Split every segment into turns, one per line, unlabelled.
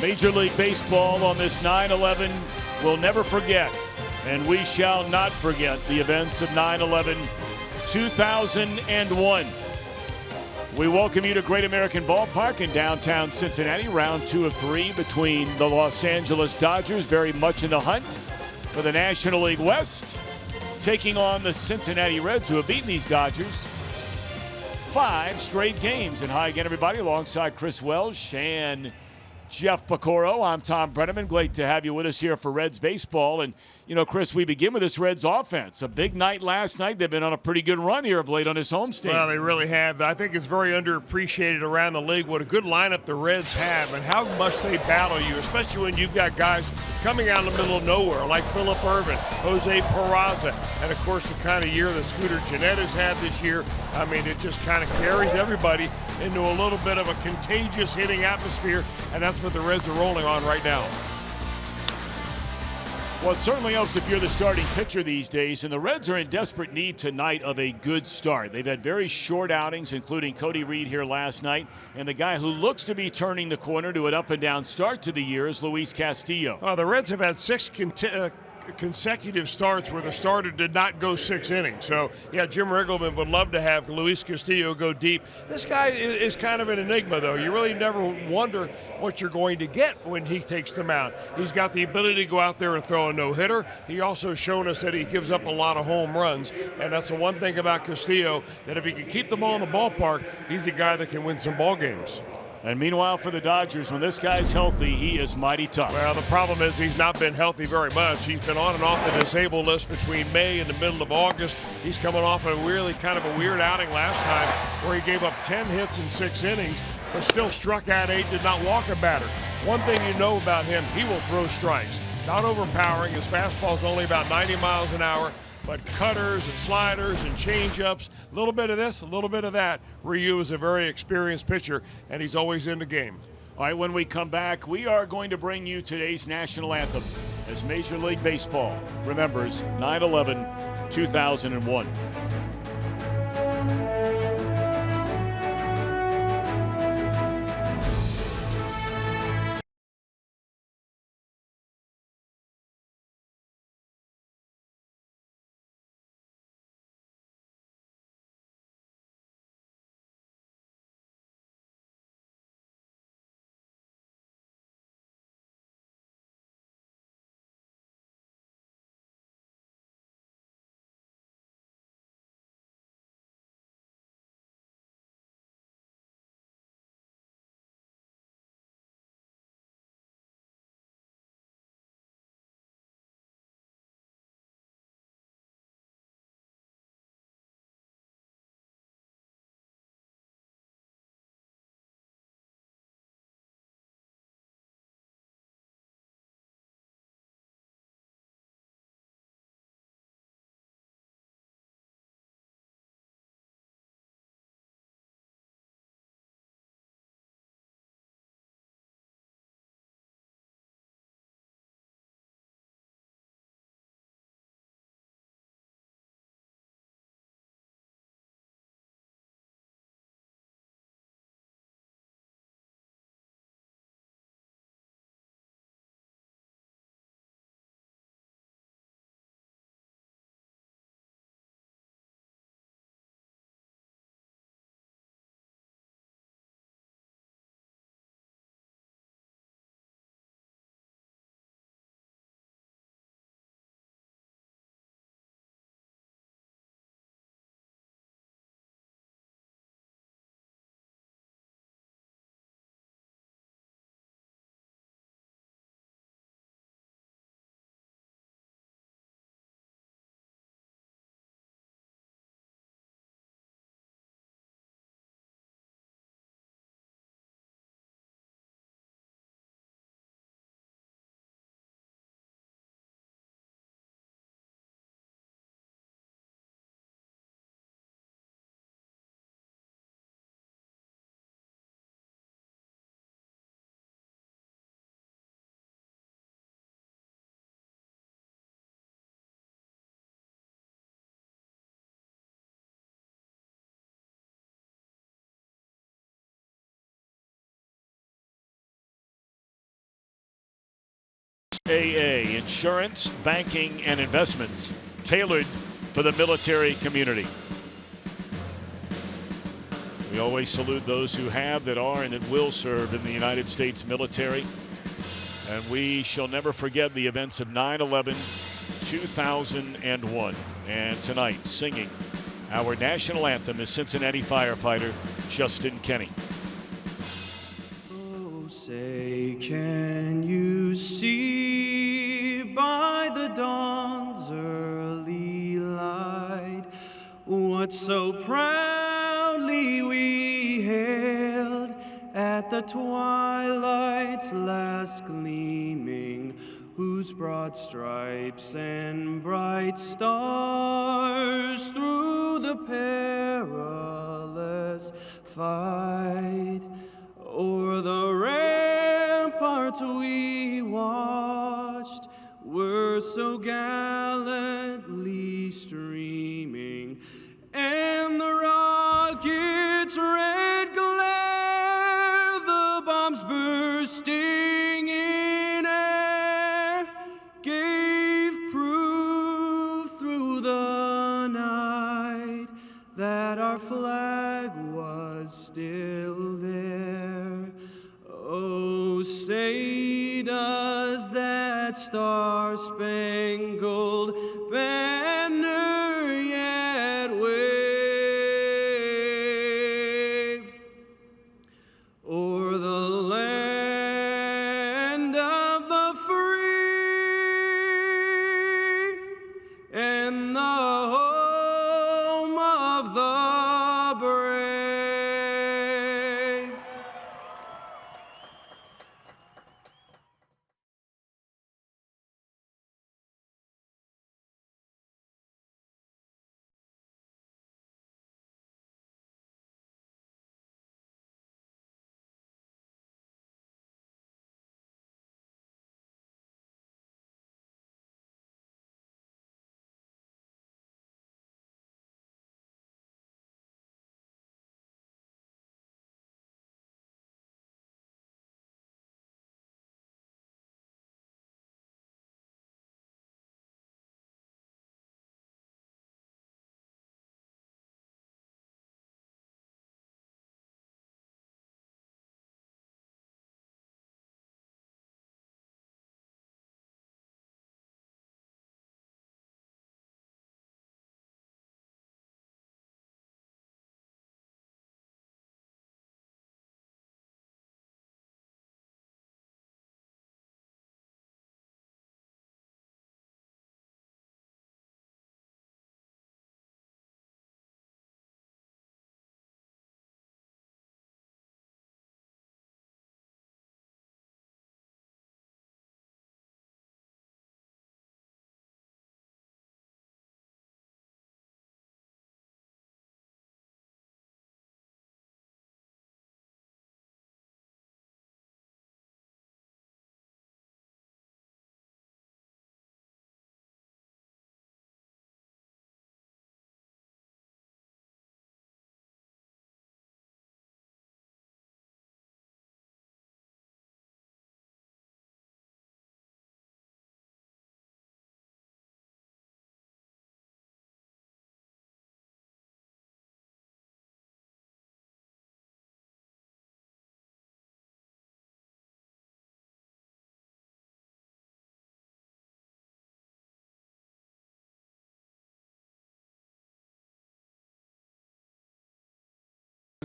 Major League Baseball on this 9/11 will never forget, and we shall not forget the events of 9/11 2001. We welcome you to Great American Ballpark in downtown Cincinnati. Round 2 of 3 between the Los Angeles Dodgers, very much in the hunt for the National League West, taking on the Cincinnati Reds, who have beaten these Dodgers 5 straight games. And hi again, everybody, alongside Chris Welsh and Jeff Pecoro. I'm Tom Brenneman. Great to have you with us here for Reds baseball. And, you know, Chris, we begin with this Reds offense. A big night last night. They've been on a pretty good run here of late on this homestand.
Well, they really have. I think it's very underappreciated around the league what a good lineup the Reds have and how much they battle you, especially when you've got guys coming out in the middle of nowhere like Phillip Ervin, Jose Peraza, and, of course, the kind of year that Scooter Gennett has had this year. I mean, it just kind of carries everybody into a little bit of a contagious hitting atmosphere, and that's what the Reds are rolling on right now.
Well, it certainly helps if you're the starting pitcher these days, and the Reds are in desperate need tonight of a good start. They've had very short outings, including Cody Reed here last night, and the guy who looks to be turning the corner to an up-and-down start to the year is Luis Castillo.
The Reds have had 6 consecutive starts where the starter did not go 6 innings. So, yeah, Jim Riggleman would love to have Luis Castillo go deep. This guy is kind of an enigma, though. You really never wonder what you're going to get when he takes the mound. He's got the ability to go out there and throw a no-hitter. He also shown us that he gives up a lot of home runs, and that's the one thing about Castillo, that if he can keep the ball in the ballpark, he's a guy that can win some ball games.
And meanwhile, for the Dodgers, when this guy's healthy, he is mighty tough.
Well, the problem is he's not been healthy very much. He's been on and off the disabled list between May and the middle of August. He's coming off a really kind of a weird outing last time where he gave up 10 hits in 6 innings, but still struck out 8, did not walk a batter. One thing you know about him, he will throw strikes. Not overpowering. His fastball's only about 90 miles an hour. But cutters and sliders and changeups, a little bit of this, a little bit of that. Ryu is a very experienced pitcher, and he's always in the game.
All right, when we come back, we are going to bring you today's national anthem as Major League Baseball remembers 9/11, 2001. USAA, insurance, banking, and investments tailored for the military community. We always salute those who have, that are, and that will serve in the United States military. And we shall never forget the events of 9/11, 2001. And tonight, singing our national anthem is Cincinnati firefighter Justin Kenny.
Oh, say, can you see by the dawn's early light what so proudly we hailed at the twilight's last gleaming, whose broad stripes and bright stars through the perilous fight o'er the ramparts we watched were so gallantly streaming, and the rocket's red glare, the bombs bursting in air, gave proof through the night that our flag was still there. Oh, say does that star-spangled banner yet wave o'er the land of the free and the home of the brave?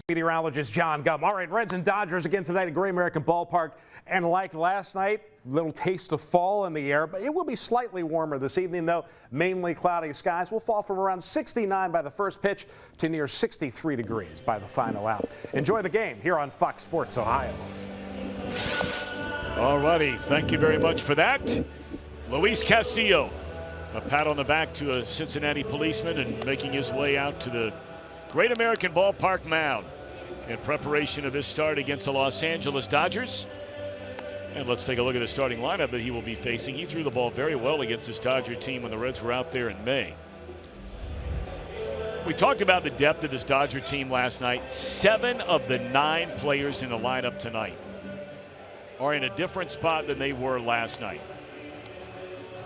Meteorologist John Gum. All right, Reds and Dodgers again tonight at Great American Ballpark. And like last night, little taste of fall in the air, but it will be slightly warmer this evening, though. Mainly cloudy skies will fall from around 69 by the first pitch to near 63 degrees by the final out. Enjoy the game here on Fox Sports Ohio.
All righty, thank you very much for that. Luis Castillo, a pat on the back to a Cincinnati policeman and making his way out to the Great American Ballpark mound in preparation of his start against the Los Angeles Dodgers. And let's take a look at the starting lineup that he will be facing. He threw the ball very well against this Dodger team when the Reds were out there in May. We talked about the depth of this Dodger team last night. 7 of the 9 players in the lineup tonight are in a different spot than they were last night.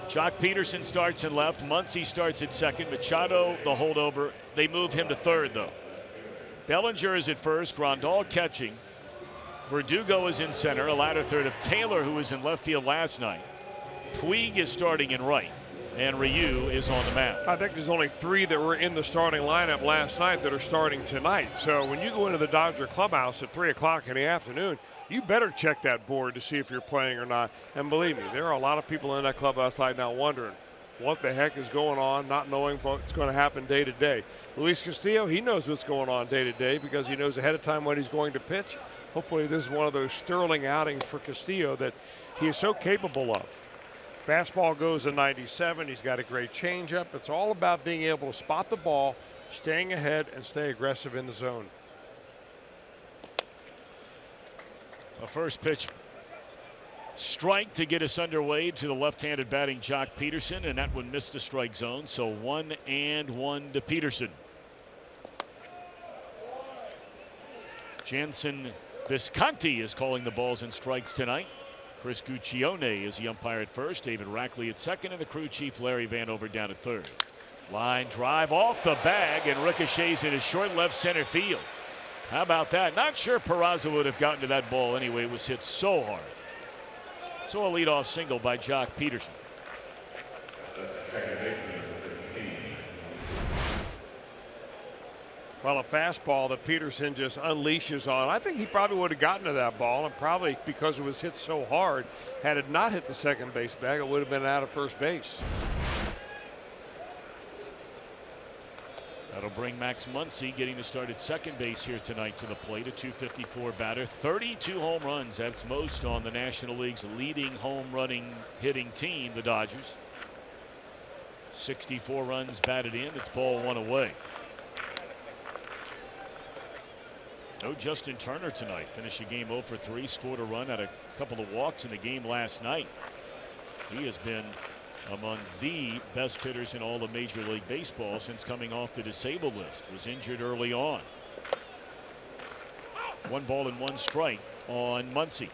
Jock Peterson starts in left. Muncy starts at second. Machado, the holdover. They move him to third, though. Bellinger is at first. Grandal catching. Verdugo is in center. A latter third of Taylor, who was in left field last night. Puig is starting in right. And Ryu is on the mound.
I think there's only 3 that were in the starting lineup last night that are starting tonight. So when you go into the Dodger clubhouse at 3 o'clock in the afternoon, you better check that board to see if you're playing or not. And believe me, there are a lot of people in that clubhouse right now wondering what the heck is going on, not knowing what's going to happen day to day. Luis Castillo, he knows what's going on day to day because he knows ahead of time when he's going to pitch. Hopefully this is one of those sterling outings for Castillo that he is so capable of. Fastball goes to 97. He's got a great changeup. It's all about being able to spot the ball, staying ahead, and stay aggressive in the zone.
A first pitch strike to get us underway to the left-handed batting Jock Peterson, and that one missed the strike zone. So 1-1 to Peterson. Jansen Visconti is calling the balls and strikes tonight. Chris Guccione is the umpire at first. David Rackley at second, and the crew chief Larry Vanover down at third. Line drive off the bag and ricochets into short left center field. How about that? Not sure Peraza would have gotten to that ball anyway. It was hit so hard. So a leadoff single by Jock Peterson.
Well, a fastball that Peterson just unleashes on. I think he probably would have gotten to that ball, and probably because it was hit so hard, had it not hit the second base bag, it would have been out of first base.
That'll bring Max Muncy getting to start at second base here tonight to the plate. A .254 batter, 32 home runs. That's most on the National League's leading home running hitting team, the Dodgers. 64 runs batted in. It's ball 1 away. No Justin Turner tonight. Finished the game 0 for 3. Scored a run, had a couple of walks in the game last night. He has been among the best hitters in all of Major League Baseball since coming off the disabled list. Was injured early on. 1 ball and 1 strike on Muncy.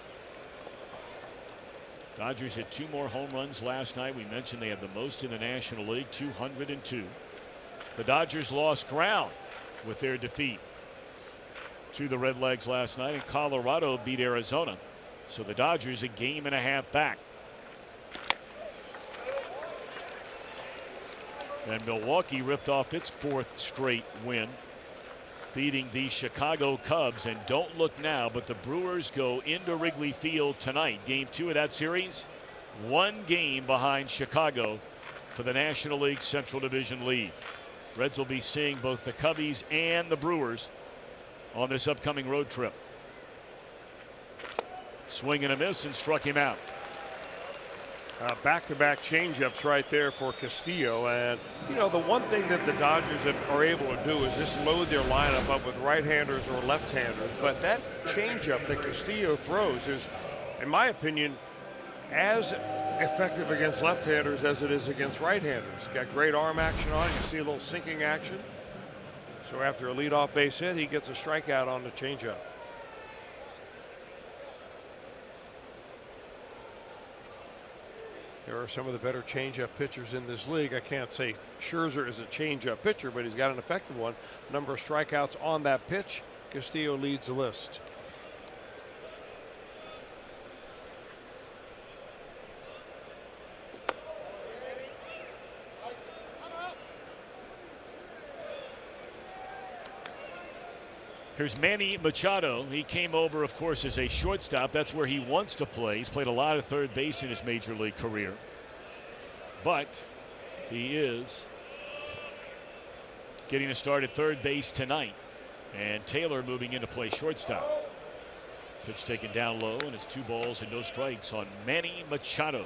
Dodgers hit 2 more home runs last night. We mentioned they had the most in the National League, 202. The Dodgers lost ground with their defeat to the Redlegs last night, and Colorado beat Arizona. So the Dodgers a game and a half back. And Milwaukee ripped off its 4th straight win, beating the Chicago Cubs. And don't look now, but the Brewers go into Wrigley Field tonight. Game 2 of that series. 1 game behind Chicago for the National League Central Division lead. Reds will be seeing both the Cubbies and the Brewers on this upcoming road trip. Swing and a miss, and struck him out.
Back-to-back changeups right there for Castillo. And, you know, the one thing that the Dodgers are able to do is just load their lineup up with right-handers or left-handers. But that changeup that Castillo throws is, in my opinion, as effective against left-handers as it is against right-handers. Got great arm action on it. You see a little sinking action. So after a leadoff base hit, he gets a strikeout on the changeup. There are some of the better changeup pitchers in this league. I can't say Scherzer is a changeup pitcher, but he's got an effective one. Number of strikeouts on that pitch. Castillo leads the list.
Here's Manny Machado. He came over, of course, as a shortstop. That's where he wants to play. He's played a lot of third base in his major league career. But he is getting to start at third base tonight. And Taylor moving in to play shortstop. Pitch taken down low, and it's 2 balls and no strikes on Manny Machado.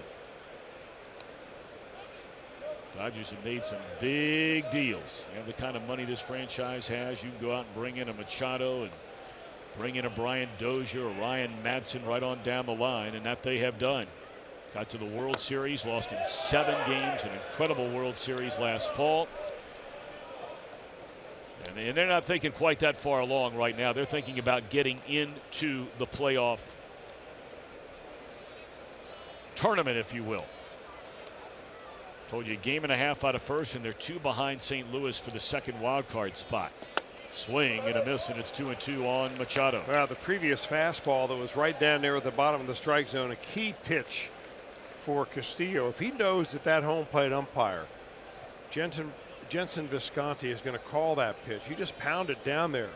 Dodgers have made some big deals. You have the kind of money this franchise has. You can go out and bring in a Machado and bring in a Brian Dozier or Ryan Madsen right on down the line, and that they have done. Got to the World Series, lost in 7 games, an incredible World Series last fall. And they're not thinking quite that far along right now. They're thinking about getting into the playoff tournament, if you will. Told you, game and a half out of first, and they're 2 behind St. Louis for the second wild card spot. Swing and a miss, and it's 2-2 on Machado.
Well, the previous fastball that was right down there at the bottom of the strike zone, a key pitch for Castillo. If he knows that home plate umpire, Jensen Visconti, is going to call that pitch, you just pound it down there.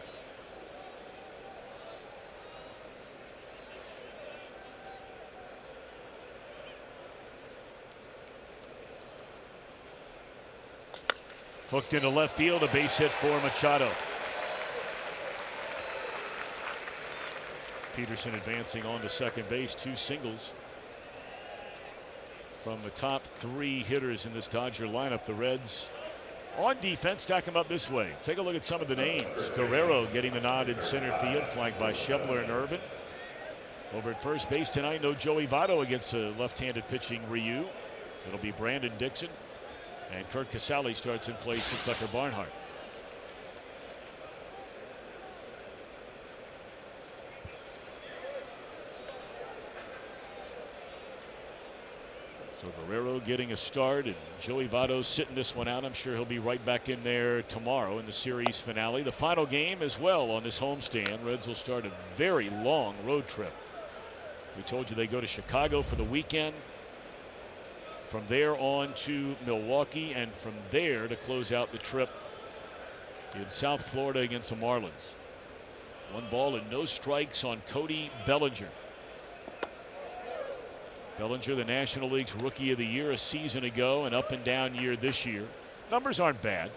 Hooked into left field, a base hit for Machado. Peterson advancing on to second base, 2 singles. From the top 3 hitters in this Dodger lineup, the Reds on defense stack them up this way. Take a look at some of the names. Guerrero getting the nod in center field, flanked by Schebler and Irvin. Over at first base tonight, no Joey Votto against a left-handed pitching Ryu. It'll be Brandon Dixon. And Kurt Casale starts in place with Tucker Barnhart. So Guerrero getting a start, and Joey Votto sitting this one out. I'm sure he'll be right back in there tomorrow in the series finale. The final game as well on this homestand. Reds will start a very long road trip. We told you they go to Chicago for the weekend. From there on to Milwaukee, and from there to close out the trip in South Florida against the Marlins. 1 ball and no strikes on Cody Bellinger. Bellinger, the National League's Rookie of the Year a season ago, an up and down year this year. Numbers aren't bad.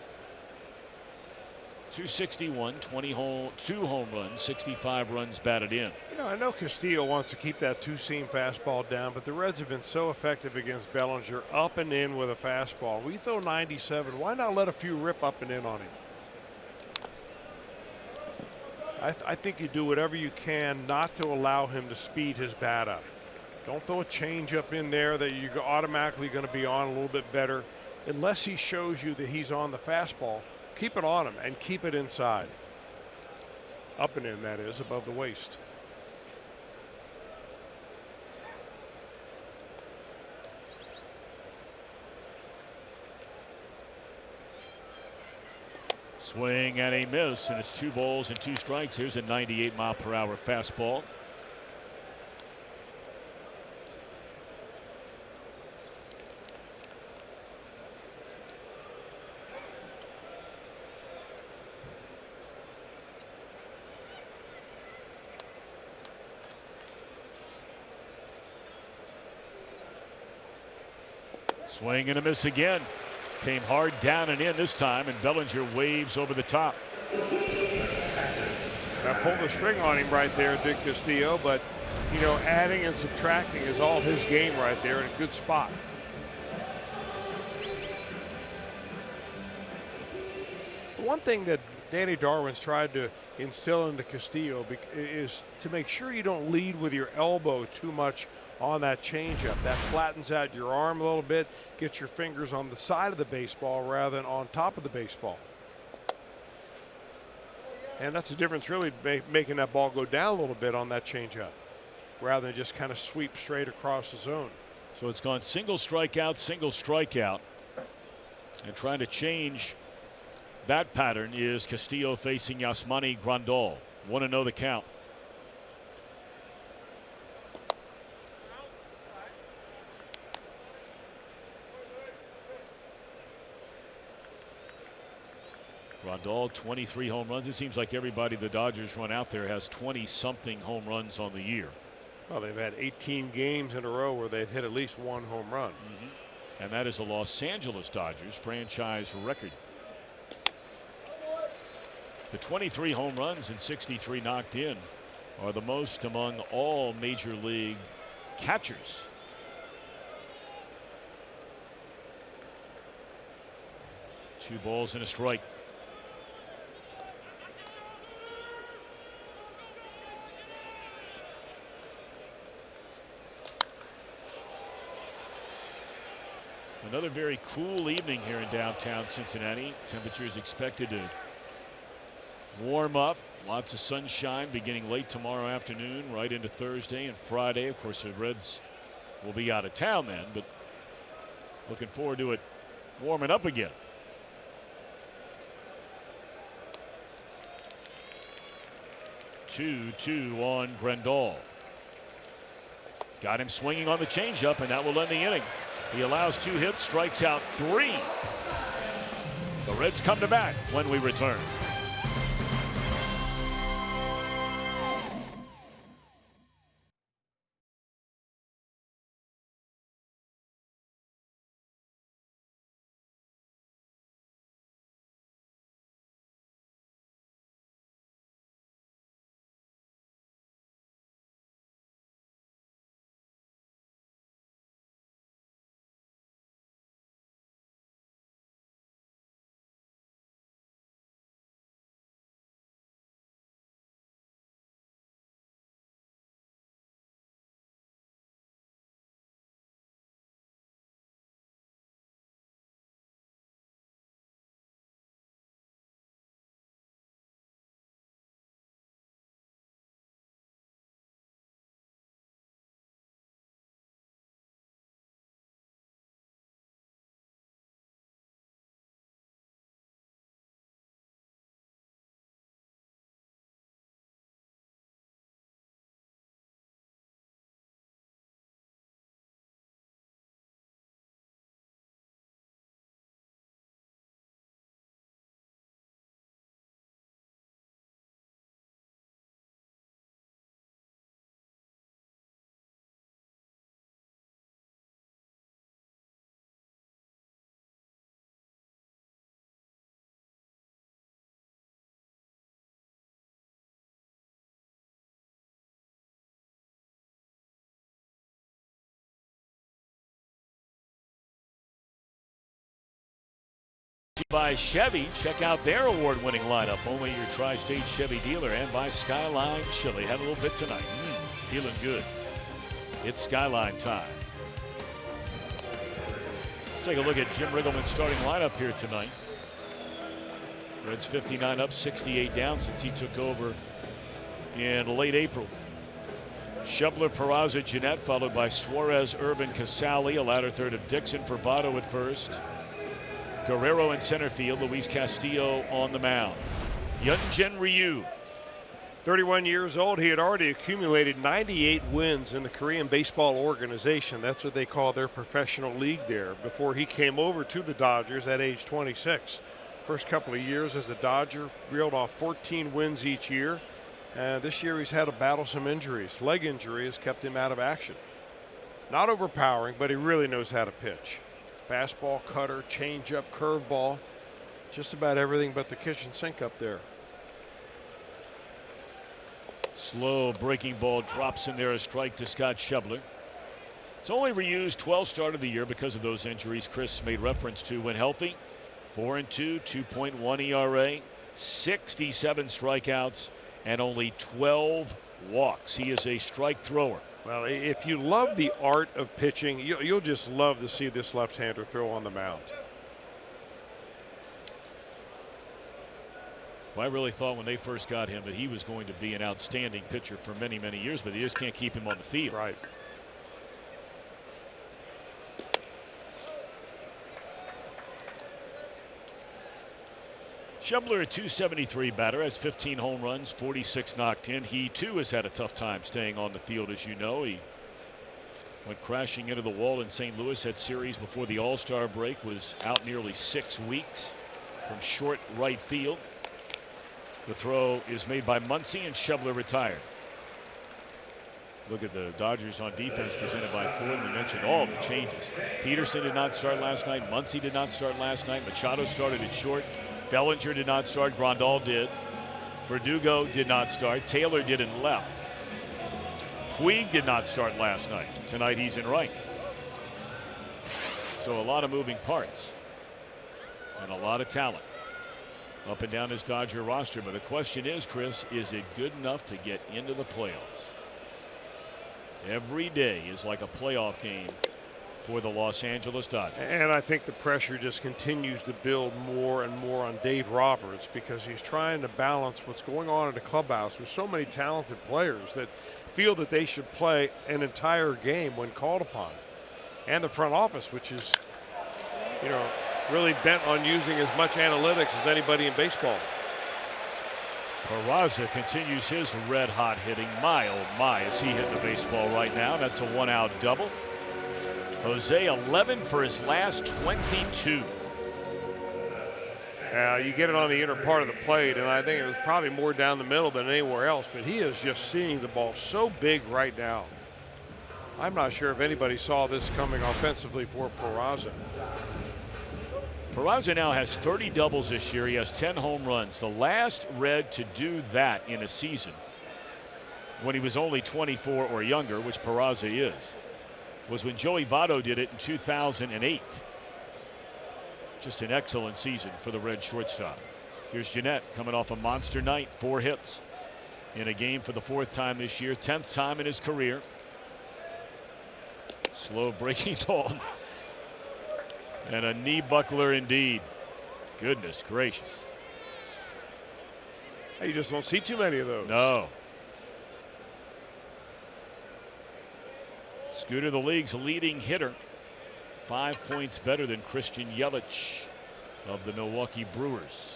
261, 2 home runs, 65 runs batted in.
You know, I know Castillo wants to keep that 2-seam fastball down, but the Reds have been so effective against Bellinger up and in with a fastball. We throw 97. Why not let a few rip up and in on him? I think you do whatever you can not to allow him to speed his bat up. Don't throw a changeup in there that you're automatically going to be on a little bit better. Unless he shows you that he's on the fastball, keep it on him and keep it inside. Up and in, that is, above the waist.
Swing and a miss, and it's 2 balls and 2 strikes. Here's a 98-mile-per-hour fastball. Swing and a miss again. Came hard down and in this time, and Bellinger waves over the top.
I pulled the string on him right there, Dick Castillo, but, you know, adding and subtracting is all his game right there in a good spot. The one thing that Danny Darwin's tried to instill into Castillo is to make sure you don't lead with your elbow too much on that changeup. That flattens out your arm a little bit, gets your fingers on the side of the baseball rather than on top of the baseball. And that's the difference, really, making that ball go down a little bit on that changeup rather than just kind of sweep straight across the zone.
So it's gone single strikeout, and trying to change that pattern is Castillo facing Yasmani Grandal. 1-0 the count. Grandal, 23 home runs. It seems like everybody the Dodgers run out there has 20-something home runs on the year.
Well, they've had 18 games in a row where they've hit at least 1 home run.
And that is a Los Angeles Dodgers franchise record. The 23 home runs and 63 knocked in are the most among all major league catchers. Two balls and a strike. Another very cool evening here in downtown Cincinnati. Temperatures expected to warm up. Lots of sunshine beginning late tomorrow afternoon right into Thursday and Friday. Of course, the Reds will be out of town then, but Looking forward to it warming up again. Two on Grandal. Got him swinging on the changeup, and that will end the inning. He allows 2 hits, strikes out 3. The Reds come to bat when we return. By Chevy, check out their award-winning lineup. Only your tri-state Chevy dealer, and by Skyline Chili. Had a little bit tonight. Feeling good. It's Skyline time. Let's take a look at Jim Riggleman's starting lineup here tonight. Reds 59 up, 68 down since he took over in late April. Shubler, Peraza, Jeanette, followed by Suarez, Irvin, Casali, a ladder third of Dixon for Votto at first. Guerrero in center field, Luis Castillo on the mound. Hyunjin Ryu.
31 years old, he had already accumulated 98 wins in the Korean baseball organization. That's what they call their professional league there, before he came over to the Dodgers at age 26. First couple of years as a Dodger, reeled off 14 wins each year. This year he's had to battle some injuries. Leg injury has kept him out of action. Not overpowering, but he really knows how to pitch. Fastball, cutter, changeup, curveball, just about everything but the kitchen sink up there.
Slow breaking ball drops in there, a strike to Scott Shubler. It's only Ryu's 12th start of the year because of those injuries Chris made reference to. When healthy, 4-2, 2.1 ERA, 67 strikeouts, and only 12 walks. He is a strike thrower.
Well, if you love the art of pitching, you'll just love to see this left-hander throw on the mound.
Well, I really thought when they first got him that he was going to be an outstanding pitcher for many, many years, but they just can't keep him on the field.
Right.
Shubler, a .273 batter, has 15 home runs, 46 knocked in. He too has had a tough time staying on the field, as you know. He went crashing into the wall in St. Louis. That series before the All-Star break, was out nearly 6 weeks from short right field. The throw is made by Muncy, and Shubler retired. Look at the Dodgers on defense presented by Ford. We mentioned all the changes. Peterson did not start last night. Muncy did not start last night. Machado started at short. Bellinger did not start. Grandal did. Verdugo did not start. Taylor did in left. Puig did not start last night. Tonight he's in right. So a lot of moving parts and a lot of talent up and down his Dodger roster. But the question is, Chris, is it good enough to get into the playoffs? Every day is like a playoff game for the Los Angeles Dodgers.
And I think the pressure just continues to build more and more on Dave Roberts, because he's trying to balance what's going on in the clubhouse with so many talented players that feel that they should play an entire game when called upon, and the front office, which is you know, really bent on using as much analytics as anybody in baseball.
Peraza continues his red hot hitting. My oh my, is he hitting the baseball right now? That's a 1-out double. Jose 11 for his last 22.
You get it on the inner part of the plate, and I think it was probably more down the middle than anywhere else, but he is just seeing the ball so big right now. I'm not sure if anybody saw this coming offensively for Peraza.
Peraza now has 30 doubles this year. He has 10 home runs. The last Red to do that in a season, when he was only 24 or younger, which Peraza is, was when Joey Votto did it in 2008. Just an excellent season for the Red shortstop. Here's Jeanette coming off a monster night, 4 hits in a game for the 4th time this year, 10th time in his career. Slow breaking ball. And a knee buckler indeed. Goodness gracious.
You just don't see too many of those.
No. Scooter, the league's leading hitter. 5 points better than Christian Yelich of the Milwaukee Brewers.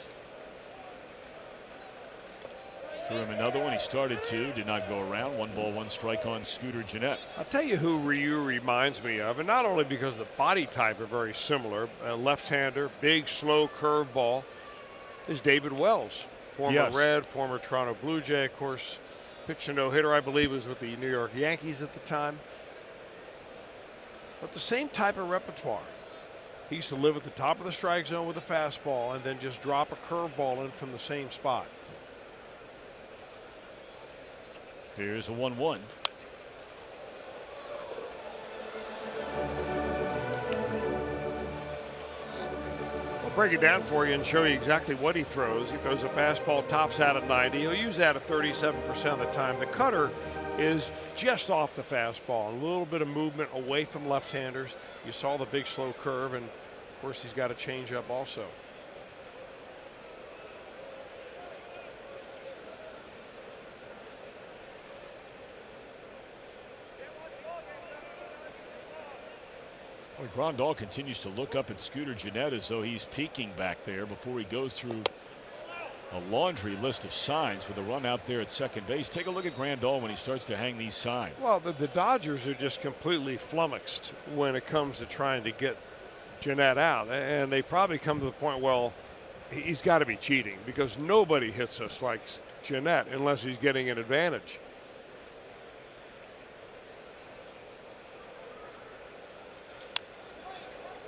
Threw him another one. He started 2, did not go around. 1 ball, 1 strike on Scooter Jeanette.
I'll tell you who Ryu reminds me of, and not only because the body type are very similar, a left-hander, big, slow curveball, is David Wells. Former Red, former Toronto Blue Jay, of course, pitched a no-hitter, I believe, was with the New York Yankees at the time. But the same type of repertoire. He used to live at the top of the strike zone with a fastball and then just drop a curveball in from the same spot.
Here's a 1-1.
I'll break it down for you and show you exactly what he throws. He throws a fastball, tops out at 90. He'll use that at 37% of the time. The cutter is just off the fastball. A little bit of movement away from left-handers. You saw the big slow curve, and of course he's got a changeup also.
Well, Grandal continues to look up at Scooter Jeanette as though he's peeking back there before he goes through a laundry list of signs with a run out there at second base. Take a look at Grandal when he starts to hang these signs.
Well, the Dodgers are just completely flummoxed when it comes to trying to get Jeanette out. And they probably come to the point, well, he's got to be cheating because nobody hits us like Jeanette unless he's getting an advantage.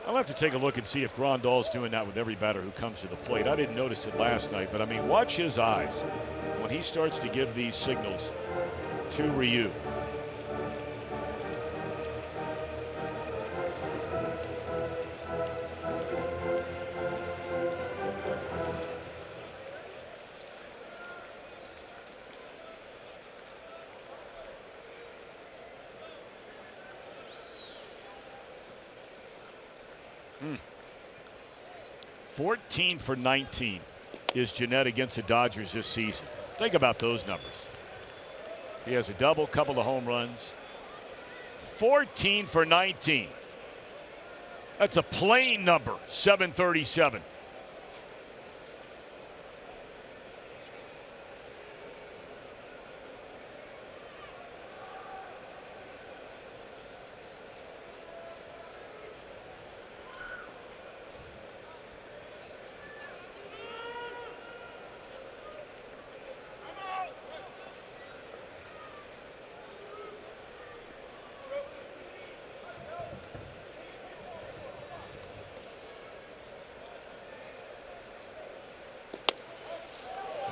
I'll have to take a look and see if Grandal's doing that with every batter who comes to the plate. I didn't notice it last night, but I mean, watch his eyes when he starts to give these signals to Ryu. — 14 for 19 is Jeanette against the Dodgers this season. Think about those numbers. He has a double, couple of home runs. 14 for 19. That's a plain number, 737.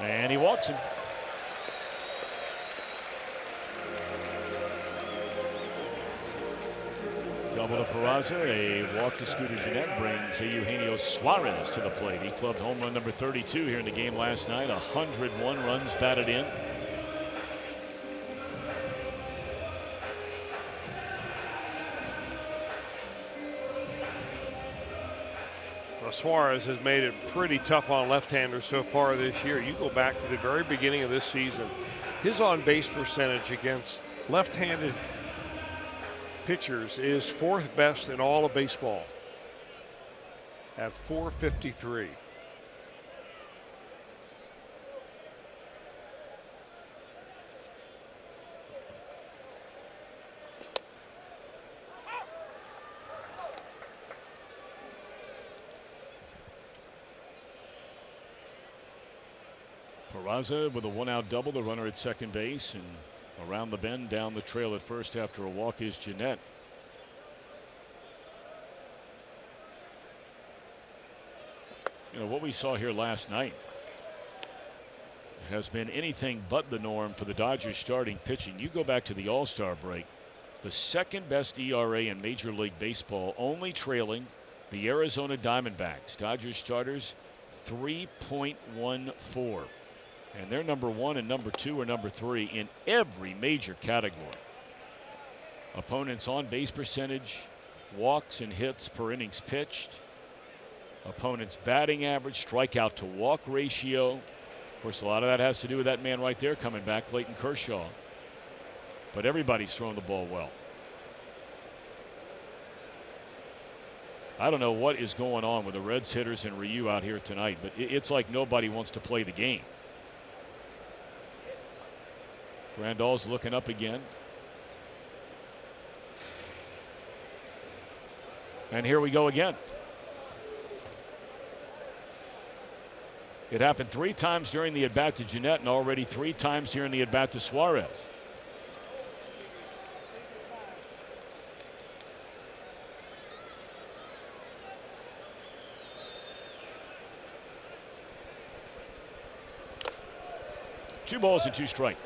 And he walks him. Double to Peraza. A walk to Scooter Jeanette brings Eugenio Suarez to the plate. He clubbed home run number 32 here in the game last night. 101 runs batted in.
Suarez has made it pretty tough on left-handers so far this year. You go back to the very beginning of this season, his on-base percentage against left-handed pitchers is 4th best in all of baseball. at 4:53.
Peraza with a one-out double, the runner at second base, and around the bend down the trail at first after a walk is Jeanette. You know, what we saw here last night has been anything but the norm for the Dodgers starting pitching. You go back to the All-Star break, the second best ERA in Major League Baseball, only trailing the Arizona Diamondbacks. Dodgers starters 3.14. And they're number 1 and number 2 or number 3 in every major category. Opponents on base percentage, walks and hits per innings pitched, opponents batting average, strikeout to walk ratio. Of course, a lot of that has to do with that man right there coming back, Clayton Kershaw. But everybody's throwing the ball well. I don't know what is going on with the Reds hitters and Ryu out here tonight, but it's like nobody wants to play the game. Grandal's looking up again. And here we go again. It happened 3 times during the at-bat to Jeanette and already 3 times here in the at-bat to Suarez. Two balls and 2 strikes.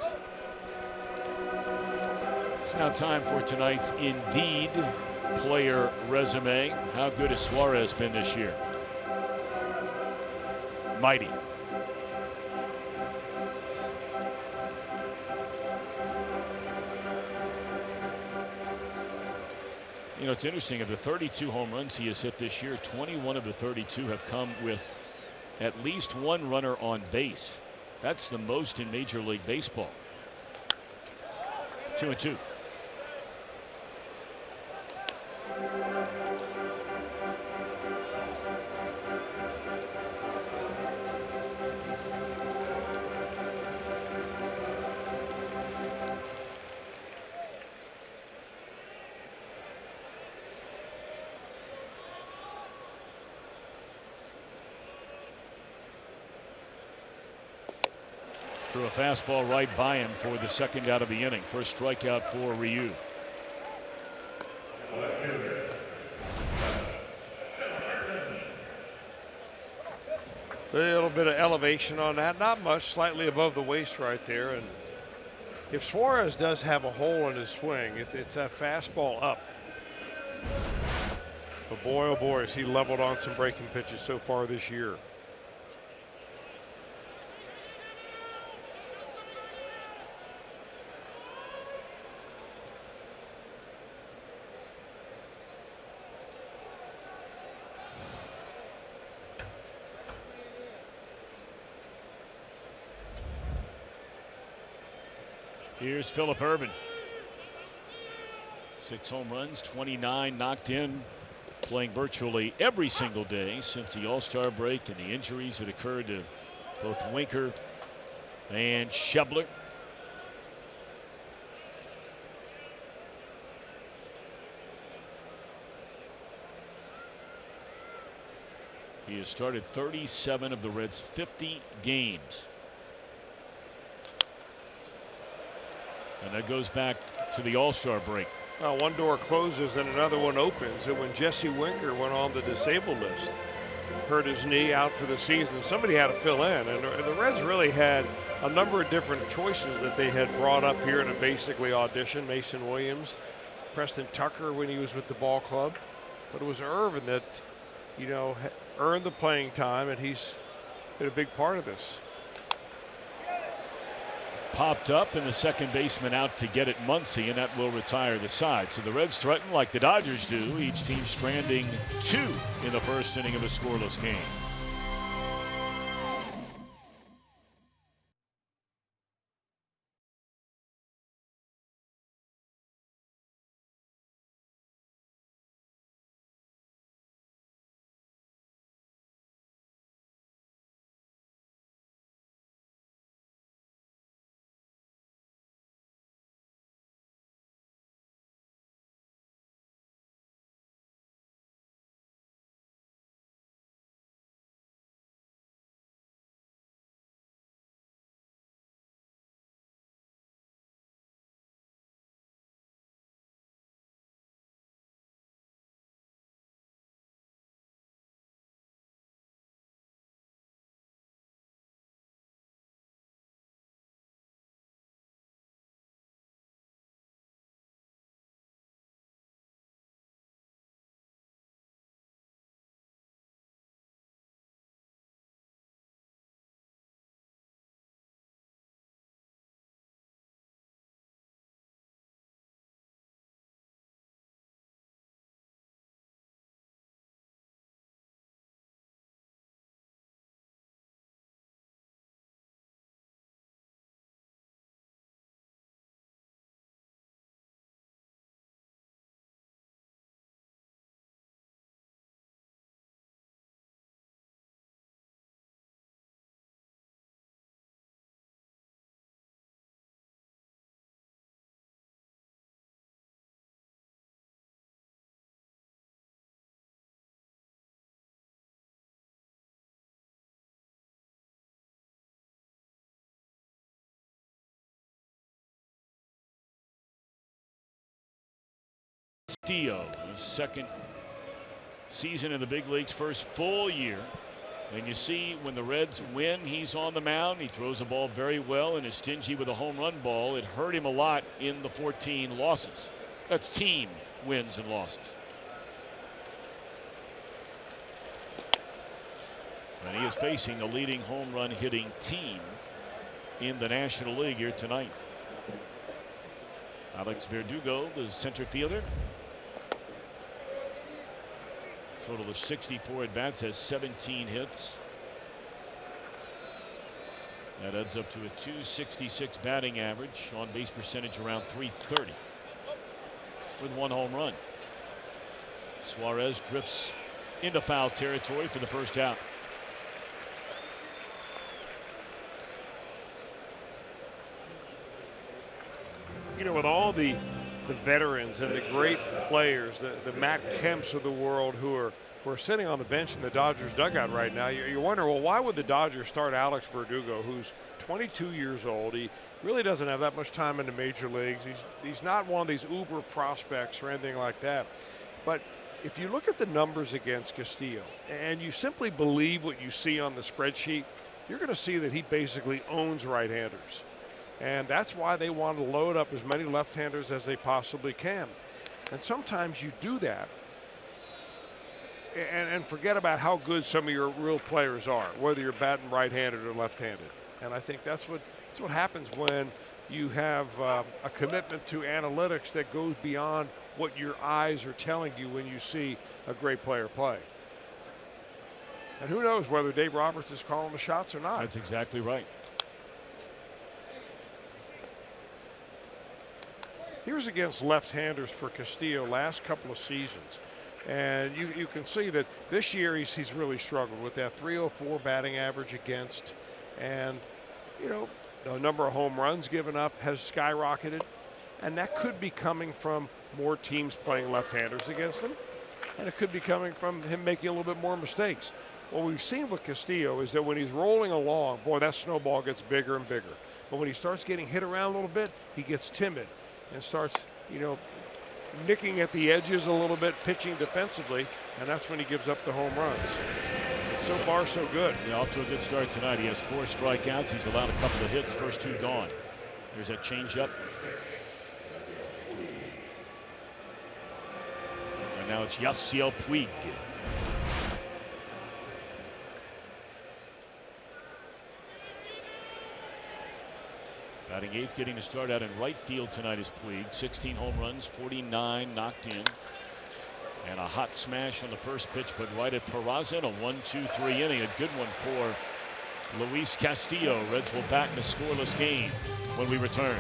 It's now time for tonight's Indeed player resume. How good has Suarez been this year? Mighty. You know, it's interesting, of the 32 home runs he has hit this year, 21 of the 32 have come with at least 1 runner on base. That's the most in Major League Baseball. 2-2. Threw a fastball right by him for the second out of the inning. First strikeout for Ryu.
A little bit of elevation on that, not much, slightly above the waist right there. And if Suarez does have a hole in his swing, it's that fastball up. But boy, oh boy, has he leveled on some breaking pitches so far this year.
Here's Phillip Ervin. 6 home runs, 29 knocked in, playing virtually every single day since the All-Star break and the injuries that occurred to both Winker and Schebler. He has started 37 of the Reds' 50 games. And that goes back to the All-Star break.
Well, one door closes and another one opens. And when Jesse Winker went on the disabled list, hurt his knee, out for the season, somebody had to fill in. And the Reds really had a number of different choices that they had brought up here to basically audition. Mason Williams, Preston Tucker when he was with the ball club. But it was Ervin that, you know, earned the playing time, and he's been a big part of this.
Popped up and the second baseman out to get it, Muncy, and that will retire the side. So the Reds threaten like the Dodgers do, each team stranding 2 in the first inning of a scoreless game. Dio, his second season in the big leagues, first full year. And you see when the Reds win, he's on the mound. He throws the ball very well and is stingy with a home run ball. It hurt him a lot in the 14 losses. That's team wins and losses. And he is facing the leading home run hitting team in the National League here tonight. Alex Verdugo, the center fielder. Total of 64 at bats, has 17 hits. That adds up to a .266 batting average, on base percentage around .330 with one home run. Suarez drifts into foul territory for the first out.
You know, with all the veterans and the great players, the Matt Kemps of the world who are sitting on the bench in the Dodgers dugout right now, you wonder, well, why would the Dodgers start Alex Verdugo, who's 22 years old? He really doesn't have that much time in the major leagues. He's not one of these uber prospects or anything like that. But if you look at the numbers against Castillo and you simply believe what you see on the spreadsheet, you're going to see that he basically owns right-handers. And that's why they want to load up as many left-handers as they possibly can. And sometimes you do that and forget about how good some of your real players are, whether you're batting right-handed or left-handed. And I think that's what happens when you have a commitment to analytics that goes beyond what your eyes are telling you when you see a great player play. And who knows whether Dave Roberts is calling the shots or not.
That's exactly right.
Here's against left-handers for Castillo last couple of seasons. And you can see that this year he's really struggled with that .304 batting average against. And, you know, the number of home runs given up has skyrocketed. And that could be coming from more teams playing left-handers against him. And it could be coming from him making a little bit more mistakes. What we've seen with Castillo is that when he's rolling along, boy, that snowball gets bigger and bigger. But when he starts getting hit around a little bit, he gets timid and starts, you know, nicking at the edges a little bit, pitching defensively, and that's when he gives up the home runs. So far, so good.
Yeah, off to a good start tonight. He has 4 strikeouts. He's allowed a couple of hits. First 2 gone. There's that changeup. And now it's Yasiel Puig. Batting 8th, getting to start out in right field tonight is Puig. 16 home runs, 49 knocked in. And a hot smash on the first pitch, but right at Peraza in a 1-2-3 inning. A good one for Luis Castillo. Reds will bat in a scoreless game when we return.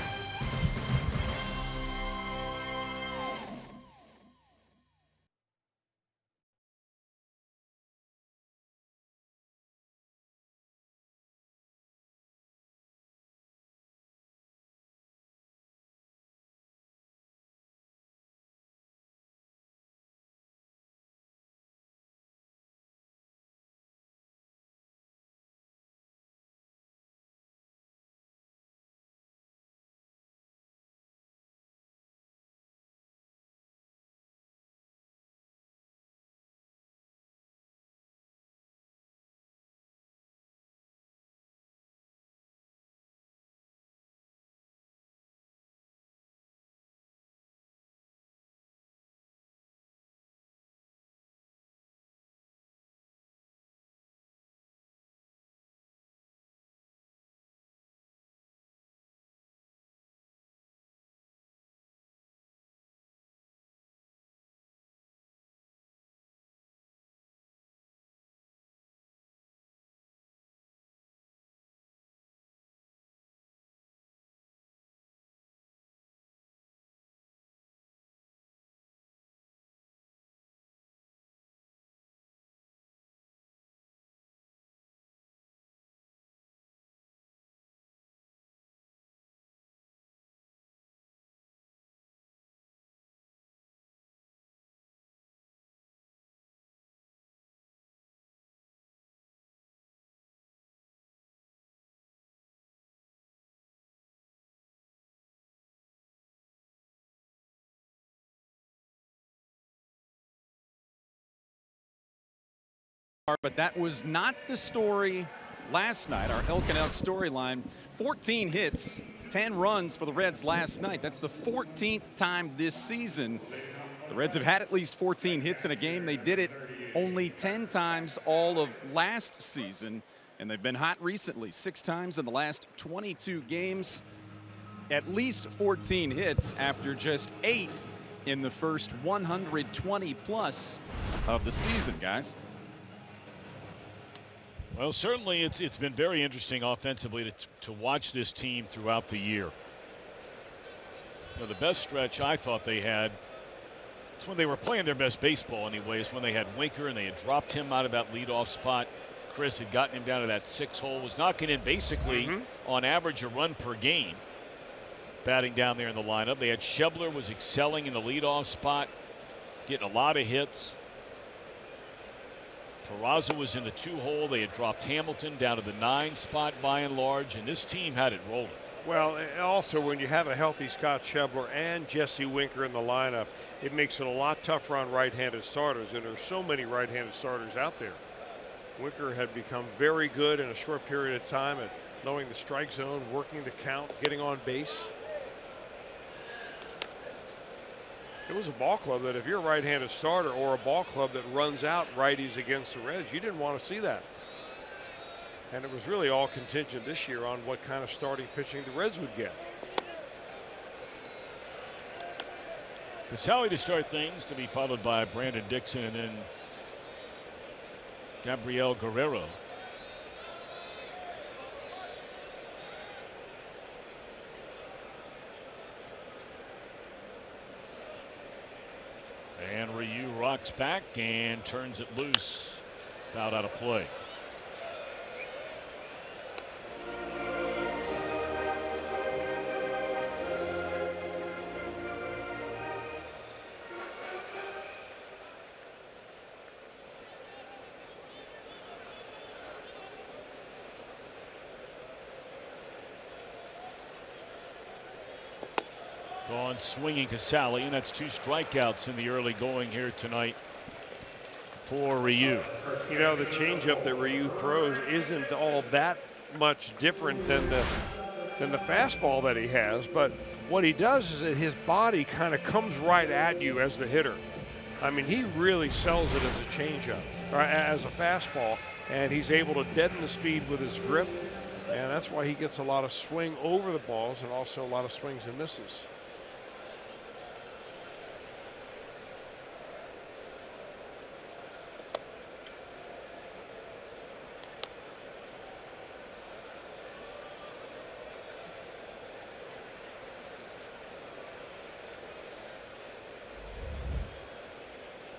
But that was not the story last night. Our Elk and Elk storyline, 14 hits, 10 runs for the Reds last night. That's the 14th time this season the Reds have had at least 14 hits in a game. They did it only 10 times all of last season, and they've been hot recently, 6 times in the last 22 games. At least 14 hits after just 8 in the first 120 plus of the season, guys.
Well, certainly it's been very interesting offensively to watch this team throughout the year. You know, the best stretch I thought they had, it's when they were playing their best baseball anyways, when they had Winker and they had dropped him out of that leadoff spot. Chris had gotten him down to that 6 hole, was knocking in basically on average a run per game, batting down there in the lineup. They had Shebler was excelling in the leadoff spot, getting a lot of hits. Peraza was in the 2 hole. They had dropped Hamilton down to the 9 spot by and large, and this team had it rolling.
Well, also when you have a healthy Scott Shebler and Jesse Winker in the lineup, it makes it a lot tougher on right-handed starters, and there's so many right-handed starters out there. Winker had become very good in a short period of time at knowing the strike zone, working the count, getting on base. It was a ball club that if you're a right-handed starter or a ball club that runs out righties against the Reds, you didn't want to see that. And it was really all contingent this year on what kind of starting pitching the Reds would get.
Casale to start things, to be followed by Brandon Dixon and then Gabriel Guerrero. And Ryu rocks back and turns it loose. Fouled out of play. Gone swinging Casale, and that's 2 strikeouts in the early going here tonight for Ryu.
You know, the changeup that Ryu throws isn't all that much different than the fastball that he has, but what he does is that his body kind of comes right at you as the hitter. I mean, he really sells it as a changeup or as a fastball, and he's able to deaden the speed with his grip, and that's why he gets a lot of swing over the balls and also a lot of swings and misses.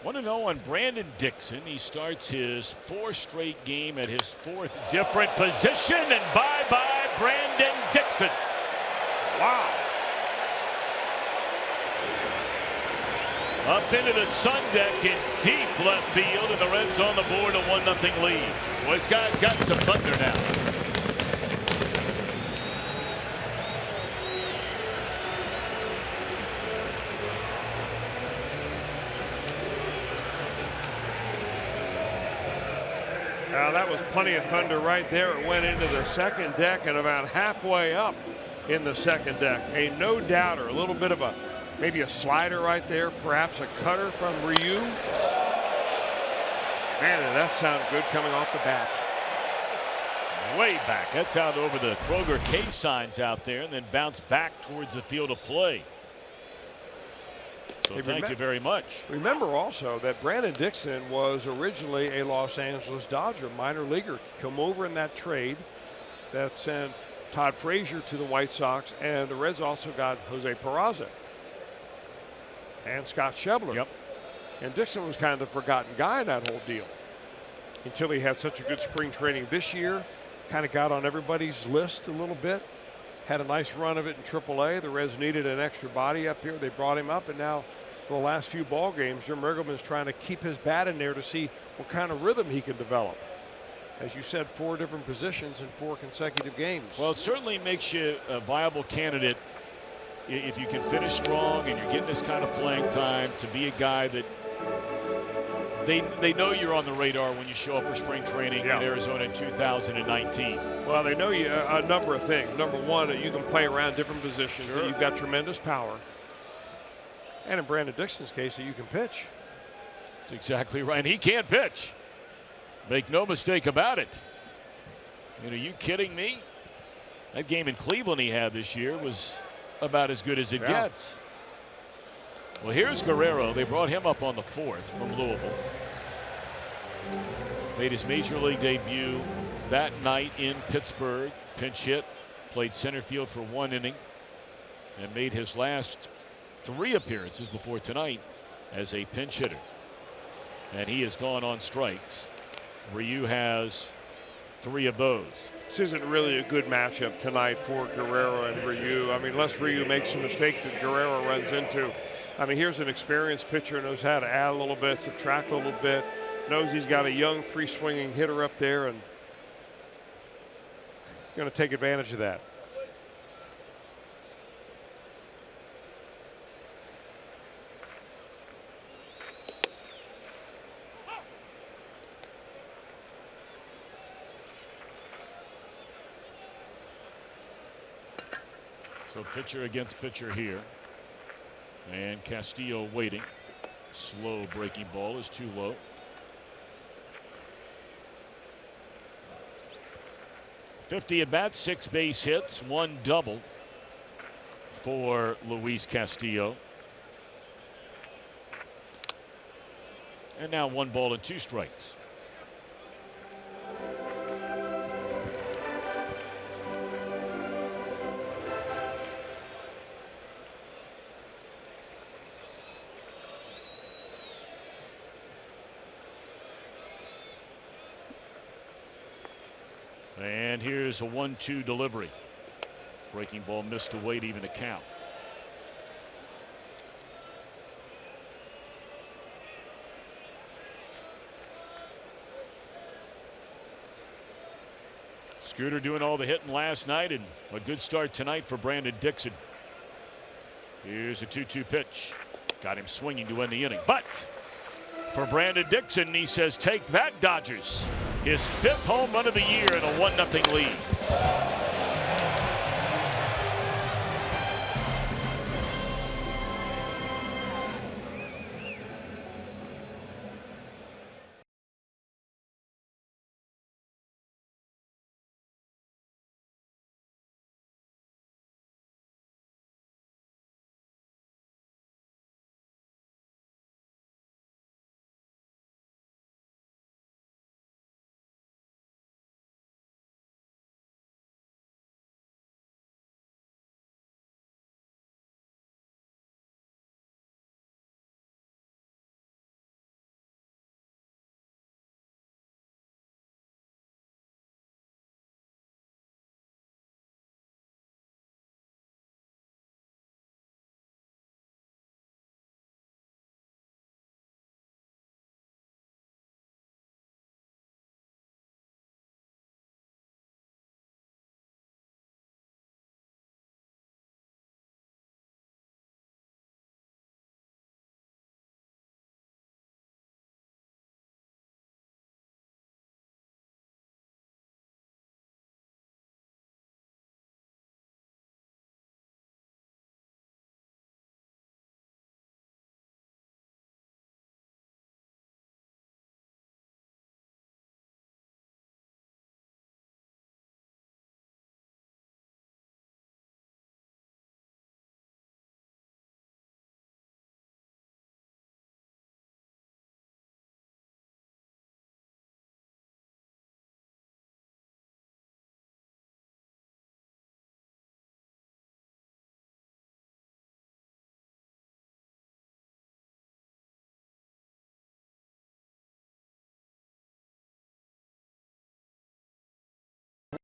Want to know on Brandon Dixon. He starts his 4th straight game at his 4th different position, and bye-bye Brandon Dixon. Wow. Up into the sun deck in deep left field, and the Reds on the board, a 1-0 lead. Well, this guy's got some thunder now.
That was plenty of thunder right there. It went into the 2nd deck and about halfway up in the 2nd deck. A no-doubter, a little bit of maybe a slider right there, perhaps a cutter from Ryu. Man, did that sound good coming off the bat.
Way back. That's out over the Kroger K signs out there and then bounced back towards the field of play. So thank you very much.
Remember also that Brandon Dixon was originally a Los Angeles Dodger minor leaguer. Come over in that trade that sent Todd Frazier to the White Sox, and the Reds also got Jose Peraza and Scott Shebler.
Yep.
And Dixon was kind of the forgotten guy in that whole deal until he had such a good spring training this year. Kind of got on everybody's list a little bit. Had a nice run of it in AAA. The Reds needed an extra body up here. They brought him up, and now for the last few ball games, Jim Riggleman's trying to keep his bat in there to see what kind of rhythm he can develop. As you said, 4 different positions in 4 consecutive games.
Well, it certainly makes you a viable candidate if you can finish strong and you're getting this kind of playing time to be a guy that They know you're on the radar when you show up for spring training in Arizona in 2019.
Well, they know you a number of things. Number one, you can play around different positions. Sure. You've got tremendous power. And in Brandon Dixon's case, you can pitch.
That's exactly right. And he can pitch. Make no mistake about it. And are you kidding me? That game in Cleveland he had this year was about as good as it gets. Well, here's Guerrero. They brought him up on the 4th from Louisville. Made his major league debut that night in Pittsburgh. Pinch hit, played center field for 1 inning, and made his last 3 appearances before tonight as a pinch hitter. And he has gone on strikes. Ryu has 3 of those.
This isn't really a good matchup tonight for Guerrero and Ryu. I mean, unless Ryu makes a mistake that Guerrero runs into. I mean, here's an experienced pitcher, knows how to add a little bit, subtract a little bit, knows he's got a young, free-swinging hitter up there, and going to take advantage of that.
So pitcher against pitcher here. And Castillo waiting. Slow breaking ball is too low. .50 at bat, 6 base hits, 1 double for Luis Castillo. And now 1 ball and 2 strikes. And here's a 1-2 delivery. Breaking ball missed to wait even to count. Scooter doing all the hitting last night, and a good start tonight for Brandon Dixon. Here's a 2-2 pitch. Got him swinging to end the inning. But for Brandon Dixon, he says, take that, Dodgers. His 5th home run of the year and a 1-0 lead.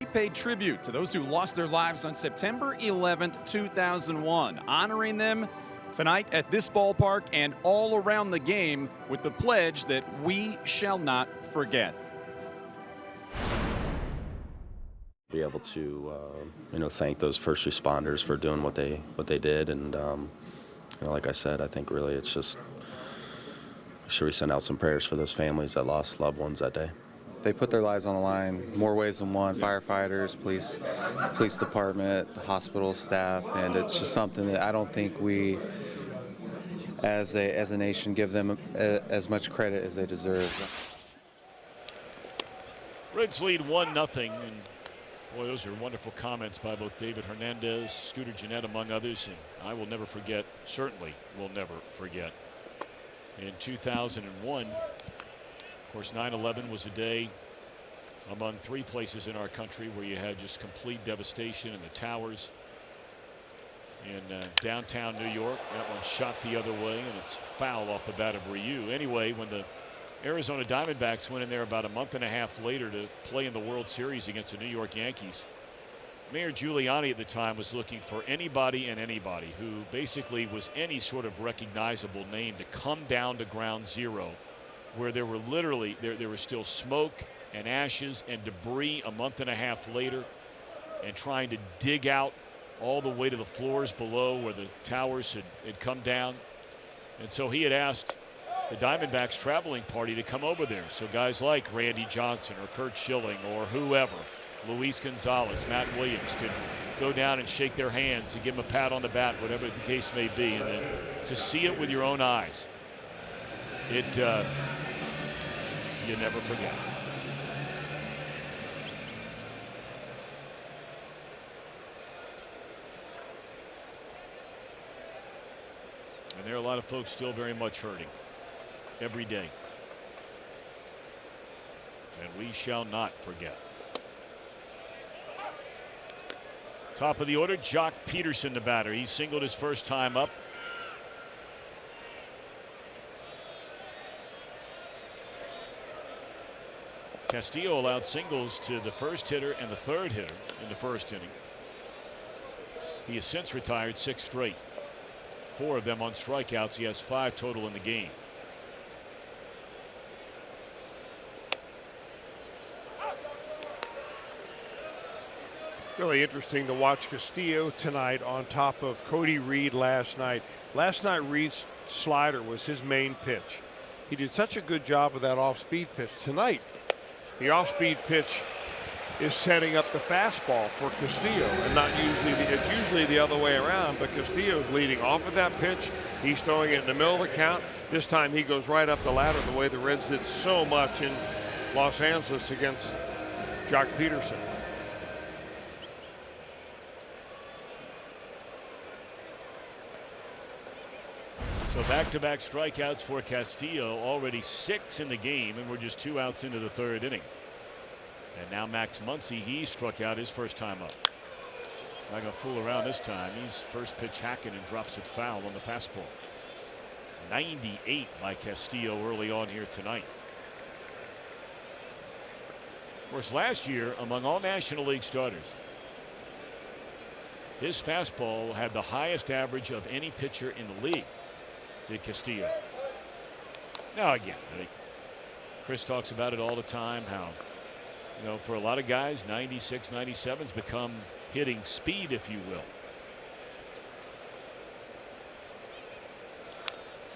We paid tribute to those who lost their lives on September 11th, 2001, honoring them tonight at this ballpark and all around the game with the pledge that we shall not forget.
Be able to, thank those first responders for doing what they did, and like I said, I think really it's just should we send out some prayers for those families that lost loved ones that day?
They put their lives on the line more ways than one. Firefighters, police department, the hospital staff, and it's just something that I don't think we, as a nation, give them as much credit as they deserve.
Reds lead 1-0, and boy, those are wonderful comments by both David Hernandez, Scooter Gennett, among others, and I will never forget, certainly will never forget. In 2001, of course, 9/11 was a day among 3 places in our country where you had just complete devastation in the towers in downtown New York. That one shot the other way, and it's foul off the bat of Ryu. Anyway, when the Arizona Diamondbacks went in there about a month and a half later to play in the World Series against the New York Yankees, Mayor Giuliani at the time was looking for anybody and anybody who basically was any sort of recognizable name to come down to ground zero, where there were literally there was still smoke and ashes and debris a month and a half later, and trying to dig out all the way to the floors below where the towers had come down. And so he had asked the Diamondbacks traveling party to come over there, so guys like Randy Johnson or Kurt Schilling or whoever, Luis Gonzalez, Matt Williams, could go down and shake their hands and give them a pat on the back, whatever the case may be. And then to see it with your own eyes, it you never forget. And there are a lot of folks still very much hurting every day. And we shall not forget. Top of the order, Jock Peterson, the batter. He singled his first time up. Castillo allowed singles to the first hitter and the third hitter in the first inning. He has since retired 6 straight. 4 of them on strikeouts. He has 5 total in the game.
Really interesting to watch Castillo tonight on top of Cody Reed last night. Last night, Reed's slider was his main pitch. He did such a good job with that off-speed pitch. Tonight, the off-speed pitch is setting up the fastball for Castillo, and not usually it's usually the other way around, but Castillo's leading off of that pitch. He's throwing it in the middle of the count. This time he goes right up the ladder the way the Reds did so much in Los Angeles against Jock Peterson.
So back-to-back strikeouts for Castillo, already 6 in the game, and we're just 2 outs into the 3rd inning. And now Max Muncy, he struck out his first time up. Not gonna fool around this time. He's first pitch hacking and drops it foul on the fastball. 98 by Castillo early on here tonight. Of course, last year among all National League starters, his fastball had the highest average of any pitcher in the league. Did Castillo. Now again, Chris talks about it all the time, how, you know, for a lot of guys, 96, 97's become hitting speed, if you will.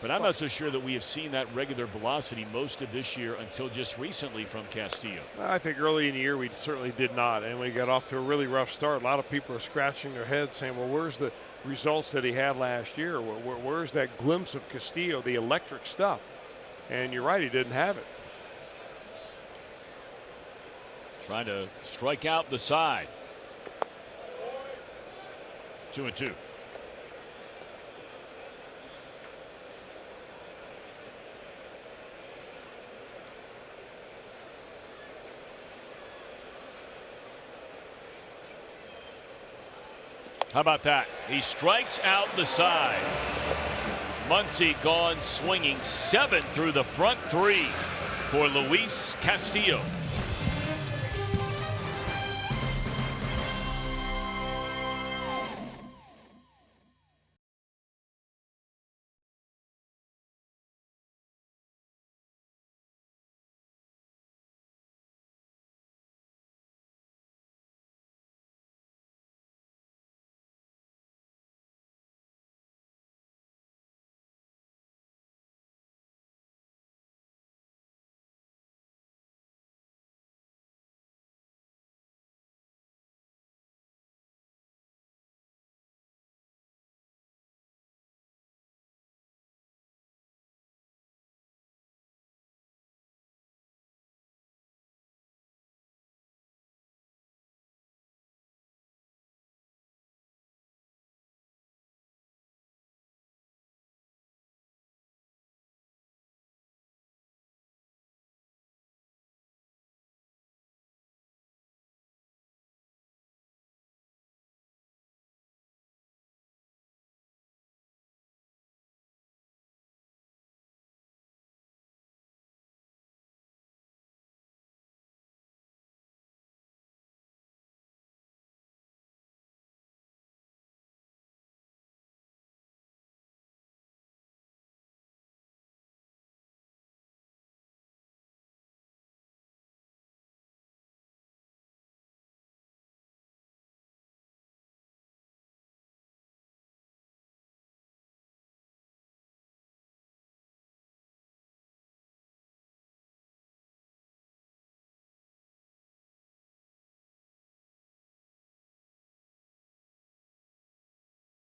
But I'm not so sure that we have seen that regular velocity most of this year until just recently from Castillo.
I think early in the year we certainly did not, and we got off to a really rough start. A lot of people are scratching their heads saying, well, where's the results that he had last year? Where's that glimpse of Castillo, the electric stuff? And you're right, he didn't have it.
Trying to strike out the side. 2-2. How about that? He strikes out the side. Muncy gone swinging, 7 through the front 3 for Luis Castillo.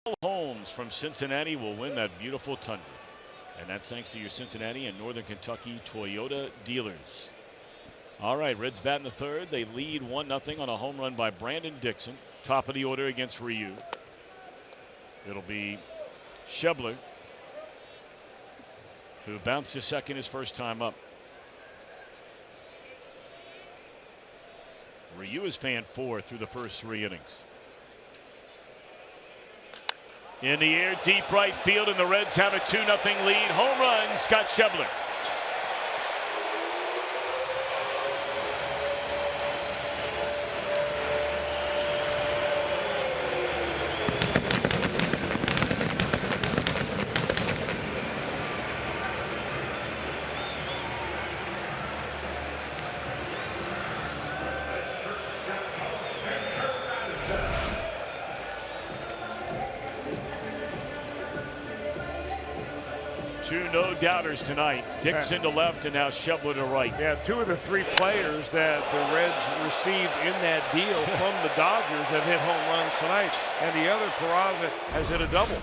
Holmes from Cincinnati will win that beautiful Tundra. And that's thanks to your Cincinnati and Northern Kentucky Toyota dealers. All right, Reds bat in the third. They lead 1-0 on a home run by Brandon Dixon. Top of the order against Ryu. It'll be Shebler, who bounced to second his first time up. Ryu is fan 4 through the first 3 innings. In the air, deep right field, and the Reds have a 2-0 lead. Home run, Scott Shebler. Two no-doubters tonight. Dixon to left and now Shebler to right.
Yeah, 2 of the 3 players that the Reds received in that deal from the Dodgers have hit home runs tonight. And the other, Peraza, has hit a double.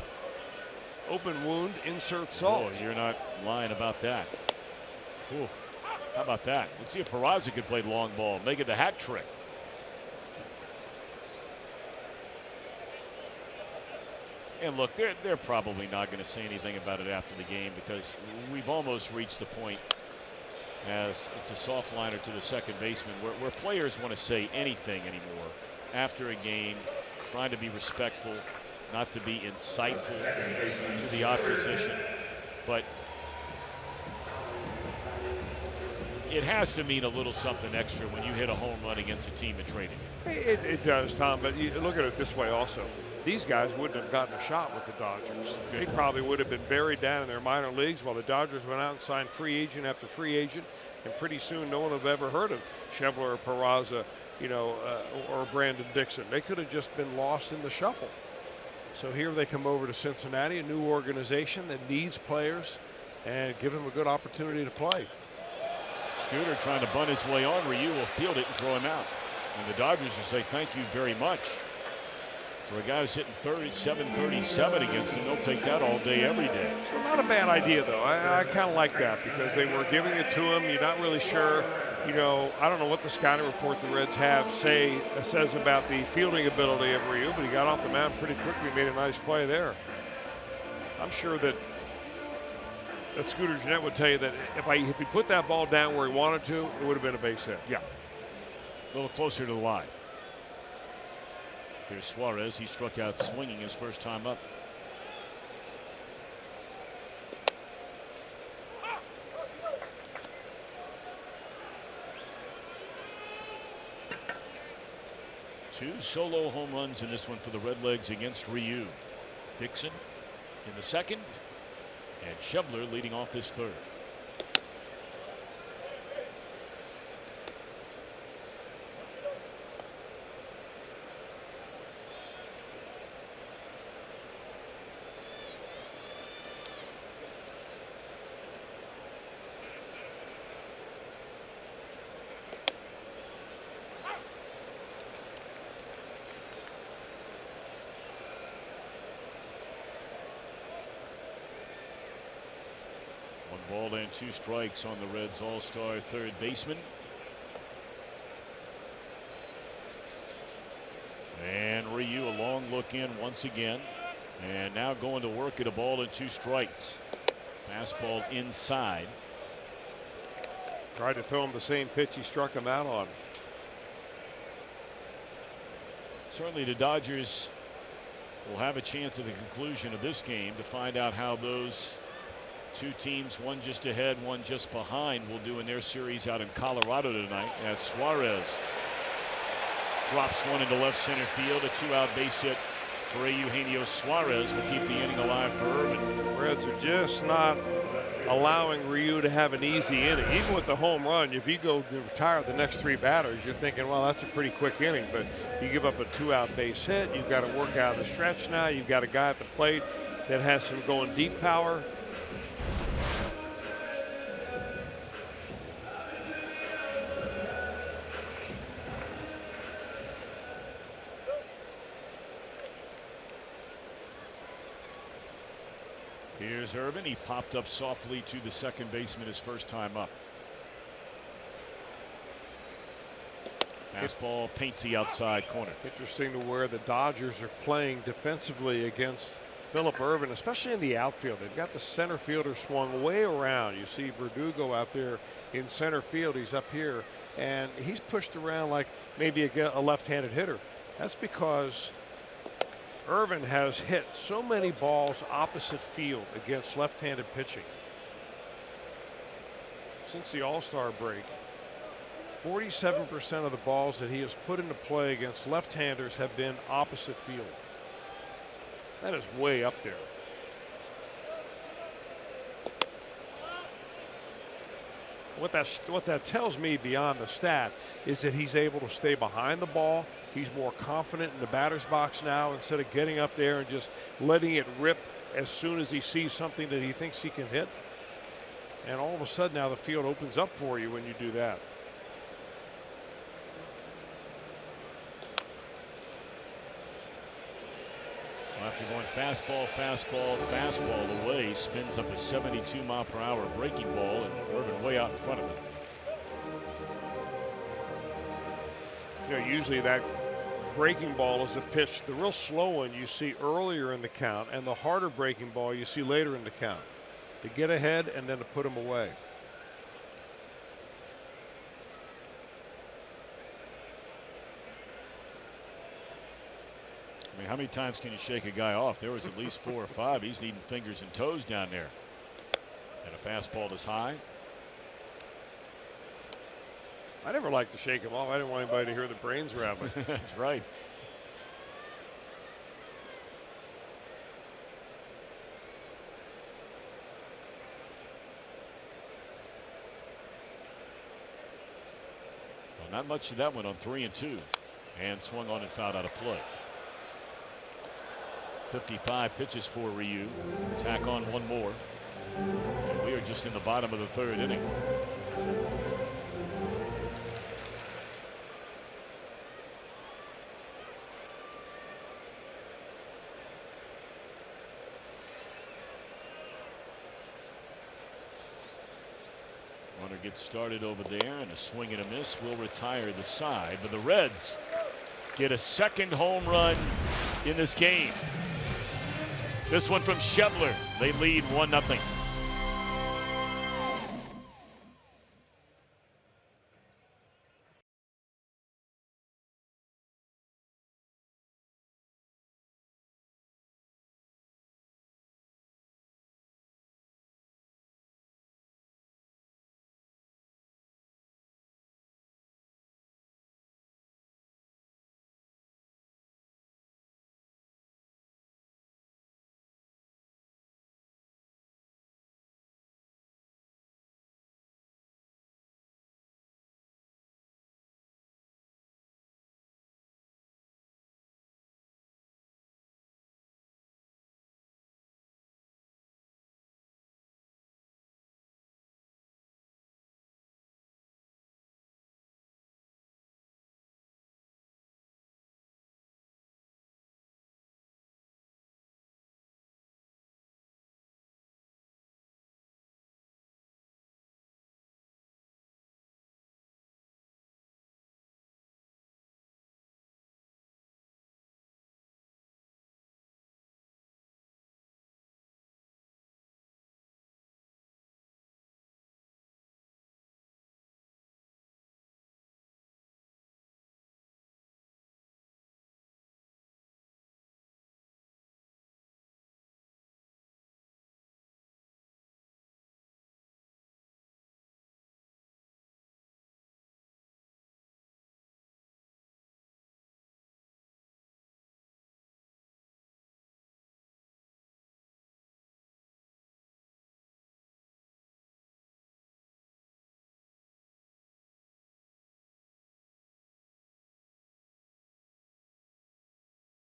Open wound, insert salt.
Oh, you're not lying about that. Ooh, how about that? Let's see if Peraza could play long ball, make it the hat trick. And look, they're probably not going to say anything about it after the game because we've almost reached the point, as it's a soft liner to the second baseman, where players want to say anything anymore after a game, trying to be respectful, not to be insightful to the opposition. But it has to mean a little something extra when you hit a home run against a team in training.
It does, Tom, but you look at it this way also. These guys wouldn't have gotten a shot with the Dodgers. They probably would have been buried down in their minor leagues while the Dodgers went out and signed free agent after free agent, and pretty soon no one would have ever heard of Shebler or Peraza, or Brandon Dixon. They could have just been lost in the shuffle. So here they come over to Cincinnati, a new organization that needs players, and give them a good opportunity to play.
Scooter trying to bunt his way on. Ryu will field it and throw him out. And the Dodgers will say thank you very much. For a guy who's hitting 37 against him, they'll take that all day, every day.
So not a bad idea, though. I kind of like that because they were giving it to him. You're not really sure. I don't know what the scouting report the Reds have says about the fielding ability of Ryu, but he got off the mound pretty quickly, made a nice play there. I'm sure that Scooter Gennett would tell you that if he put that ball down where he wanted to, it would have been a base hit.
Yeah. A little closer to the line. Here's Suarez. He struck out swinging his first time up. Two solo home runs in this one for the Redlegs against Ryu. Dixon in the second, and Shebler leading off this third. Ball and 2 strikes on the Reds all-star third baseman. And Ryu a long look in once again. And now going to work at a ball and 2 strikes. Fastball inside.
Tried to throw him the same pitch he struck him out on.
Certainly the Dodgers will have a chance at the conclusion of this game to find out how those 2 teams, one just ahead, one just behind, will do in their series out in Colorado tonight, as Suarez drops one into left center field. A 2-out base hit for Eugenio Suarez will keep the inning alive for Irvin.
The Reds are just not allowing Ryu to have an easy inning. Even with the home run, if you go to retire the next 3 batters, you're thinking, well, that's a pretty quick inning. But you give up a 2-out base hit, you've got to work out of the stretch now. You've got a guy at the plate that has some going deep power.
Here's Irvin. He popped up softly to the second baseman his first time up. Fastball paints the outside corner.
Interesting to where the Dodgers are playing defensively against Phillip Ervin, especially in the outfield. They've got the center fielder swung way around. You see Verdugo out there in center field. He's up here, and he's pushed around like maybe a left-handed hitter. That's because Ervin has hit so many balls opposite field against left-handed pitching. Since the All-Star break, 47% of the balls that he has put into play against left-handers have been opposite field. That is way up there. What that tells me beyond the stat is that he's able to stay behind the ball. He's more confident in the batter's box now instead of getting up there and just letting it rip as soon as he sees something that he thinks he can hit. And all of a sudden now the field opens up for you when you do that.
After going fastball, fastball, fastball away, spins up a 72-mile-per-hour breaking ball, and Irvin way out in front of it.
You know, usually that breaking ball is a pitch, the real slow one you see earlier in the count, and the harder breaking ball you see later in the count, to get ahead and then to put him away.
I mean, how many times can you shake a guy off? There was at least 4 or 5. He's needing fingers and toes down there. And a fastball that's high.
I never liked to shake him off. I didn't want anybody to hear the brains rattling.
That's right. Well, not much of that one on 3-2. And swung on and fouled out of play. 55 pitches for Ryu. Tack on one more. And we are just in the bottom of the 3rd inning. Runner gets started over there, and a swing and a miss will retire the side. But the Reds get a second home run in this game. This one from Schebler. They lead 1-0.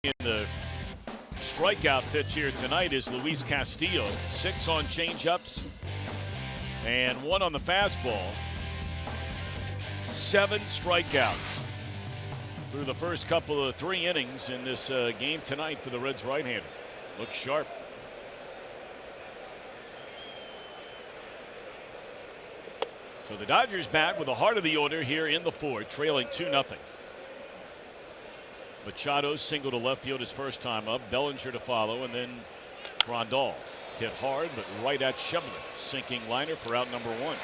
In the strikeout pitch here tonight is Luis Castillo. 6 on changeups and 1 on the fastball. 7 strikeouts through the first couple of 3 innings in this game tonight for the Reds right-hander. Looks sharp. So the Dodgers bat with the heart of the order here in the fourth, trailing 2-0. Machado single to left field his first time up. Bellinger to follow, and then Grandal hit hard, but right at Chevrolet. Sinking liner for out number 1.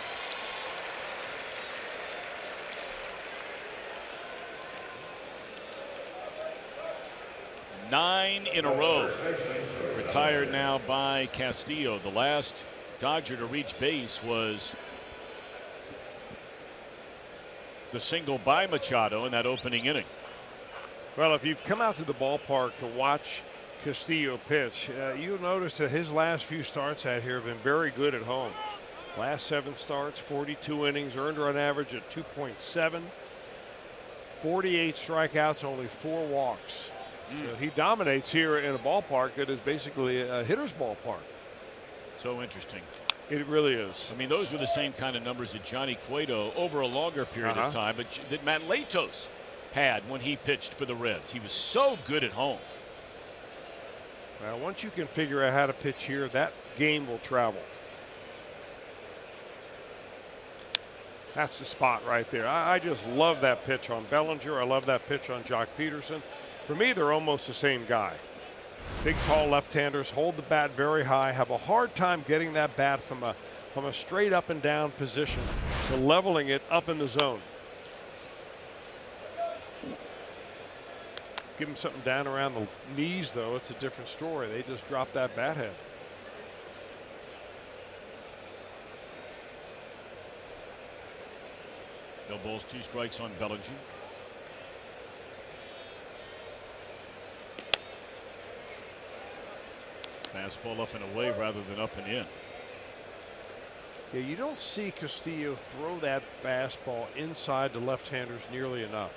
Nine in a row. Retired now by Castillo. The last Dodger to reach base was the single by Machado in that opening inning.
Well, if you've come out to the ballpark to watch Castillo pitch, you'll notice that his last few starts out here have been very good at home. Last 7 starts, 42 innings, earned run average at 2.7, 48 strikeouts, only 4 walks. So he dominates here in a ballpark that is basically a hitter's ballpark.
So interesting.
It really is.
I mean, those were the same kind of numbers that Johnny Cueto over a longer period of time, but that Matt Latos had when he pitched for the Reds. He was so good at home.
Well, once you can figure out how to pitch here, that game will travel. That's the spot right there. I just love that pitch on Bellinger. I love that pitch on Jock Peterson. For me, they're almost the same guy. Big, tall left-handers hold the bat very high, have a hard time getting that bat from a straight up and down position to leveling it up in the zone. Give him something down around the knees, though, it's a different story. They just drop that bat head.
No balls, 2 strikes on Bellinger. Fastball up and away rather than up and in.
Yeah, you don't see Castillo throw that fastball inside the left-handers nearly enough.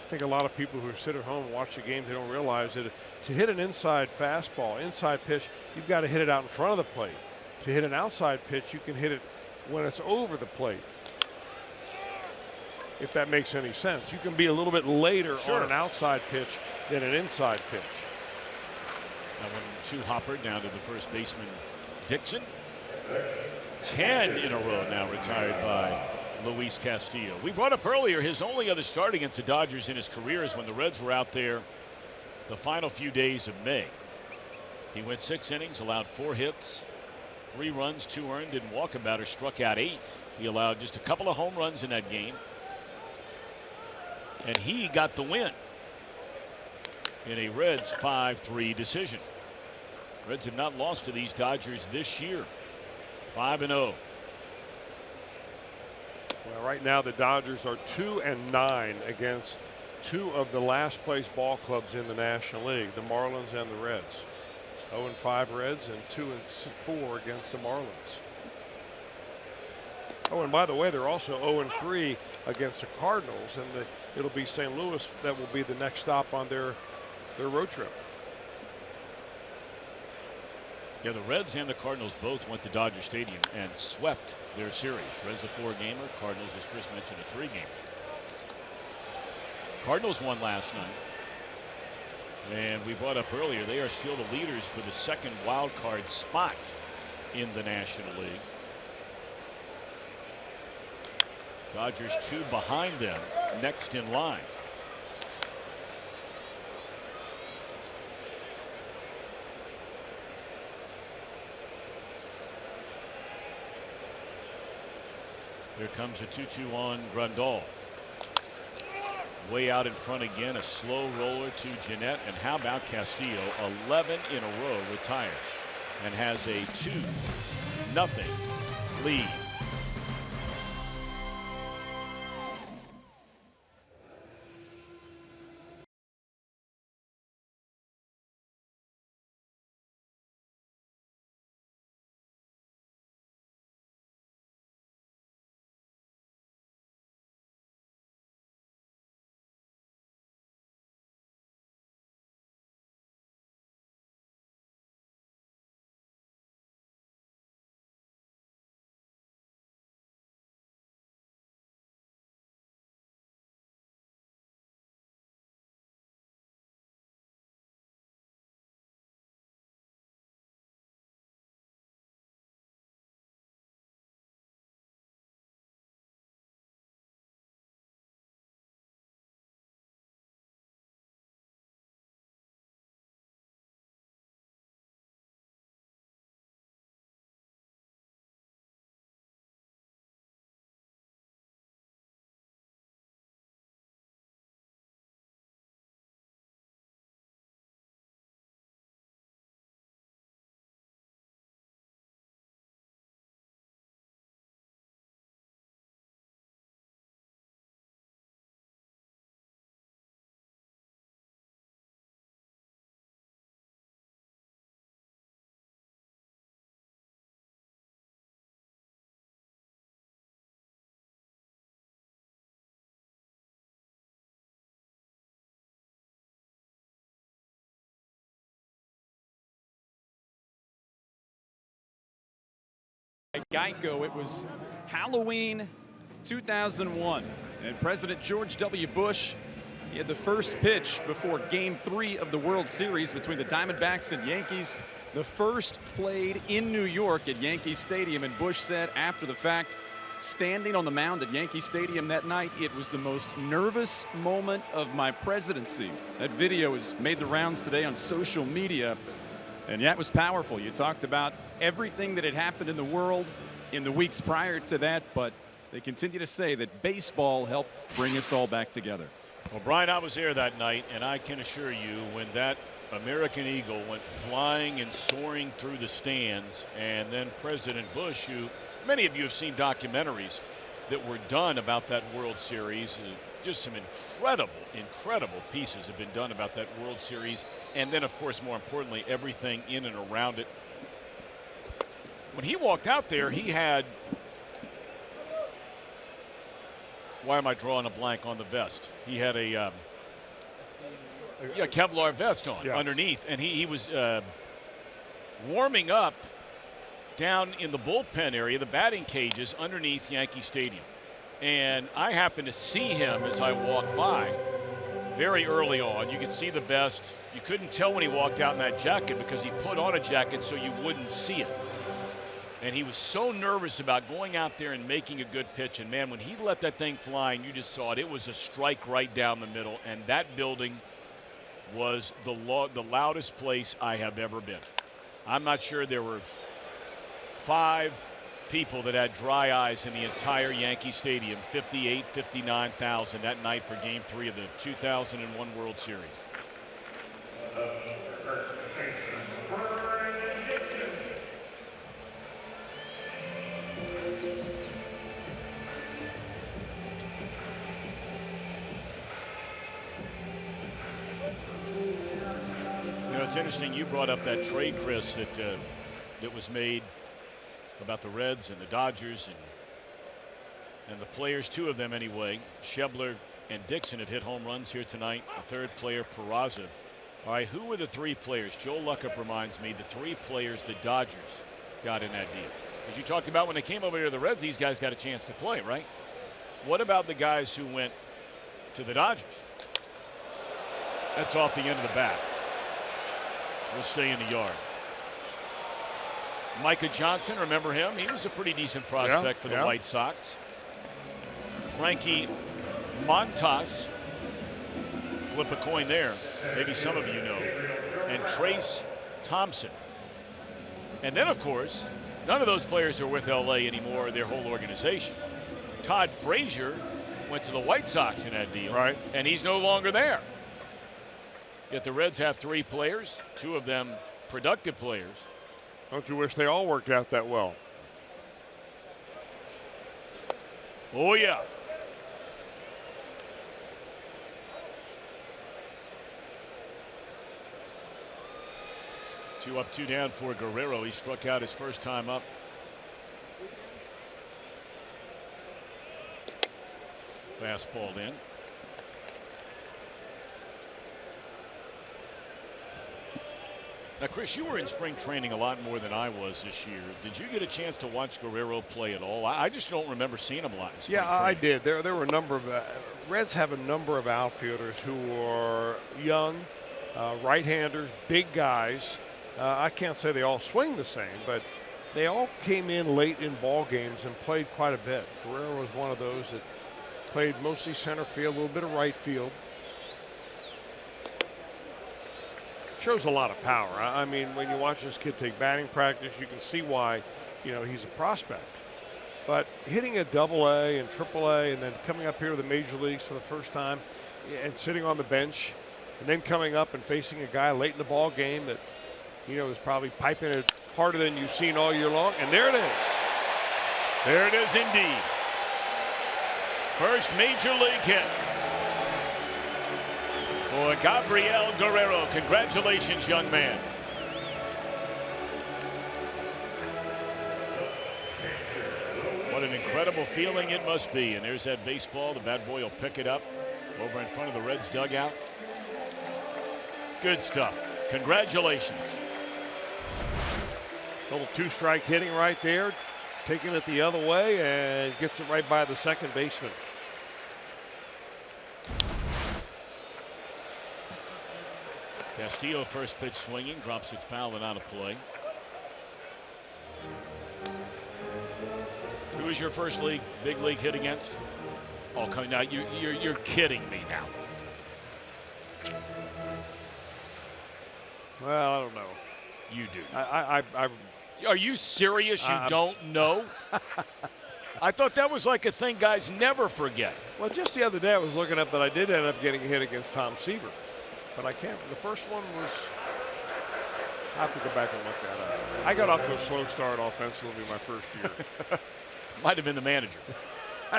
I think a lot of people who sit at home and watch the game, they don't realize that to hit an inside fastball, inside pitch, you've got to hit it out in front of the plate. To hit an outside pitch, you can hit it when it's over the plate. If that makes any sense. You can be a little bit later on an outside pitch than an inside pitch.
That one to Hopper, down to the first baseman Dixon. 10 in a row now retired by Luis Castillo. We brought up earlier his only other start against the Dodgers in his career is when the Reds were out there the final few days of May. He went 6 innings, allowed 4 hits, 3 runs, 2 earned, didn't walk about or struck out 8. He allowed just a couple of home runs in that game, and he got the win in a Reds 5-3 decision. Reds have not lost to these Dodgers this year. 5-0.
Well, right now the Dodgers are 2-9 against 2 of the last place ball clubs in the National League, the Marlins and the Reds. 0-5 Reds and 2-4 against the Marlins. Oh, and by the way, they're also 0-3 against the Cardinals, and it'll be St. Louis that will be the next stop on their road trip.
Yeah, the Reds and the Cardinals both went to Dodger Stadium and swept their series. Reds a 4-gamer, Cardinals, as Chris mentioned, a 3-gamer. Cardinals won last night, and we brought up earlier they are still the leaders for the second wild card spot in the National League. Dodgers 2 behind them, next in line. Here comes a 2-2 on Grandal. Way out in front again, a slow roller to Jeanette. And how about Castillo? 11 in a row retires and has a 2-0 lead.
Geico. It was Halloween 2001, and President George W. Bush, he had the first pitch before Game 3 of the World Series between the Diamondbacks and Yankees. The first played in New York at Yankee Stadium, and Bush said after the fact, standing on the mound at Yankee Stadium that night, it was the most nervous moment of my presidency. That video has made the rounds today on social media, and yeah, it was powerful. You talked about everything that had happened in the world in the weeks prior to that, but they continue to say that baseball helped bring us all back together.
Well, Brian, I was there that night, and I can assure you when that American Eagle went flying and soaring through the stands, and then President Bush, who many of you have seen documentaries that were done about that World Series. Just some incredible pieces have been done about that World Series. And then, of course, more importantly, everything in and around it. When he walked out there, he had, why am I drawing a blank on the vest? He had a Kevlar vest on underneath. And he was warming up down in the bullpen area, the batting cages underneath Yankee Stadium. And I happened to see him as I walked by very early on. You could see the vest. You couldn't tell when he walked out in that jacket because he put on a jacket so you wouldn't see it. And he was so nervous about going out there and making a good pitch. And man, when he let that thing fly and you just saw it, it was a strike right down the middle. And that building was the loudest place I have ever been. I'm not sure there were 5 people that had dry eyes in the entire Yankee Stadium, 58, 59,000 that night for Game 3 of the 2001 World Series. You know, it's interesting you brought up that trade, Chris, that was made about the Reds and the Dodgers and the players, 2 of them anyway. Schebler and Dixon have hit home runs here tonight. The third player, Peraza. All right, who were the 3 players? Joe Luckup reminds me, the 3 players the Dodgers got in that deal. As you talked about when they came over here to the Reds, these guys got a chance to play, right? What about the guys who went to the Dodgers? That's off the end of the bat. We'll stay in the yard. Micah Johnson, remember him? He was a pretty decent prospect for the White Sox. Frankie Montas, flip a coin there, maybe some of you know. And Trace Thompson. And then, of course, none of those players are with LA anymore, their whole organization. Todd Frazier went to the White Sox in that deal.
Right.
And he's no longer there. Yet the Reds have 3 players, 2 of them productive players.
Don't you wish they all worked out that well?
Oh, yeah. Two up, 2 down for Guerrero. He struck out his first time up. Fastball in. Now, Chris, you were in spring training a lot more than I was this year. Did you get a chance to watch Guerrero play at all? I just don't remember seeing him a lot in spring training.
I did. There were a number of Reds have a number of outfielders who are young, right-handers, big guys. I can't say they all swing the same, but they all came in late in ball games and played quite a bit. Guerrero was one of those that played mostly center field, a little bit of right field. Shows a lot of power. I mean, when you watch this kid take batting practice, you can see why, you know, he's a prospect. But hitting a AA and AAA and then coming up here to the major leagues for the first time and sitting on the bench and then coming up and facing a guy late in the ball game that, you know, is probably piping it harder than you've seen all year long. And there it is.
There it is indeed. First major league hit for Gabriel Guerrero. Congratulations, young man. What an incredible feeling it must be. And there's that baseball. The bad boy will pick it up over in front of the Reds dugout. Good stuff. Congratulations.
Little 2-strike hitting right there. taking it the other way and gets it right by the second baseman.
Castillo first pitch swinging, drops it foul and out of play. Who was your first big league hit against? Oh, come now, you're kidding me now.
Well, I don't know.
You do.
I
Are you serious? You don't know? I thought that was like a thing guys never forget.
Well, just the other day I was looking up that I did end up getting hit against Tom Seaver, but I can't. The first one was. I have to go back and look that up. I got off to a slow start offensively my first year.
Might have been the manager.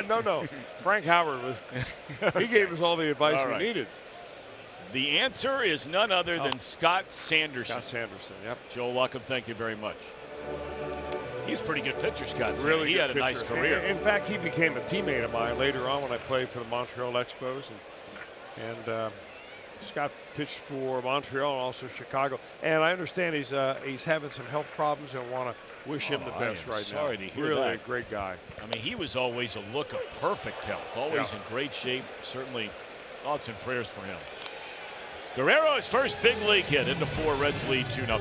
No. Frank Howard was. He gave us all the advice we needed.
The answer is none other than Scott Sanderson.
Scott Sanderson, yep.
Joe Luckham, thank you very much. He's a pretty good pitcher, Scott.
Really,
he had a nice career.
In fact, he became a teammate of mine later on when I played for the Montreal Expos, and Scott pitched for Montreal and also Chicago. And I understand he's having some health problems and want to wish him the best right now.
Sorry to hear
really
that.
A great guy.
I mean, he was always a look of perfect health, always in great shape. Certainly, thoughts and prayers for him. Guerrero's first big league hit into 4. Reds lead 2-0.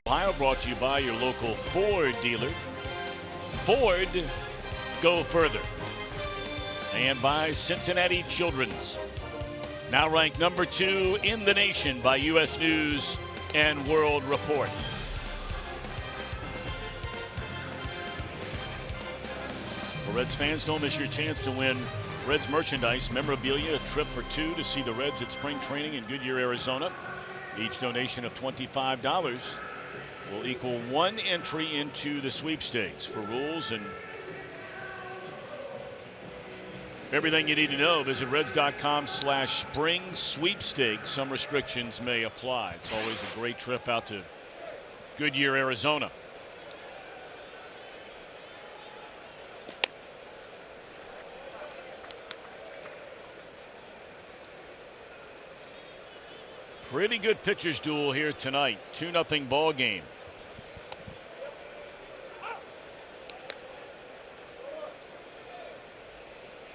Ohio brought to you by your local Ford dealer. Ford, go further. And by Cincinnati Children's. Now ranked number 2 in the nation by U.S. News and World Report. For Reds fans, don't miss your chance to win Reds merchandise, memorabilia, a trip for 2 to see the Reds at spring training in Goodyear, Arizona. Each donation of $25 will equal 1 entry into the sweepstakes. For rules and everything you need to know, visit Reds.com/spring sweepstakes. Some restrictions may apply. It's always a great trip out to Goodyear, Arizona. Pretty good pitchers duel here tonight. 2-0 ball game.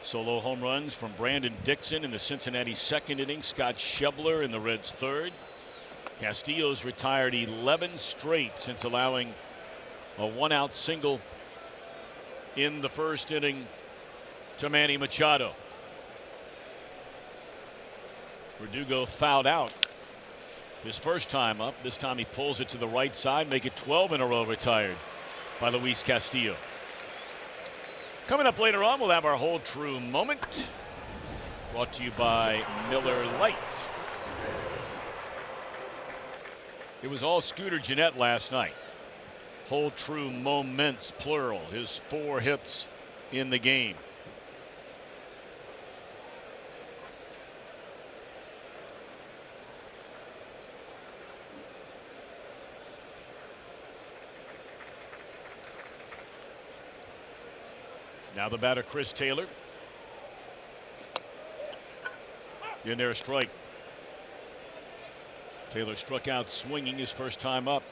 Solo home runs from Brandon Dixon in the Cincinnati second inning. Scott Schebler in the Reds third. Castillo's retired 11 straight since allowing a 1-out single in the first inning to Manny Machado. Verdugo fouled out his first time up. This time he pulls it to the right side, make it 12 in a row retired by Luis Castillo. Coming up later on, we'll have our Hold True moment, brought to you by Miller Lite. It was all Scooter Gennett last night. Hold True moments, plural, his 4 hits in the game. Now the batter, Chris Taylor. In there, a strike. Taylor struck out swinging his first time up.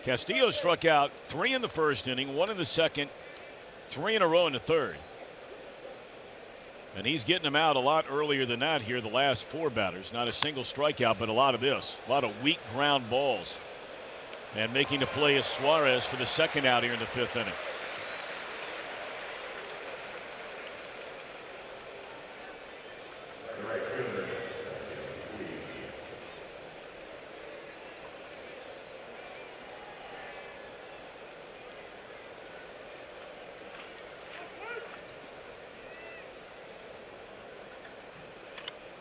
Castillo struck out 3 in the first inning, 1 in the second, 3 in a row in the third. And he's getting them out a lot earlier than that here, the last 4 batters. Not a single strikeout, but a lot of this. A lot of weak ground balls. And making the play is Suarez for the second out here in the 5th inning.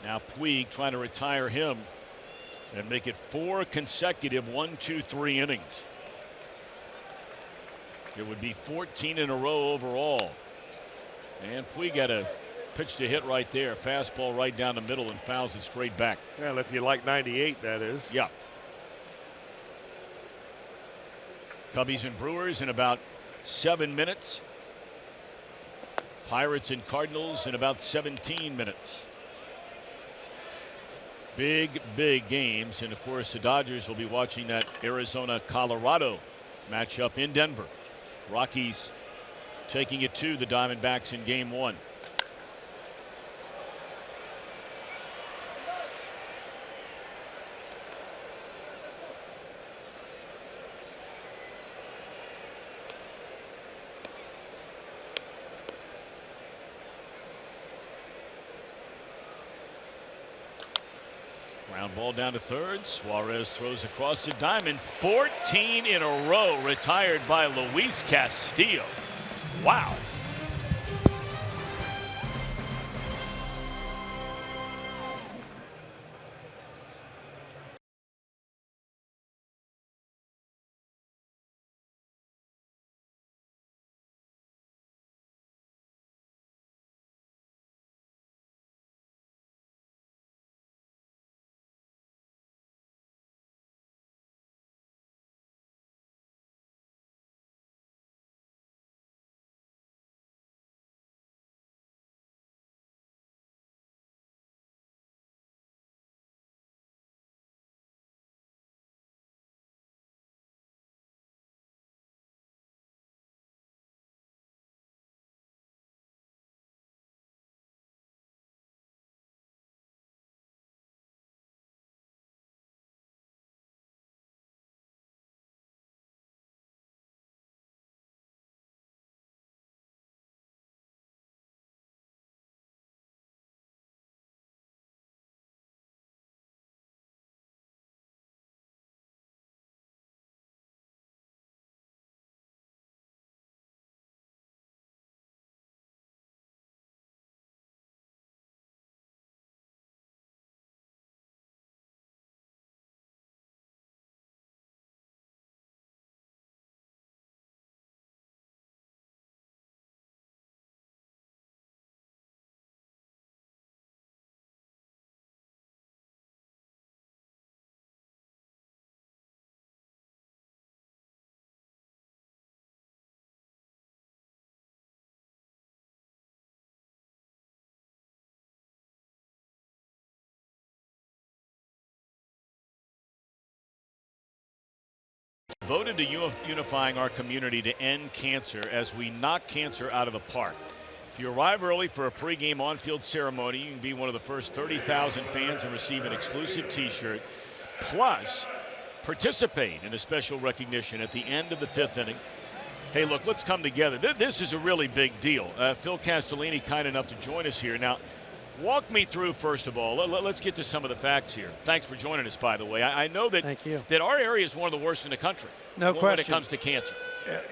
Now Puig trying to retire him and make it 4 consecutive 1, 2, 3 innings. It would be 14 in a row overall. And Puig got a pitch to hit right there. Fastball right down the middle and fouls it straight back.
Well, if you like 98, that is.
Yeah. Cubbies and Brewers in about 7 minutes. Pirates and Cardinals in about 17 minutes. Big games, and of course the Dodgers will be watching that Arizona-Colorado matchup in Denver. Rockies taking it to the Diamondbacks in game 1. Ground ball down to third. Suarez throws across the diamond. 14 in a row retired by Luis Castillo. Wow. Voted to unifying our community to end cancer as we knock cancer out of the park. If you arrive early for a pregame on-field ceremony, you can be one of the first 30,000 fans and receive an exclusive T-shirt. Plus, participate in a special recognition at the end of the 5th inning. Hey, look, let's come together. This is a really big deal. Phil Castellini kind enough to join us here. Now, walk me through, first of all. Let's get to some of the facts here. Thanks for joining us, by the way. I know that, that our area is one of the worst in the country.
No question.
When it comes to cancer.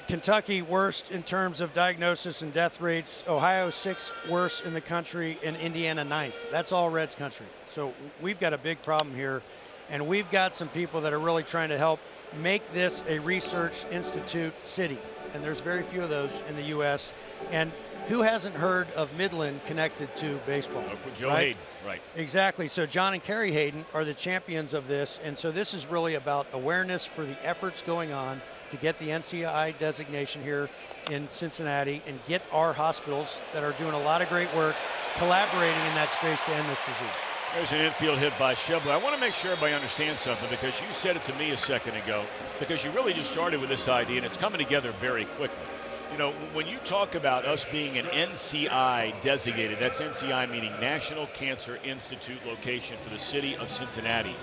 Kentucky worst in terms of diagnosis and death rates. Ohio 6th worst in the country, and Indiana 9th. That's all Reds country. So we've got a big problem here, and we've got some people that are really trying to help make this a research institute city. And there's very few of those in the U.S. And who hasn't heard of Midland connected to baseball?
Joe
right?
Hayden, right.
Exactly. So John and Carrie Hayden are the champions of this. And so this is really about awareness for the efforts going on to get the NCI designation here in Cincinnati and get our hospitals that are doing a lot of great work collaborating in that space to end this disease.
There's an infield hit by Shebler. I want to make sure everybody understands something, because you said it to me a second ago, because you really just started with this idea, and it's coming together very quickly. You know, when you talk about us being an NCI designated, that's NCI meaning National Cancer Institute location for the city of Cincinnati,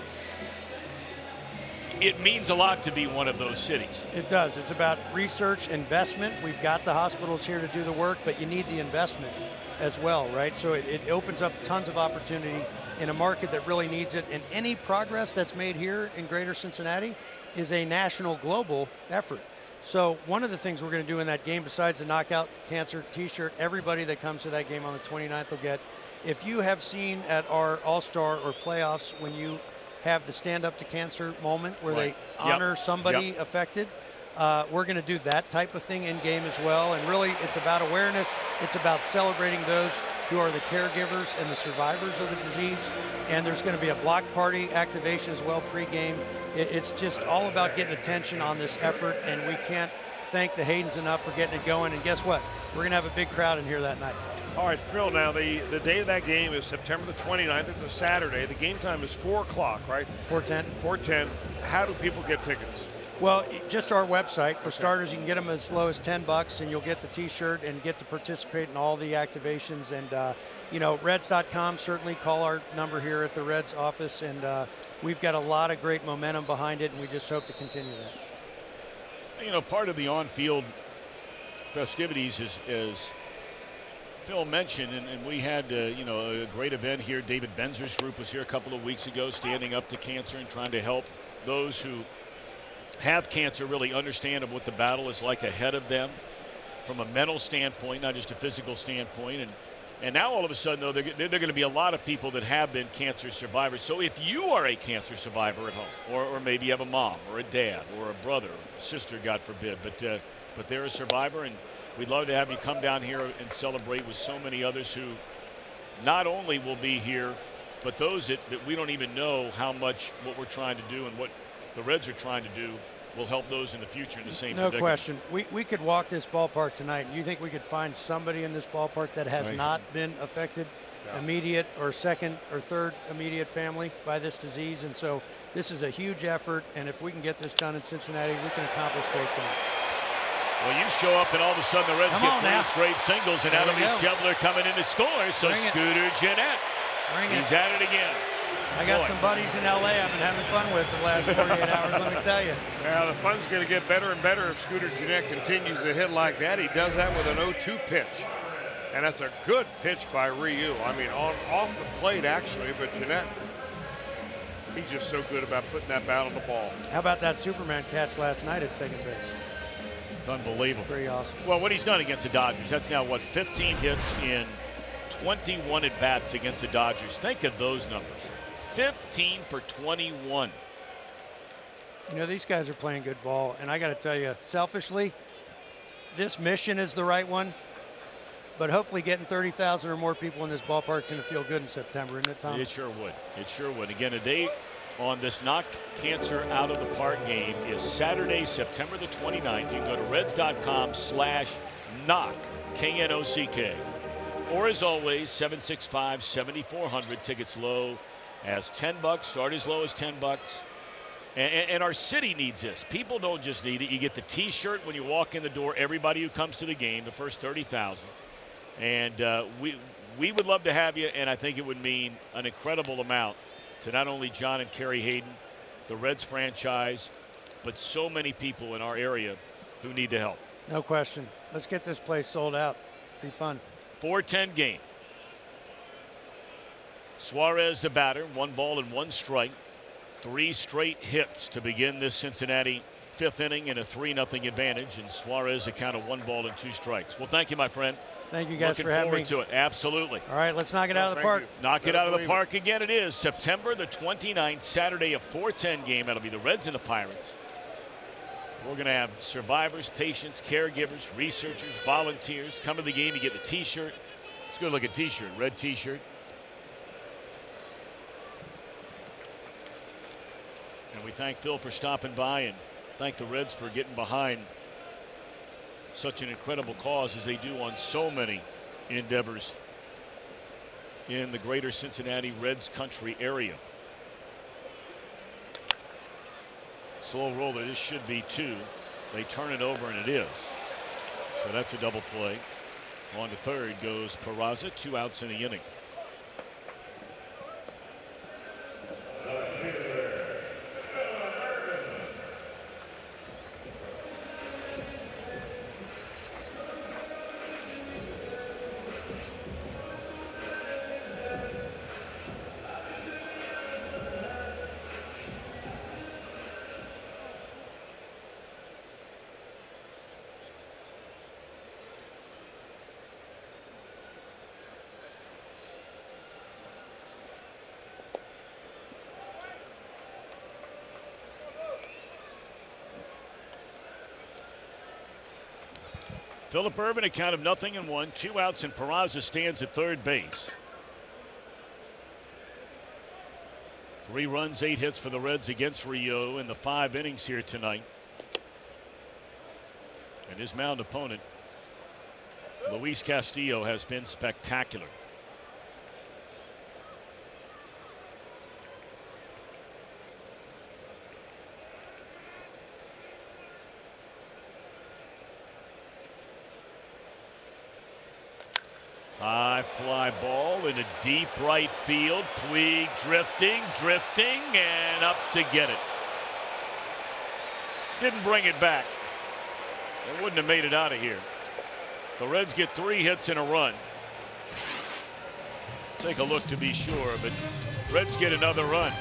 it means a lot to be one of those cities.
It does. It's about research, investment. We've got the hospitals here to do the work, but you need the investment as well, right? So it opens up tons of opportunity in a market that really needs it. And any progress that's made here in greater Cincinnati is a national, global effort. So one of the things we're going to do in that game, besides the Knockout Cancer t-shirt, everybody that comes to that game on the 29th will get. If you have seen at our All-Star or playoffs when you have the Stand Up to Cancer moment where they honor somebody affected, we're going to do that type of thing in game as well. And really, it's about awareness. It's about celebrating those who are the caregivers and the survivors of the disease. And there's going to be a block party activation as well pre-game. It's just all about getting attention on this effort, and we can't thank the Haydens enough for getting it going. And guess what? We're going to have a big crowd in here that night.
All right, Phil, now the day of that game is September the 29th. It's a Saturday. The game time is 4 o'clock, right?
4:10.
4:10. How do people get tickets?
Well, just our website. For starters, you can get them as low as $10, and you'll get the T-shirt and get to participate in all the activations. And, you know, Reds.com, certainly call our number here at the Reds office. And we've got a lot of great momentum behind it, and we just hope to continue that.
You know, part of the on-field festivities is Phil mentioned, and we had, you know, a great event here. David Benzer's group was here a couple of weeks ago, standing up to cancer and trying to help those who have cancer really understand of what the battle is like ahead of them from a mental standpoint, not just a physical standpoint. And now all of a sudden, though, there are going to be a lot of people that have been cancer survivors. So if you are a cancer survivor at home, or maybe you have a mom or a dad or a brother or a sister, God forbid, but they're a survivor, and we'd love to have you come down here and celebrate with so many others who not only will be here, but those that we don't even know how much what we're trying to do and what the Reds are trying to do will help those in the future in the same
No
predicament.
question. We could walk this ballpark tonight, and you think we could find somebody in this ballpark that has not been affected, immediate or second or third immediate family by this disease? And so this is a huge effort, and if we can get this done in Cincinnati, we can accomplish great things.
Well, you show up, and all of a sudden the Reds get 3 straight singles, and that'll be Shebler coming in to score. So Scooter Jeanette, he's at it again.
I got some buddies in L.A. I've been having fun with the last 48 hours, let me tell you.
Well, the fun's going to get better and better if Scooter Jeanette continues to hit like that. He does that with an 0-2 pitch. And that's a good pitch by Ryu. I mean, off the plate, actually, but Jeanette, he's just so good about putting that bat on the ball.
How about that Superman catch last night at second base?
It's unbelievable.
Pretty awesome.
Well, what he's done against the Dodgers, that's now, what, 15 hits in 21 at-bats against the Dodgers. Think of those numbers. 15 for 21.
You know, these guys are playing good ball, and I got to tell you, selfishly, this mission is the right one, but hopefully getting 30,000 or more people in this ballpark is going to feel good in September, isn't it, Tom?
It sure would. It sure would. Again, a day on this Knock Cancer Out of the Park game is Saturday, September the 29th. You can go to reds.com/knock, K-N-O-C-K. Or as always, 765-7400. Tickets low as $10, start as low as $10. And our city needs this. People don't just need it. You get the T-shirt when you walk in the door. Everybody who comes to the game, the first 30,000. And we would love to have you, and I think it would mean an incredible amount to not only John and Carrie Hayden, the Reds franchise, but so many people in our area who need the help.
No question. Let's get this place sold out. Be fun.
4-10 game. Suarez the batter, 1 ball and 1 strike. 3 straight hits to begin this Cincinnati 5th inning in a 3-0 advantage, and Suarez a count of 1 ball and 2 strikes. Well, thank you, my friend.
Thank you guys for having me.
Looking forward to it. Absolutely.
All right, let's knock it out of the park.
Knock it out of the park again. It is September the 29th, Saturday, a 4-10 game. That'll be the Reds and the Pirates. We're going to have survivors, patients, caregivers, researchers, volunteers. Come to the game, you get the T-shirt. It's a good looking T-shirt, red T-shirt. And we thank Phil for stopping by and thank the Reds for getting behind such an incredible cause as they do on so many endeavors in the greater Cincinnati Reds country area. Slow roller, this should be 2. They turn it over and it is. So that's a double play. On to third goes Peraza, 2 outs in the inning. Phillip Ervin, a count of 0-1, 2 outs, and Peraza stands at third base. 3 runs, 8 hits for the Reds against Rio in the 5 innings here tonight. And his mound opponent, Luis Castillo, has been spectacular. High fly ball into deep right field. Puig drifting, and up to get it. Didn't bring it back. They wouldn't have made it out of here. The Reds get 3 hits and a run. Take a look to be sure, but Reds get another run.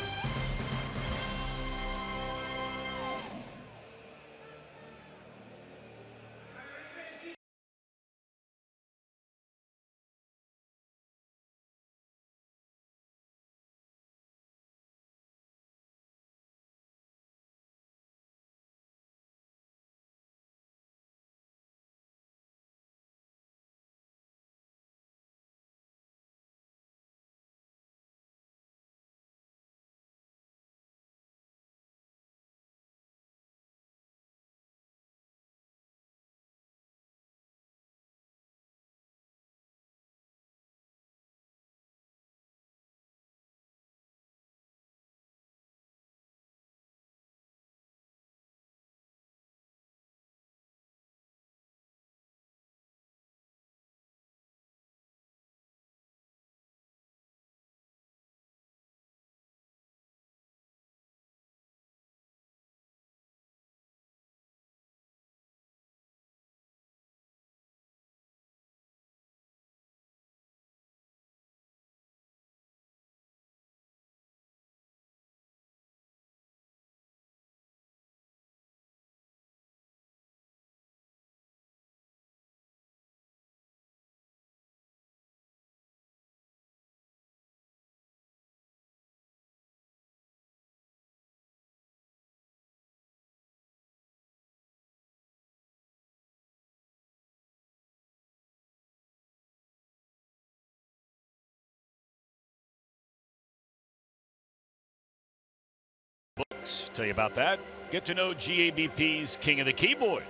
Books tell you about that. Get to know GABP's King of the Keyboard.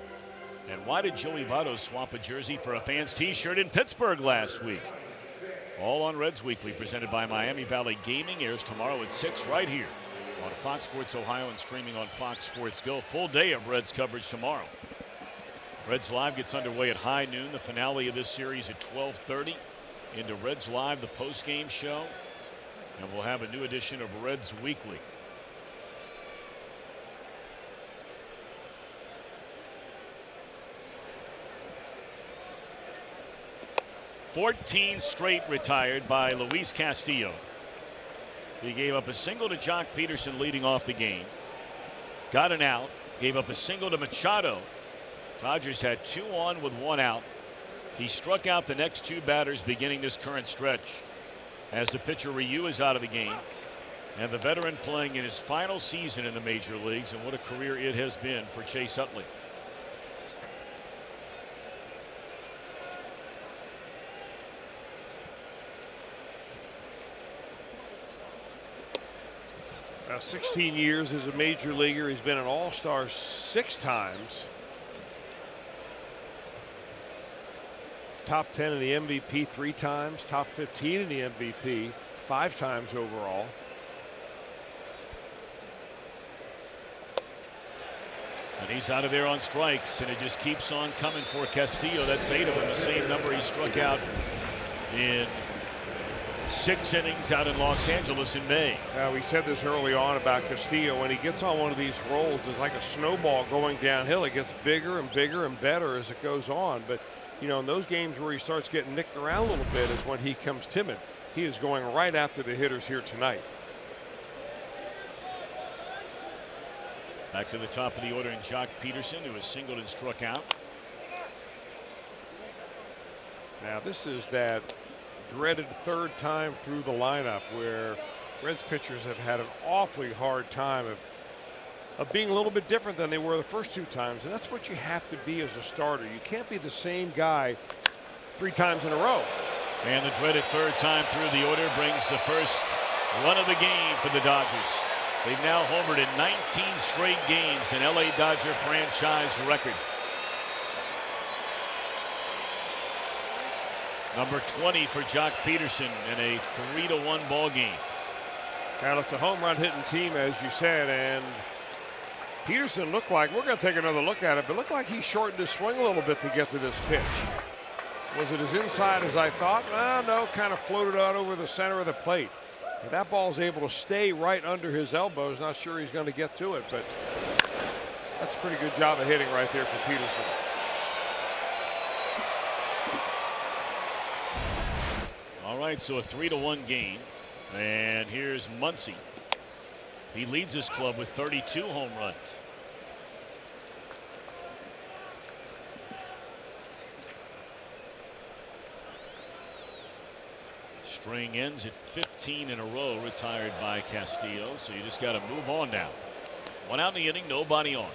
And why did Joey Votto swap a jersey for a fan's T-shirt in Pittsburgh last week? All on Reds Weekly, presented by Miami Valley Gaming, airs tomorrow at 6 right here on Fox Sports Ohio and streaming on Fox Sports Go. Full day of Reds coverage tomorrow. Reds Live gets underway at high noon. The finale of this series at 12:30. Into Reds Live, the post-game show. And we'll have a new edition of Reds Weekly. "14 straight retired by Luis Castillo. He gave up a single to Jock Peterson leading off the game. Got an out. Gave up a single to Machado. Dodgers had 2 on with 1 out. He struck out the next 2 batters beginning this current stretch. As the pitcher Ryu is out of the game. And the veteran playing in his final season in the major leagues, and what a career it has been for Chase Utley.
Now 16 years as a major leaguer. He's been an all-star 6 times. Top 10 in the MVP 3 times. Top 15 in the MVP 5 times overall.
And he's out of there on strikes, and it just keeps on coming for Castillo. That's 8 of them, the same number he struck out in 6 innings out in Los Angeles in May.
We said this early on about Castillo. When he gets on one of these rolls, it's like a snowball going downhill. It gets bigger and bigger and better as it goes on. But, you know, in those games where he starts getting nicked around a little bit is when he comes timid. He is going right after the hitters here tonight.
Back to the top of the order in Jock Peterson, who has singled and struck out.
Now this is that dreaded 3rd time through the lineup where Reds pitchers have had an awfully hard time of being a little bit different than they were the first 2 times, and that's what you have to be as a starter. You can't be the same guy 3 times in a row.
And the dreaded 3rd time through the order brings the first run of the game for the Dodgers. They've now homered in 19 straight games, an LA Dodger franchise record. Number 20 for Jock Peterson in a 3-1 ball game.
Now it's a home run hitting team, as you said, and Peterson looked like, we're going to take another look at it, but looked like he shortened his swing a little bit to get to this pitch. Was it as inside as I thought? No, kind of floated out over the center of the plate. If that ball's able to stay right under his elbows, not sure he's going to get to it, but that's a pretty good job of hitting right there for Peterson.
All right, so a 3-1 game, and here's Muncy. He leads his club with 32 home runs. String ends at 15 in a row, retired by Castillo, so you just got to move on now. 1 out in the inning, nobody on.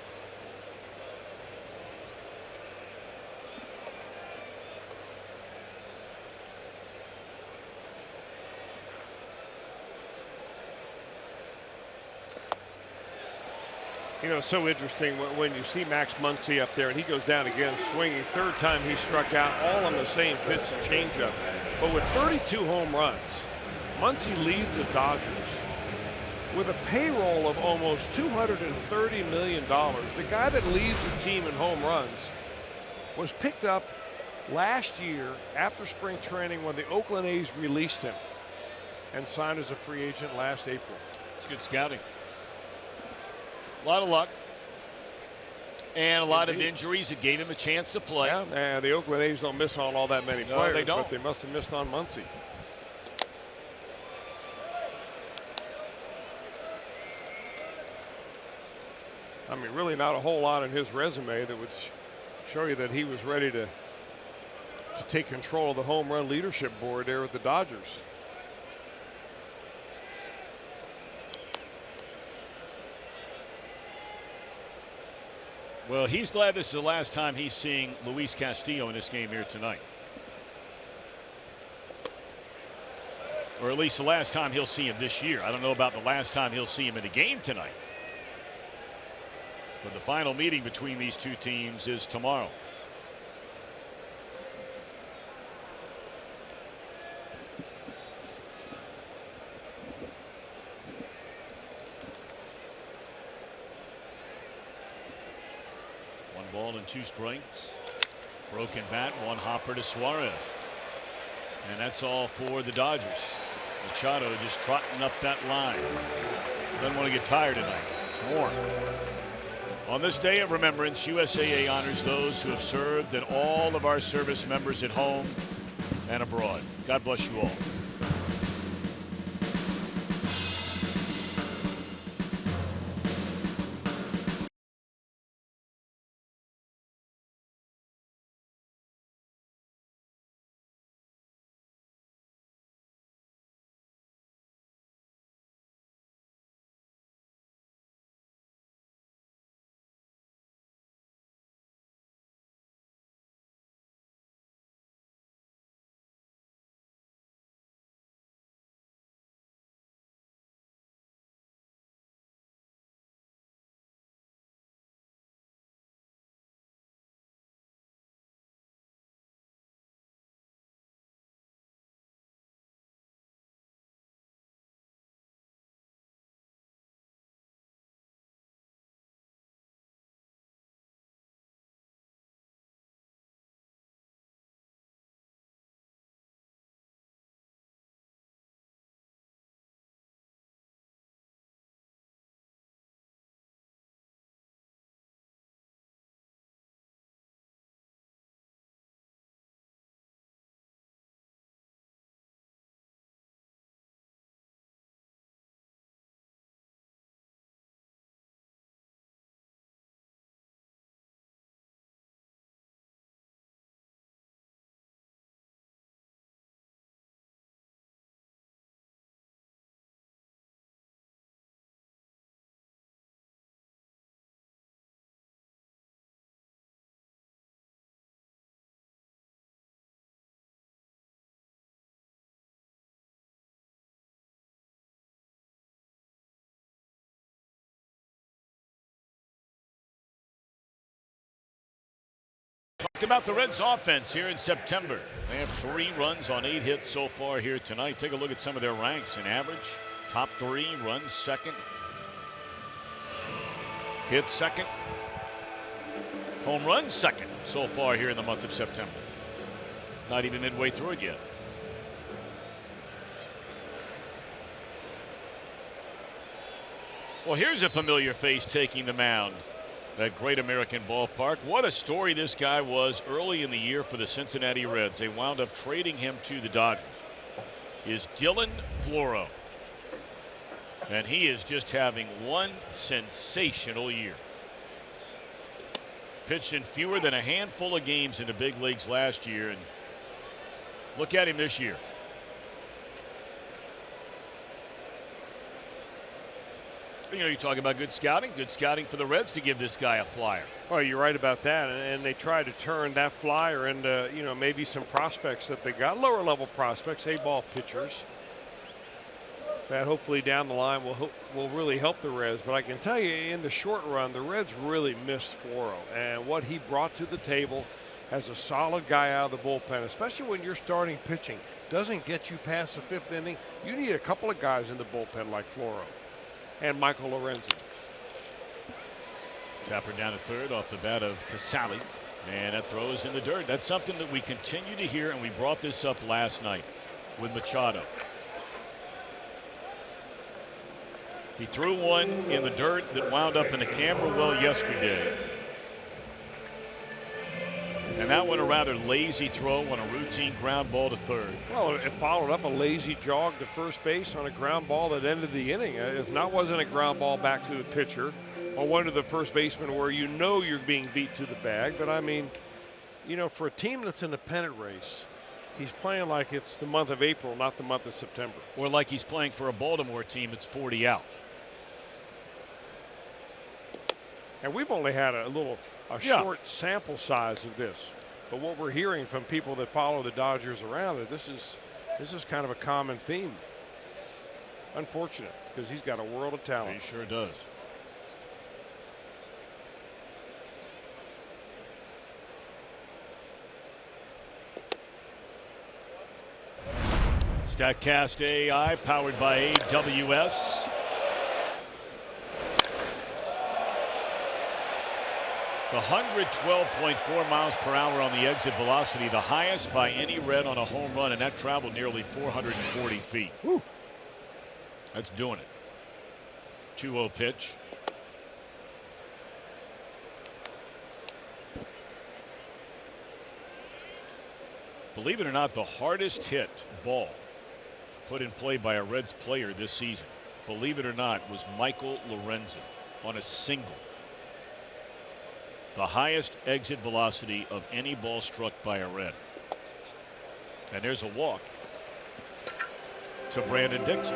You know, it's so interesting when you see Max Muncy up there and he goes down again swinging. 3rd time he struck out, all on the same pitch and changeup. But with 32 home runs, Muncy leads the Dodgers with a payroll of almost $230 million. The guy that leads the team in home runs was picked up last year after spring training when the Oakland A's released him and signed as a free agent last April.
It's good scouting. A lot of luck and a lot of injuries that gave him a chance to play.
Yeah, and the Oakland A's don't miss on all that many players,
they don't.
but they must have missed on Muncy. I mean, really not a whole lot in his resume that would show you that he was ready to take control of the home run leadership board there at the Dodgers.
Well, he's glad this is the last time he's seeing Luis Castillo in this game here tonight. Or at least the last time he'll see him this year. I don't know about the last time he'll see him in a game tonight. But the final meeting between these 2 teams is tomorrow. Ball and 2 strikes. Broken bat, 1 hopper to Suarez. And that's all for the Dodgers. Machado just trotting up that line. Doesn't want to get tired tonight. It's warm. On this day of remembrance, USAA honors those who have served and all of our service members at home and abroad. God bless you all. About the Reds offense here in September. They have 3 runs on 8 hits so far here tonight. Take a look at some of their ranks. In average, top 3, runs second, hits second, home runs second so far here in the month of September. Not even midway through it yet. Well, here's a familiar face taking the mound at Great American Ballpark. What a story this guy was early in the year for the Cincinnati Reds. They wound up trading him to the Dodgers. Is Dylan Floro. And he is just having one sensational year. Pitched in fewer than a handful of games in the big leagues last year, and look at him this year. You know, you talk about good scouting for the Reds to give this guy a flyer.
Well, you're right about that, and they tried to turn that flyer into, you know, maybe some prospects that they got, lower level prospects, A-ball pitchers. That hopefully down the line will really help the Reds. But I can tell you, in the short run, the Reds really missed Floro, and what he brought to the table as a solid guy out of the bullpen, especially when you're starting pitching, doesn't get you past the 5th inning. You need a couple of guys in the bullpen like Floro and Michael Lorenzen.
Tapper down to third off the bat of Casali, and that throw is in the dirt. That's something that we continue to hear, and we brought this up last night with Machado. He threw one in the dirt that wound up in the camera well yesterday. And that one a rather lazy throw on a routine ground ball to third.
Well, it followed up a lazy jog to first base on a ground ball that ended the inning. Wasn't a ground ball back to the pitcher or one to the first baseman where you know you're being beat to the bag. But I mean, you know, for a team that's in a pennant race, he's playing like it's the month of April, not the month of September.
Or like he's playing for a Baltimore team that's 40 out.
And we've only had a short sample size of this, but what we're hearing from people that follow the Dodgers around, that this is kind of a common theme. Unfortunate, because he's got a world of talent.
He sure does. StatCast AI powered by AWS. The 112.4 miles per hour on the exit velocity, the highest by any Red on a home run, and that traveled nearly 440 feet.
Woo.
That's doing it. 2-0 pitch. Believe it or not, the hardest hit ball put in play by a Reds player this season, believe it or not, was Michael Lorenzen on a single. The highest exit velocity of any ball struck by a Red. And there's a walk to Brandon Dixon.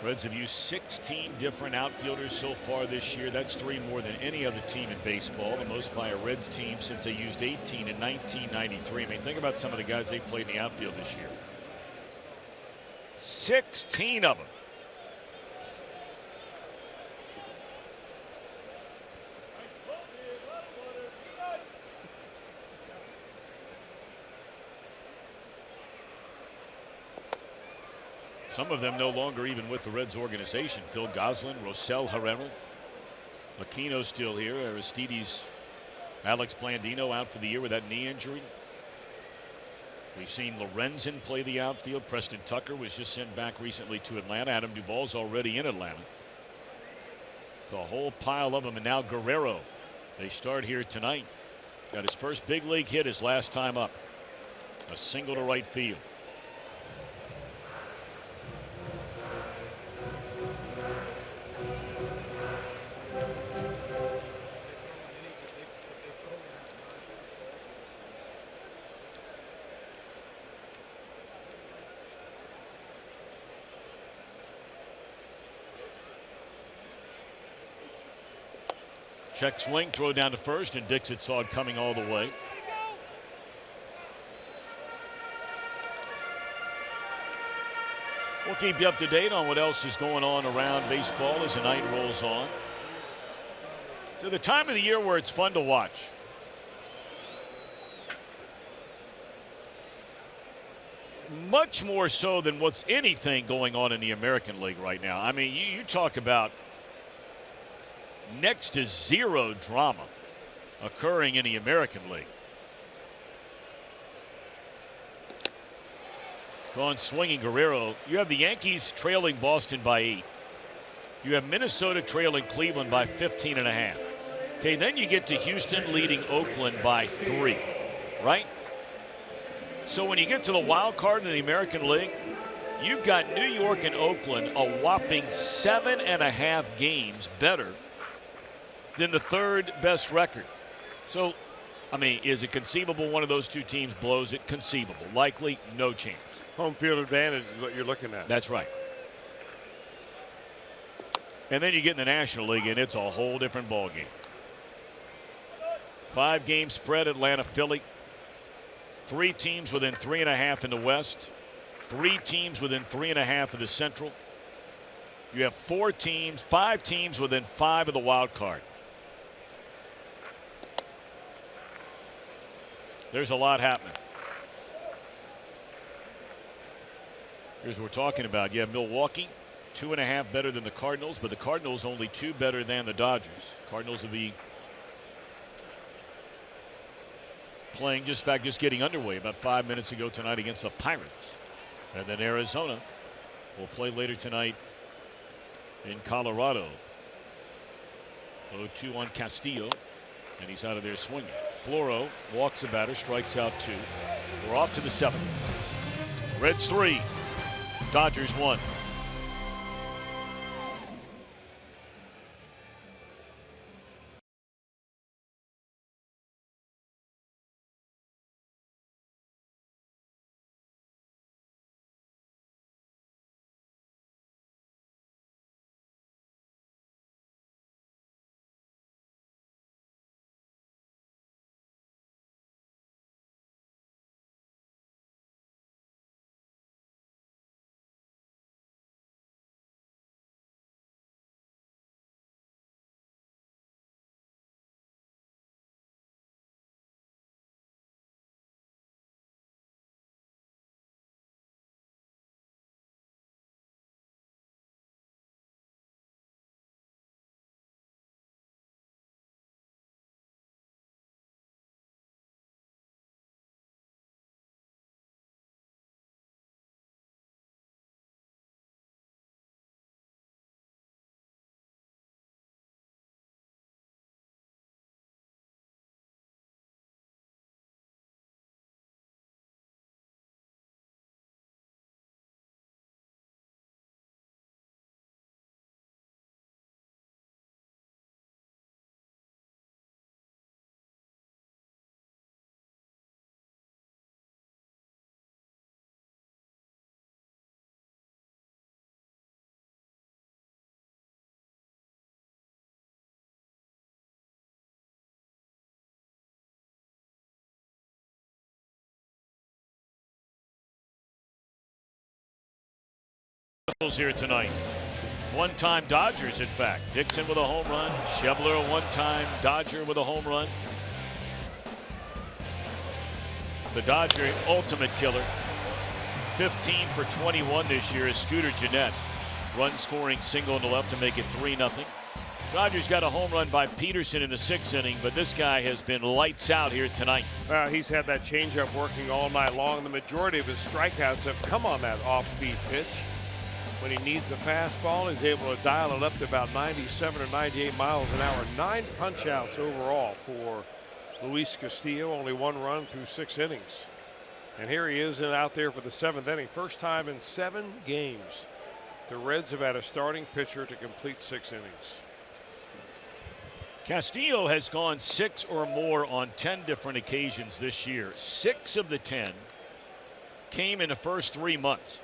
Reds have used 16 different outfielders so far this year. That's 3 more than any other team in baseball, the most by a Reds team since they used 18 in 1993. I mean, think about some of the guys they played in the outfield this year. 16 of them. Some of them no longer even with the Reds organization. Phil Goslin, Rosell Herrera, Aquino still here. Aristides, Alex Blandino out for the year with that knee injury. We've seen Lorenzen play the outfield. Preston Tucker was just sent back recently to Atlanta. Adam Duvall's already in Atlanta. It's a whole pile of them. And now Guerrero. They start here tonight. Got his first big league hit his last time up. A single to right field. Check swing, throw down to first, and Dixon saw it coming all the way. We'll keep you up to date on what else is going on around baseball as the night rolls on. So the time of the year where it's fun to watch. Much more so than what's anything going on in the American League right now. I mean, you talk about next to zero drama occurring in the American League. Gone swinging Guerrero. You have the Yankees trailing Boston by 8. You have Minnesota trailing Cleveland by 15.5. Okay, then you get to Houston leading Oakland by 3, right? So when you get to the wild card in the American League, you've got New York and Oakland a whopping 7.5 games better than the third best record. So, I mean, is it conceivable one of those two teams blows it? Conceivable. Likely, no chance.
Home field advantage is what you're looking at.
That's right. And then you get in the National League, and it's a whole different ballgame. 5-game spread, Atlanta, Philly. 3 teams within 3.5 in the West. 3 teams within 3.5 of the Central. You have 5 teams within 5 of the wild card. There's a lot happening. Here's what we're talking about. You have Milwaukee, 2.5 better than the Cardinals, but the Cardinals only 2 better than the Dodgers. Cardinals will be playing just getting underway about 5 minutes ago tonight against the Pirates. And then Arizona will play later tonight in Colorado. 0-2 on Castillo, and he's out of there swinging. Floro walks the batter, strikes out 2. We're off to the 7th. Reds 3, Dodgers 1. Here tonight. One-time Dodgers, in fact. Dixon with a home run. Schebler, a one-time Dodger with a home run. The Dodger ultimate killer. 15 for 21 this year is Scooter Gennett. Run-scoring single in the left to make it 3-0. Dodgers got a home run by Peterson in the 6th inning, but this guy has been lights out here tonight.
He's had that changeup working all night long. The majority of his strikeouts have come on that off-speed pitch. When he needs a fastball, he's able to dial it up to about 97 or 98 miles an hour. 9 punch-outs overall for Luis Castillo. Only 1 run through 6 innings. And here he is out there for the 7th inning. First time in 7 games the Reds have had a starting pitcher to complete 6 innings.
Castillo has gone 6 or more on 10 different occasions this year. 6 of the 10 came in the first 3 months.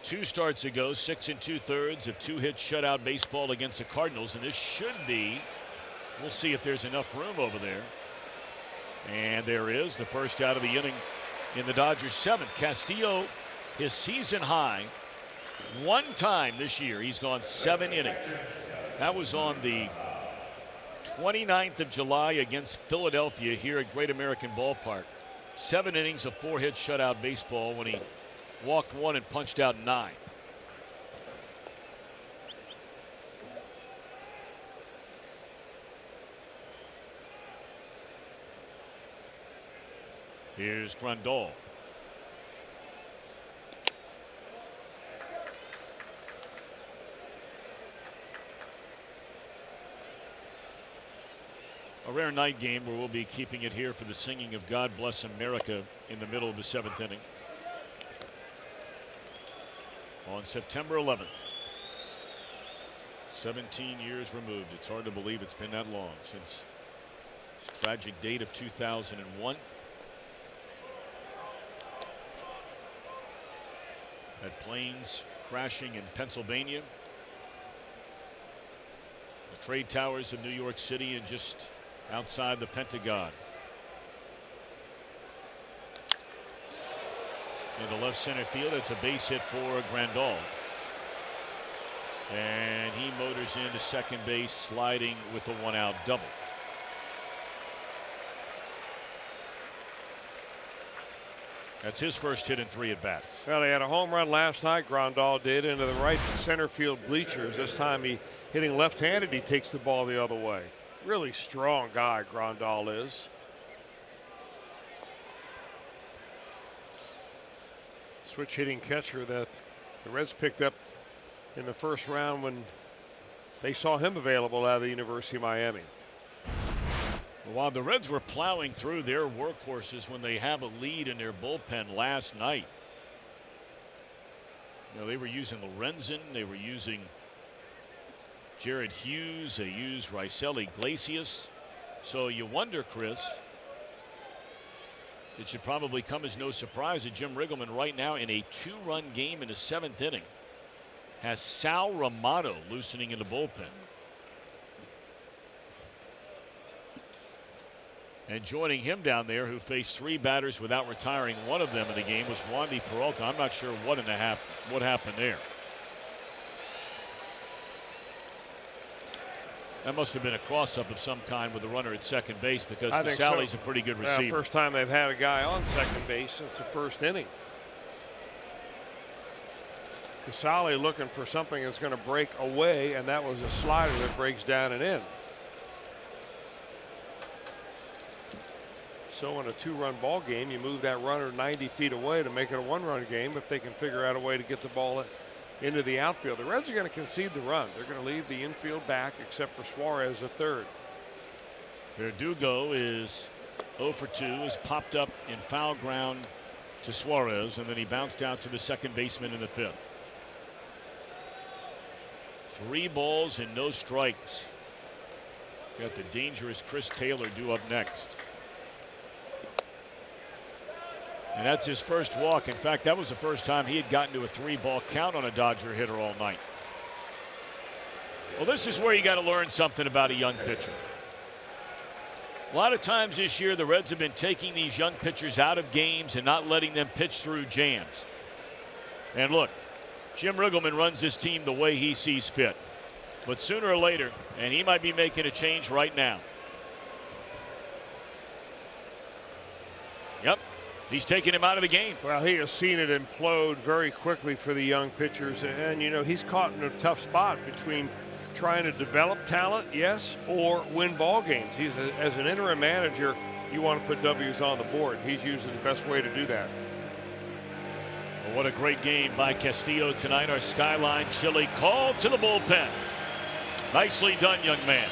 2 starts ago, 6 2/3 of 2-hit shutout baseball against the Cardinals, and this should be, we'll see if there's enough room over there. And there is the first out of the inning in the Dodgers 7th. Castillo his season high. One time this year he's gone 7 innings. That was on the 29th of July against Philadelphia here at Great American Ballpark. 7 innings of 4-hit shutout baseball when he walked 1 and punched out 9. Here's Grandal. A rare night game where we'll be keeping it here for the singing of God Bless America in the middle of the 7th inning. On September 11th. 17 years removed. It's hard to believe it's been that long since this tragic date of 2001. That planes crashing in Pennsylvania. The trade towers of New York City and just outside the Pentagon. Into left center field. It's a base hit for Grandal. And he motors into second base, sliding with a 1-out double. That's his first hit in 3 at-bats.
Well, he had a home run last night, Grandal did, into the right center field bleachers. This time he hitting left-handed, he takes the ball the other way. Really strong guy, Grandal is. Switch hitting catcher that the Reds picked up in the first round when they saw him available out of the University of Miami.
While the Reds were plowing through their workhorses when they have a lead in their bullpen last night. You know, they were using Lorenzen, they were using Jared Hughes, they used Raisel Iglesias. So you wonder, Chris, it should probably come as no surprise that Jim Riggleman right now in a 2-run game in the 7th inning has Sal Romano loosening in the bullpen. And joining him down there, who faced 3 batters without retiring one of them in the game, was Wandy Peralta. I'm not sure what happened there. That must have been a cross-up of some kind with a runner at second base, because Casale's a pretty good receiver.
Yeah, first time they've had a guy on second base since the first inning. Casale looking for something that's going to break away, and that was a slider that breaks down and in. So in a 2-run ball game, you move that runner 90 feet away to make it a 1-run game if they can figure out a way to get the ball into the outfield. The Reds are going to concede the run. They're going to leave the infield back except for Suarez at third.
Verdugo is 0 for 2, is popped up in foul ground to Suarez, and then he bounced out to the second baseman in the 5th. 3 balls and no strikes. Got the dangerous Chris Taylor due up next. And that's his first walk. In fact, that was the first time he had gotten to a 3-ball count on a Dodger hitter all night. Well, this is where you got to learn something about a young pitcher. A lot of times this year, the Reds have been taking these young pitchers out of games and not letting them pitch through jams. And look, Jim Riggleman runs this team the way he sees fit. But sooner or later, and he might be making a change right now. Yep. He's taking him out of the game.
Well, he has seen it implode very quickly for the young pitchers. And, you know, he's caught in a tough spot between trying to develop talent, yes, or win ball games. As an interim manager, you want to put W's on the board. He's using the best way to do that.
Well, what a great game by Castillo tonight. Our Skyline Chili call to the bullpen. Nicely done, young man.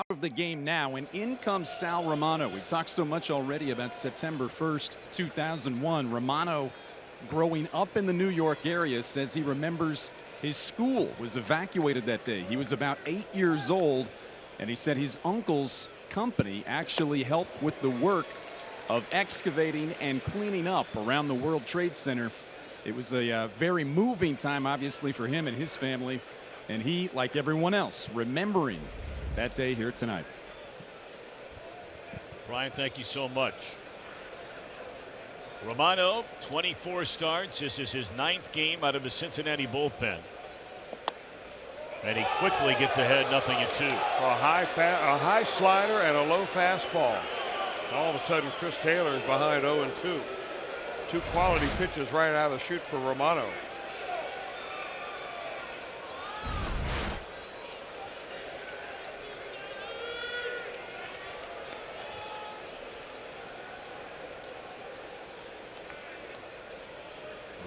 out of the game now, and in comes Sal Romano. We've talked so much already about September 1st, 2001. Romano, growing up in the New York area, says he remembers his school was evacuated that day. He was about 8 years old, and he said his uncle's company actually helped with the work of excavating and cleaning up around the World Trade Center. It was a very moving time, obviously, for him and his family, and he, like everyone else, remembering that day here tonight.
Brian, thank you so much. Romano, 24 starts. This is his 9th game out of the Cincinnati bullpen. And he quickly gets ahead, 0-2.
A high slider and a low fastball. All of a sudden, Chris Taylor is behind 0-2. 2 quality pitches right out of the chute for Romano.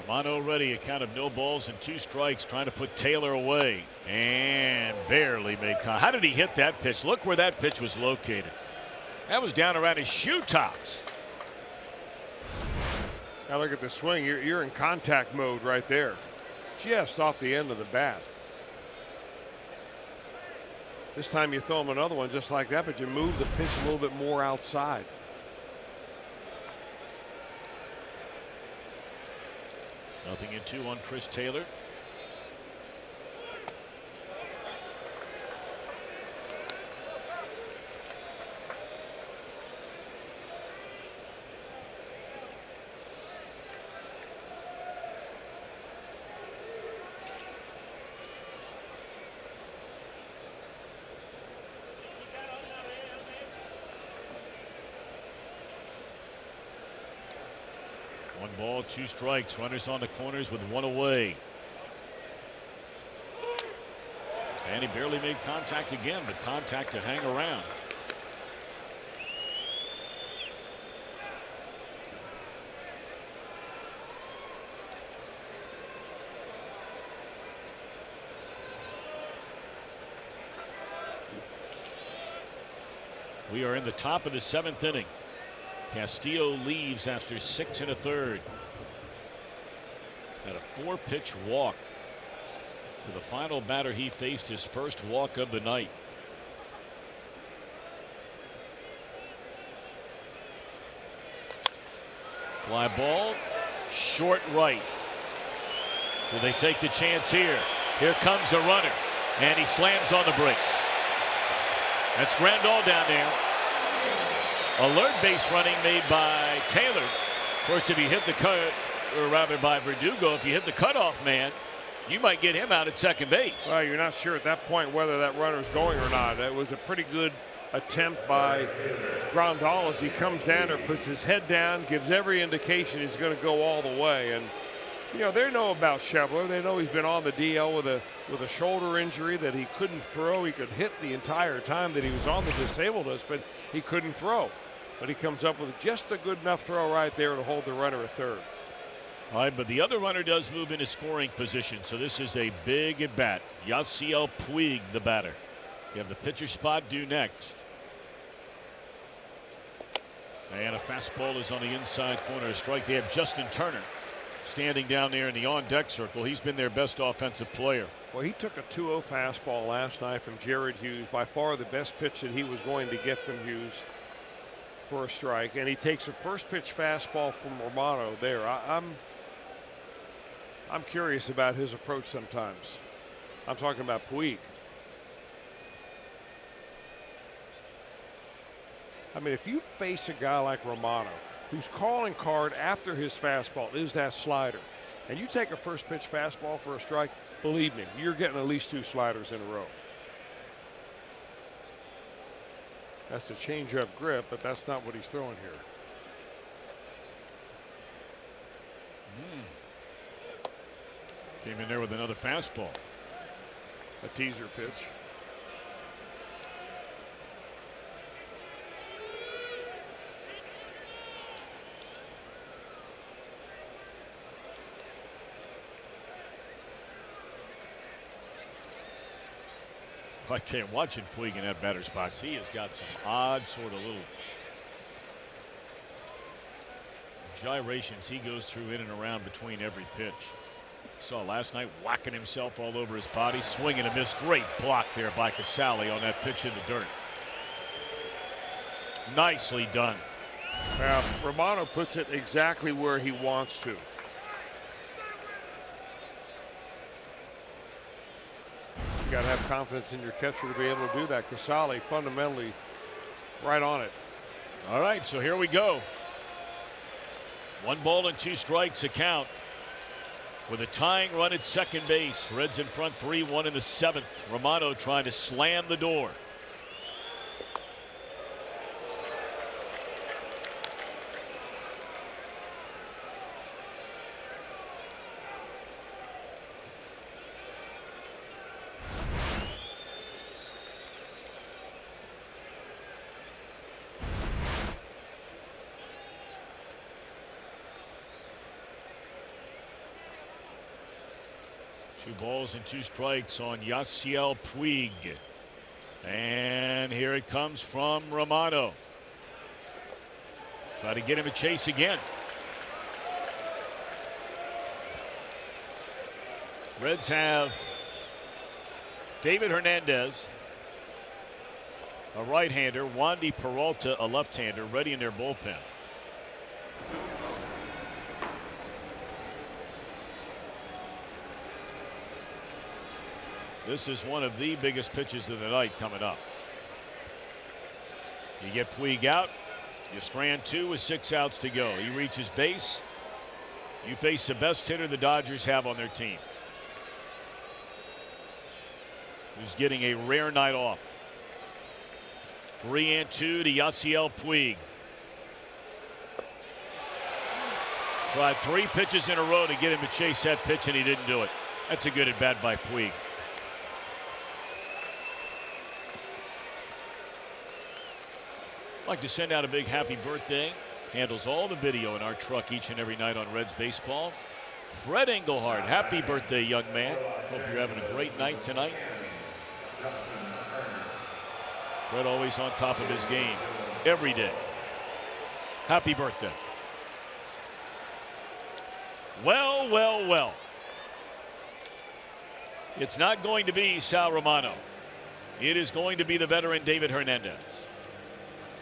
Romano ready, a count of no balls and 2 strikes, trying to put Taylor away, and barely made contact. How did he hit that pitch? Look where that pitch was located. That was down around his shoe tops.
Now look at the swing. You're in contact mode right there, just off the end of the bat. This time you throw him another one just like that, but you move the pitch a little bit more outside.
Nothing in 2 on Chris Taylor. One ball, 2 strikes. Runners on the corners with 1 away. And he barely made contact again, but contact to hang around. We are in the top of the 7th inning. Castillo leaves after 6 1/3. Had a 4-pitch walk to the final batter. He faced his first walk of the night. Fly ball, short right. Will they take the chance here? Here comes a runner, and he slams on the brakes. That's Grandal down there. Alert base running made by Taylor. Of course, if you hit the cut, or rather by Verdugo, if you hit the cutoff man, you might get him out at second base.
Well, you're not sure at that point whether that runner's going or not. It was a pretty good attempt by Grandal as he comes down there, puts his head down, gives every indication he's going to go all the way. And you know, they know about Schebler. They know he's been on the DL with a shoulder injury, that he couldn't throw. He could hit the entire time that he was on the disabled list, but he couldn't throw. But he comes up with just a good enough throw right there to hold the runner at third.
All right, but the other runner does move into scoring position, so this is a big at bat. Yasiel Puig, the batter. You have the pitcher spot due next. And a fastball is on the inside corner. A strike. They have Justin Turner standing down there in the on-deck circle. He's been their best offensive player.
Well, he took a 2-0 fastball last night from Jared Hughes, by far the best pitch that he was going to get from Hughes, for a strike. And he takes a first pitch fastball from Romano there. I'm curious about his approach sometimes. I'm talking about Puig. I mean, if you face a guy like Romano, whose calling card after his fastball is that slider, and you take a first pitch fastball for a strike, believe me, you're getting at least 2 sliders in a row. That's a changeup grip, but that's not what he's throwing here.
Came in there with another fastball.
A teaser pitch.
I tell you, watching Puig in that batter's box, he has got some odd sort of little gyrations he goes through in and around between every pitch. Saw last night whacking himself all over his body, swinging a miss. Great block there by Casale on that pitch in the dirt. Nicely done.
Romano puts it exactly where he wants to. You got to have confidence in your catcher to be able to do that. Casale fundamentally right on it.
All right, so here we go. 1 ball and 2 strikes a count with a tying run at second base. Reds in front 3-1 in the 7th. Romano trying to slam the door. Two balls and 2 strikes on Yasiel Puig. And here it comes from Romano. Try to get him a chase again. Reds have David Hernandez, a right-hander, Wandy Peralta, a left-hander, ready in their bullpen. This is one of the biggest pitches of the night coming up. You get Puig out, you strand 2 with 6 outs to go. He reaches base. You face the best hitter the Dodgers have on their team, who's getting a rare night off. 3-2 to Yasiel Puig. Tried 3 pitches in a row to get him to chase that pitch, and he didn't do it. That's a good at bat by Puig. I'd like to send out a big happy birthday. Handles all the video in our truck each and every night on Reds baseball. Fred Engelhardt, happy birthday, young man. Hope you're having a great night tonight. Fred always on top of his game every day. Happy birthday. Well, well, well. It's not going to be Sal Romano. It is going to be the veteran David Hernandez,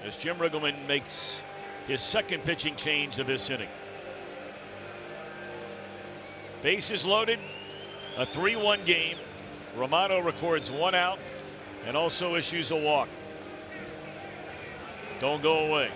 as Jim Riggleman makes his second pitching change of this inning. Bases loaded, a 3-1 game. Romano records 1 out and also issues a walk. Don't go away.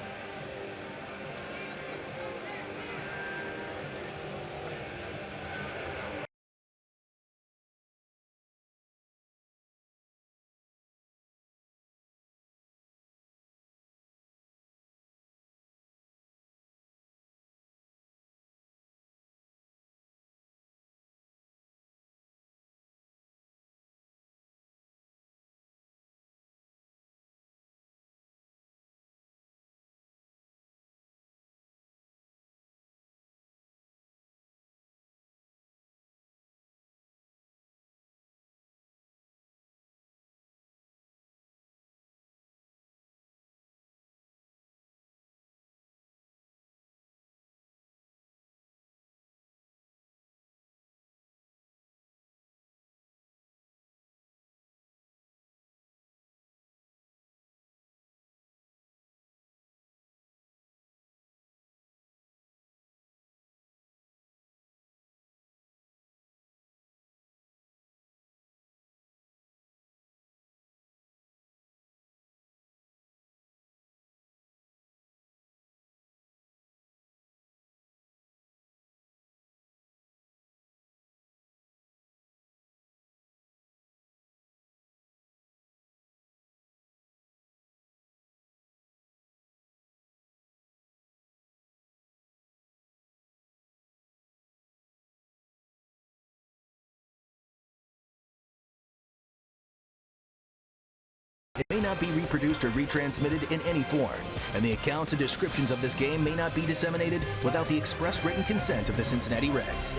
It may not be reproduced or retransmitted in any form, and the accounts and descriptions of this game may not be disseminated without the express written consent of the Cincinnati Reds.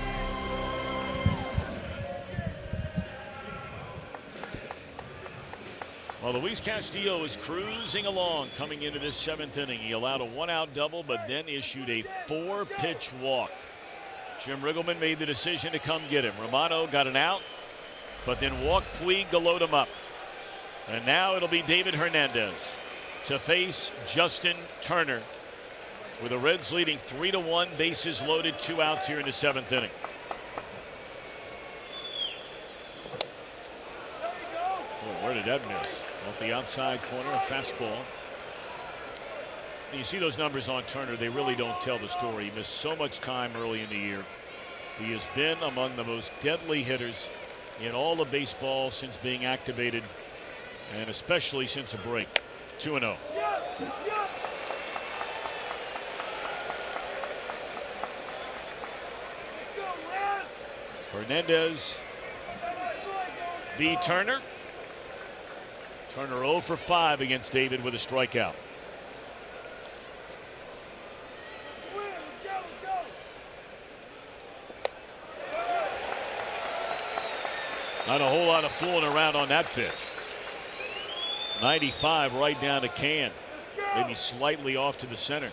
Well, Luis Castillo is cruising along coming into this 7th inning. He allowed a 1-out double, but then issued a 4-pitch walk. Jim Riggleman made the decision to come get him. Romano got an out, but then walked Puig to load him up. And now it'll be David Hernandez to face Justin Turner, with the Reds leading 3-1, bases loaded, 2 outs here in the 7th inning. Oh, where did that miss? Off the outside corner, a fastball. You see those numbers on Turner, they really don't tell the story. He missed so much time early in the year. He has been among the most deadly hitters in all of baseball since being activated, and especially since a break. 2-0. Hernandez v. Turner. Turner 0 for 5 against David with a strikeout. Not a whole lot of fooling around on that pitch. 95 right down to Can. Maybe slightly off to the center.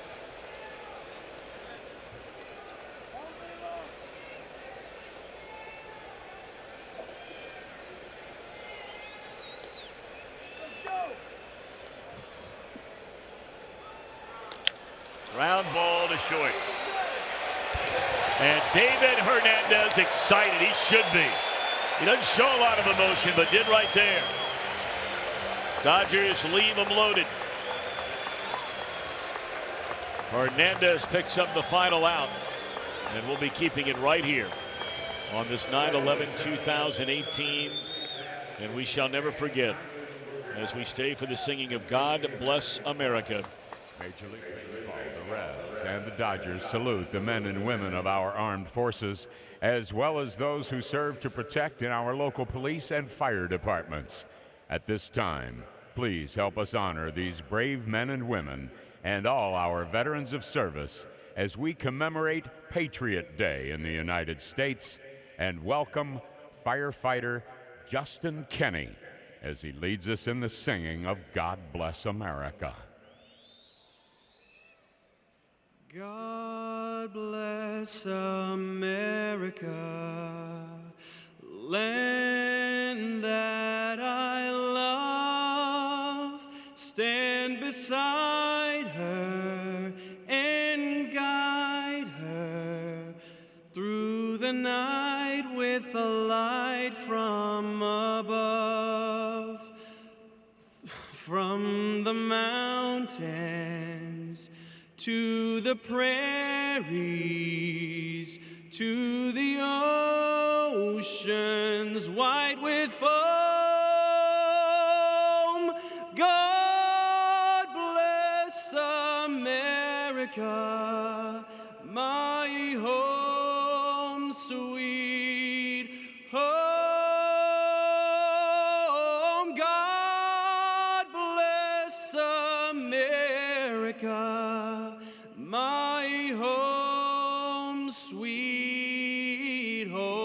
Ground ball to short. And David Hernandez excited. He should be. He doesn't show a lot of emotion, but did right there. Dodgers leave him loaded. Hernandez picks up the final out, and we'll be keeping it right here on this 9/11/2018. And we shall never forget as we stay for the singing of God Bless America.
Major League Baseball, the Reds and the Dodgers salute the men and women of our armed forces, as well as those who serve to protect in our local police and fire departments. At this time, please help us honor these brave men and women and all our veterans of service as we commemorate Patriot Day in the United States and welcome firefighter Justin Kenny as he leads us in the singing of God Bless America.
God bless America, land that I love. Stand beside her and guide her through the night with a light from above. From the mountains to the prairies, to the oceans white with foam. God bless America, my home sweet home. God bless America, my home sweet home.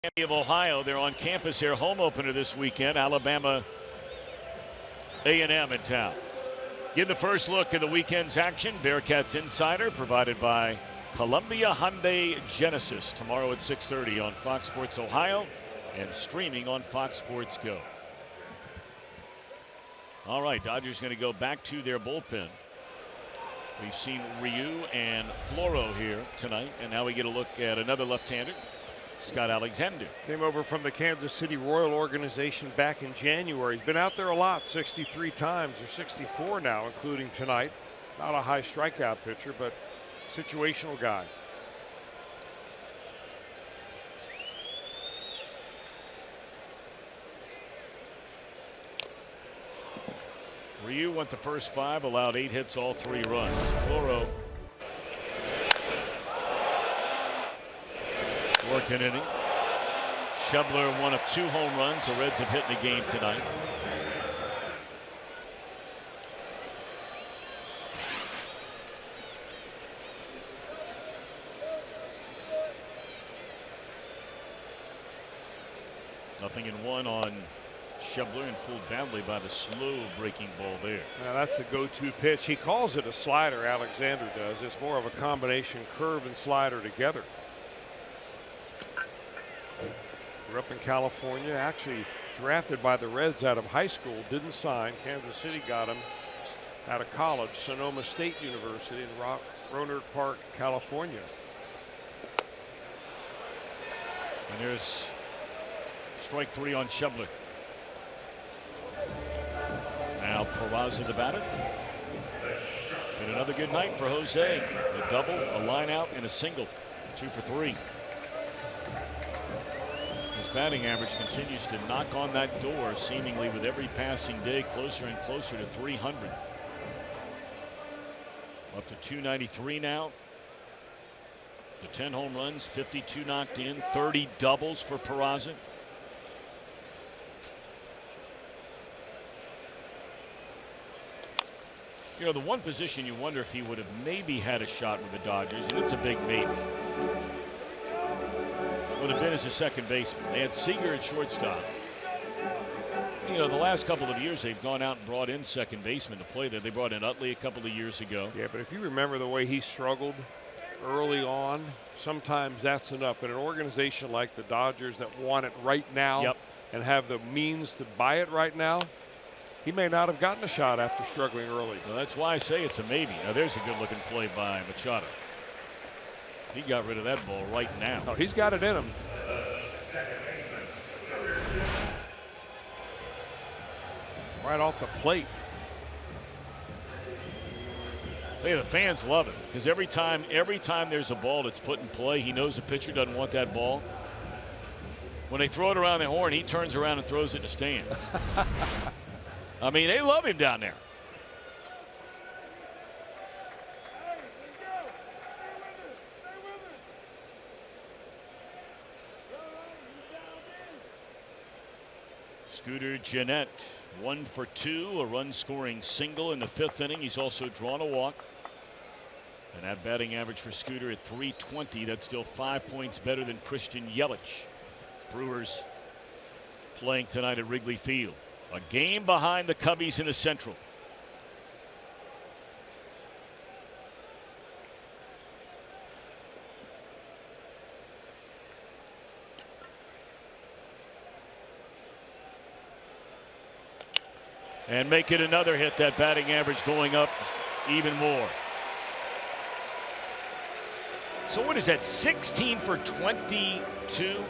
of Ohio. They're on campus here. Home opener this weekend. Alabama A&M in town. Give the first look at the weekend's action. Bearcats Insider provided by Columbia Hyundai Genesis. Tomorrow at 6:30 on Fox Sports Ohio and streaming on Fox Sports Go. All right, Dodgers going to go back to their bullpen. We've seen Ryu and Floro here tonight, and now we get a look at another left-hander, Scott Alexander.
Came over from the Kansas City Royal organization back in January. He's been out there a lot, 63 times, or 64 now, including tonight. Not a high strikeout pitcher, but situational guy.
Ryu went the first 5, allowed 8 hits, all 3 runs. Floro worked an inning. Schebler, one of 2 home runs the Reds have hit in the game tonight. Nothing in 1 on Schebler, and fooled badly by the slow breaking ball there.
Now that's the go-to pitch. He calls it a slider, Alexander does. It's more of a combination curve and slider together. Grew up in California, actually drafted by the Reds out of high school, didn't sign. Kansas City got him out of college, Sonoma State University in Rohnert Park, California.
And there's strike 3 on Schebler. Now Peraza the batter. And another good night for Jose. A double, a line out, and a single. 2 for 3. His batting average continues to knock on that door, seemingly with every passing day, closer and closer to 300. Up to 293 now. The 10 home runs, 52 knocked in, 30 doubles for Peraza. You know, the one position you wonder if he would have maybe had a shot with the Dodgers, and it's a big maybe, would have been as a second baseman. They had Seager at shortstop. You know, the last couple of years they've gone out and brought in second basemen to play there. They brought in Utley a couple of years ago.
Yeah, but if you remember the way he struggled early on, sometimes that's enough. In an organization like the Dodgers that want it right now and have the means to buy it right now, he may not have gotten a shot after struggling early.
Well, that's why I say it's a maybe. Now there's a good looking play by Machado. He got rid of that ball right now.
Oh, he's got it in him. Right off the plate.
Hey, the fans love it because every time there's a ball that's put in play, he knows the pitcher doesn't want that ball. When they throw it around the horn, he turns around and throws it to stand. I mean, they love him down there. Scooter Gennett, 1 for 2, a run scoring single in the 5th inning. He's also drawn a walk. And that batting average for Scooter at 320. That's still 5 points better than Christian Yelich. Brewers playing tonight at Wrigley Field. A game behind the Cubbies in the Central. And make it another hit. That batting average going up even more. So what is that, 16 for 22?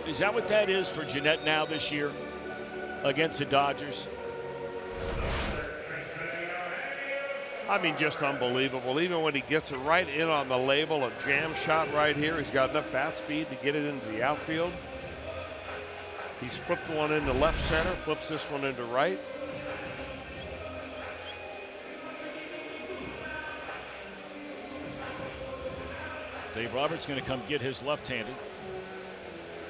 Is that what that is for Gennett now this year against the Dodgers?
I mean, just unbelievable. Even when he gets it right in on the label, a jam shot right here. He's got enough bat speed to get it into the outfield. He's flipped one into left center, flips this one into right.
Dave Roberts going to come get his left-handed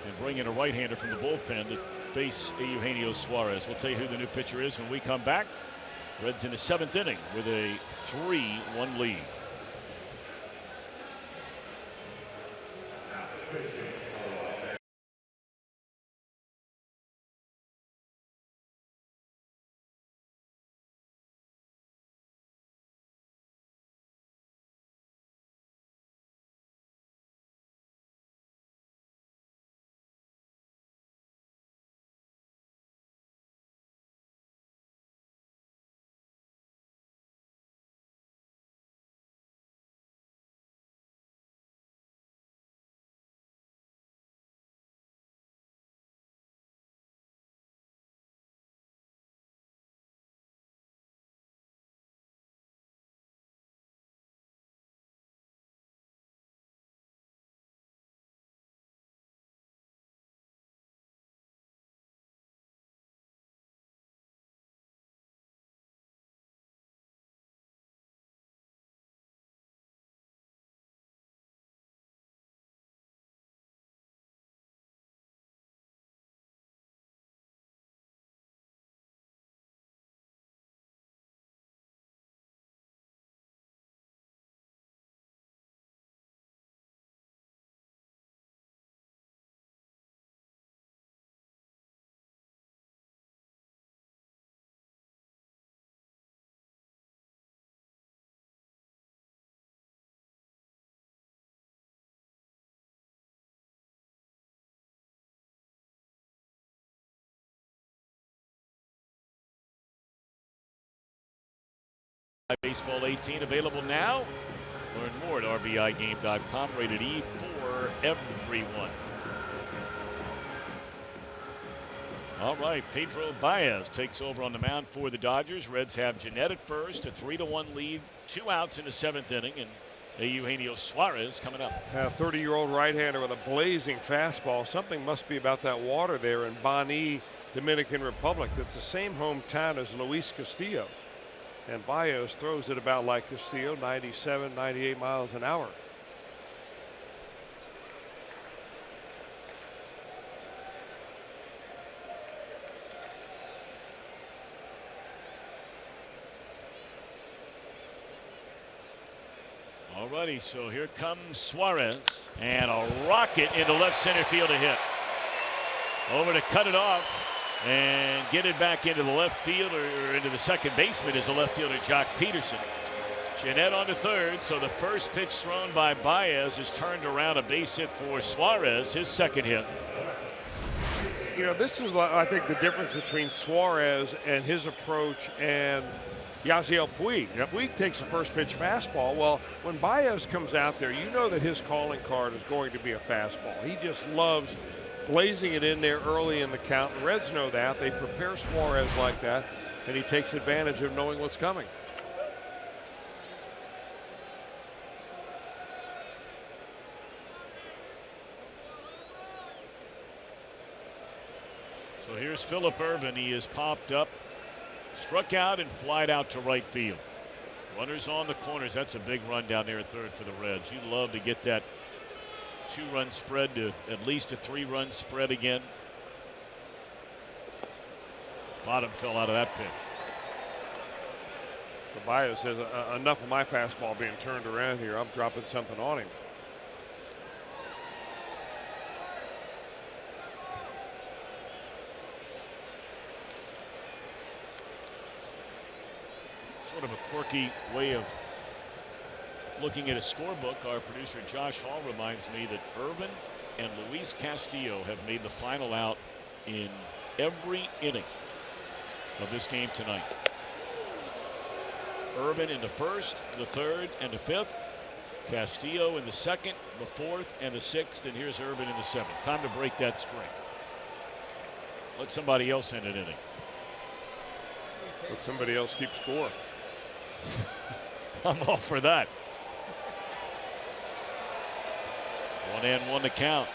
and bring in a right-hander from the bullpen to face Eugenio Suarez. We'll tell you who the new pitcher is when we come back. Reds in the 7th inning with a 3-1 lead. Baseball 18 available now. Learn more at rbigame.com. Rated E for everyone. All right, Pedro Baez takes over on the mound for the Dodgers. Reds have Jeanette at first, a 3-1 lead, 2 outs in the 7th inning, and Eugenio Suarez coming up.
A 30-year-old right-hander with a blazing fastball. Something must be about that water there in Bani, Dominican Republic. It's the same hometown as Luis Castillo. And Baez throws it about like Castillo, 97, 98 miles an hour.
Alrighty, so here comes Suarez, and a rocket into left center field to hit. Over to cut it off and get it back into the left field, or into the second baseman is the left fielder Jock Peterson. Jeanette on to third, so the first pitch thrown by Baez is turned around, a base hit for Suarez, his second hit.
You know, this is what I think the difference between Suarez and his approach and Yasiel Puig. Puig takes the first pitch fastball. Well, when Baez comes out there, you know that his calling card is going to be a fastball. He just loves blazing it in there early in the count. The Reds know that. They prepare Suarez like that, and he takes advantage of knowing what's coming.
So here's Phillip Ervin. He is popped up, struck out, and flied out to right field. Runners on the corners. That's a big run down there at third for the Reds. You'd love to get that 2-run spread to at least a 3-run spread again. Bottom fell out of that pitch.
The Baez says enough of my fastball being turned around here. I'm dropping something on him.
Sort of a quirky way of looking at a scorebook. Our producer Josh Hall reminds me that Ervin and Luis Castillo have made the final out in every inning of this game tonight. Ervin in the first, the third, and the fifth. Castillo in the second, the fourth, and the sixth. And here's Ervin in the seventh. Time to break that string. Let somebody else end an inning.
Let somebody else keep score.
I'm all for that. 1-1 to count.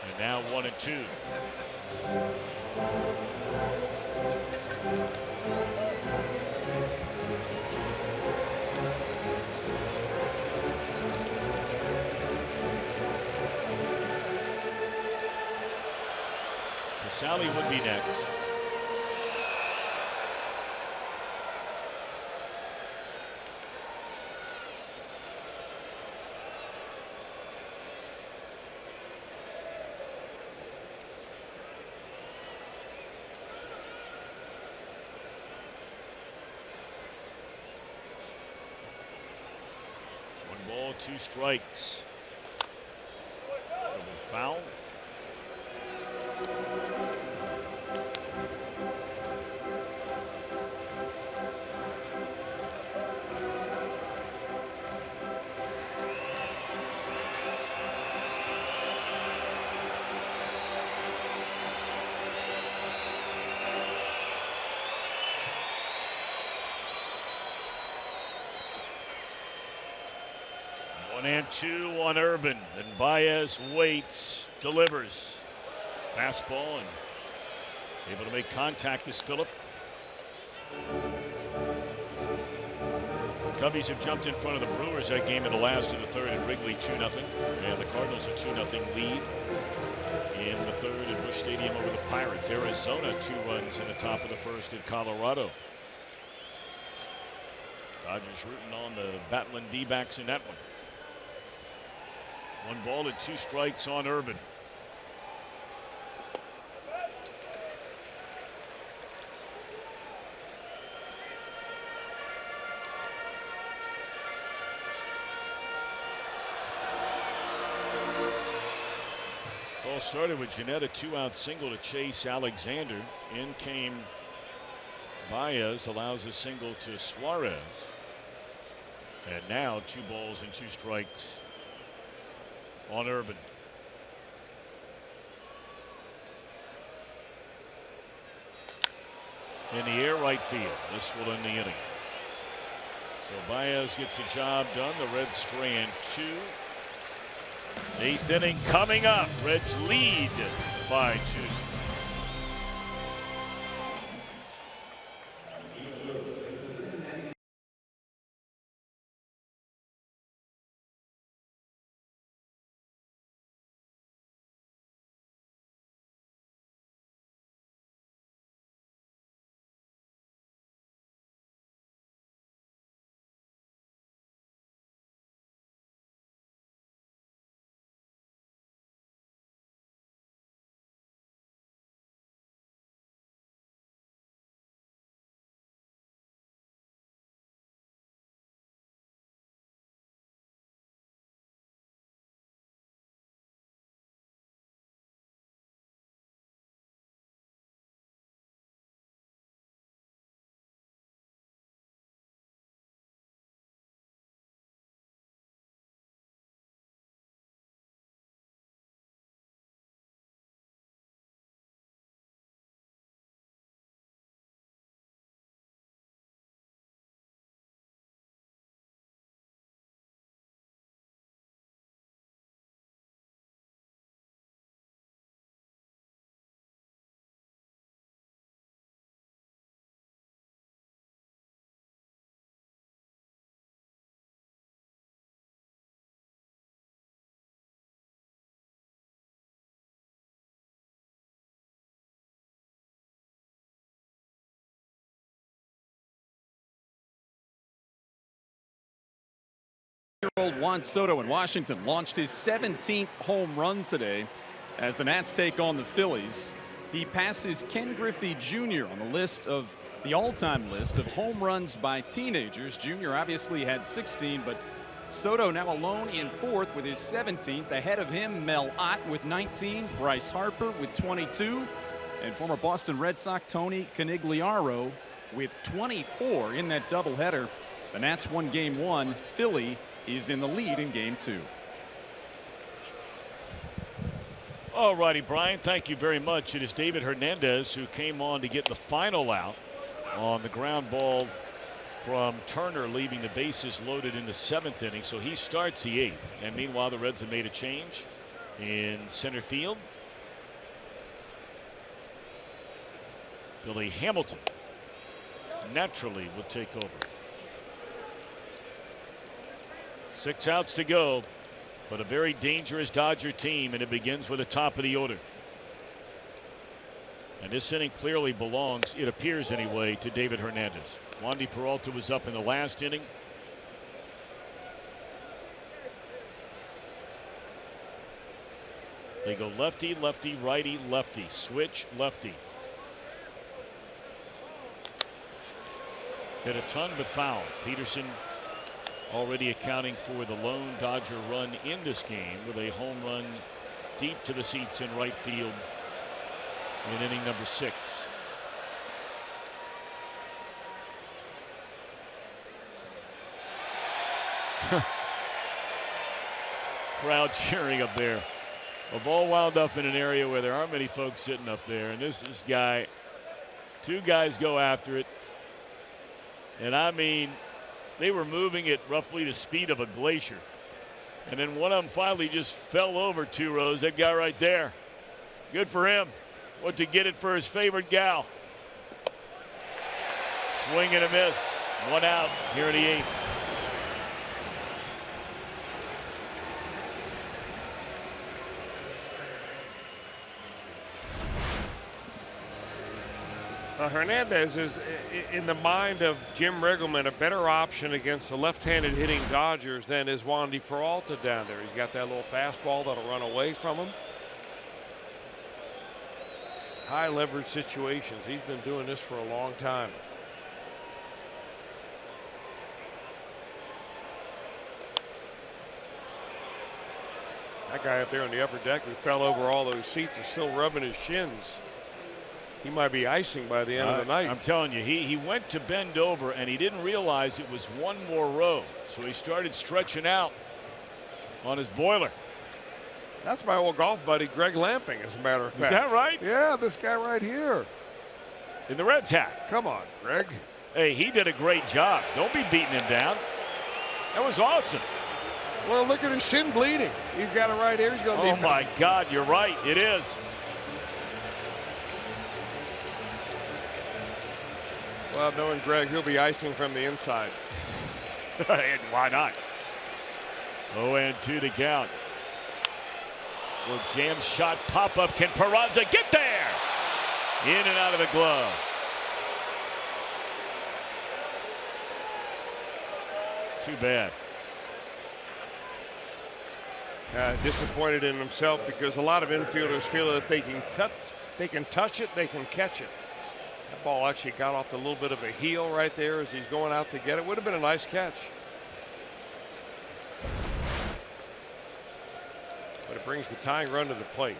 And now 1-2. Sally would be next. One ball, 2 strikes. Double foul. And 2 on Ervin, and Baez waits, delivers. Fastball, and able to make contact is Phillip. Cubbies have jumped in front of the Brewers that game in the last of the third at Wrigley, 2-0. And the Cardinals a 2-0 lead in the third at Busch Stadium over the Pirates. Arizona 2 runs in the top of the first at Colorado. Dodgers rooting on the battling D-backs in that one. 1 ball and 2 strikes on Ervin. It's all started with Jeanette, a 2-out single to Chase Alexander. In came Baez, allows a single to Suarez. And now 2 balls and 2 strikes on Urban. In the air, right field. This will end the inning. So Baez gets the job done. The Reds strand 2. 8th inning coming up. Reds lead by 2.
Year-old Juan Soto in Washington launched his 17th home run today as the Nats take on the Phillies. He passes Ken Griffey Jr. on the all-time list of home runs by teenagers. Jr. obviously had 16, but Soto now alone in 4th with his 17th. Ahead of him, Mel Ott with 19, Bryce Harper with 22, and former Boston Red Sox Tony Conigliaro with 24 in that doubleheader. The Nats won Game 1. Philly is in the lead in Game 2.
All righty, Brian, thank you very much. It is David Hernandez who came on to get the final out on the ground ball from Turner, leaving the bases loaded in the 7th inning. So he starts the 8th. And meanwhile, the Reds have made a change in center field. Billy Hamilton naturally will take over. 6 outs to go, but a very dangerous Dodger team, and it begins with the top of the order. And this inning clearly belongs, it appears anyway, to David Hernandez. Wandy Peralta was up in the last inning. They go lefty, lefty, righty, lefty, switch, lefty. Hit a ton but foul. Peterson already accounting for the lone Dodger run in this game with a home run deep to the seats in right field in inning number 6. Crowd cheering up there. A ball wound up in an area where there aren't many folks sitting up there, and this guy, 2 guys go after it, and I mean, they were moving at roughly the speed of a glacier. And then one of them finally just fell over 2 rows. That guy right there. Good for him. What to get it for his favorite gal. Swing and a miss. 1 out here in the 8th.
Hernandez is, in the mind of Jim Riggleman, a better option against the left-handed hitting Dodgers than is Wandy Peralta down there. He's got that little fastball that'll run away from him. High leverage situations. He's been doing this for a long time. That guy up there on the upper deck who fell over all those seats is still rubbing his shins. He might be icing by the end of the night.
I'm telling you, he went to bend over and he didn't realize it was one more row. So he started stretching out on his boiler.
That's my old golf buddy, Greg Lamping, as a matter of fact.
Is that right?
Yeah, this guy right here.
In the Reds hat.
Come on, Greg.
Hey, he did a great job. Don't be beating him down. That was awesome.
Well, look at his shin bleeding. He's got it right here. He's going to
Oh, my God, you're right. It is.
Well, knowing Greg, he'll be icing from the inside.
And why not? 0-2 to count. Will jam shot pop up. Can Peraza get there? In and out of the glove. Too bad.
Disappointed in himself because a lot of infielders feel that they can touch it, they can catch it. That ball actually got off a little bit of a heel right there as he's going out to get it. Would have been a nice catch. But it brings the tying run to the plate.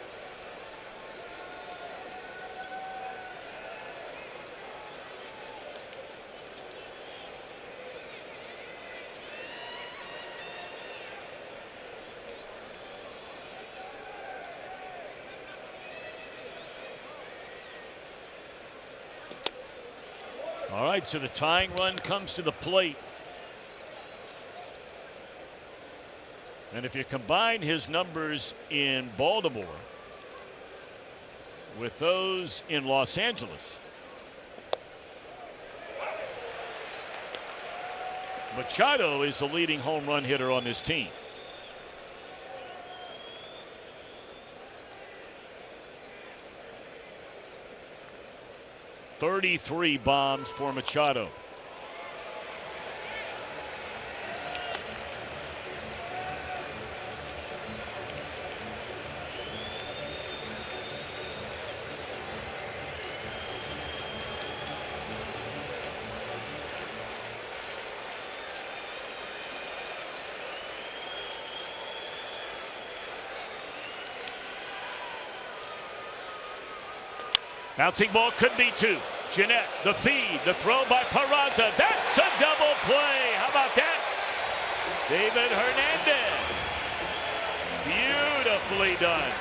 All right, so the tying run comes to the plate. And if you combine his numbers in Baltimore with those in Los Angeles, Machado is the leading home run hitter on this team. .33 bombs for Machado. Bouncing ball could be two. Jeanette, the feed, the throw by Peraza. That's a double play. How about that? David Hernandez. Beautifully done.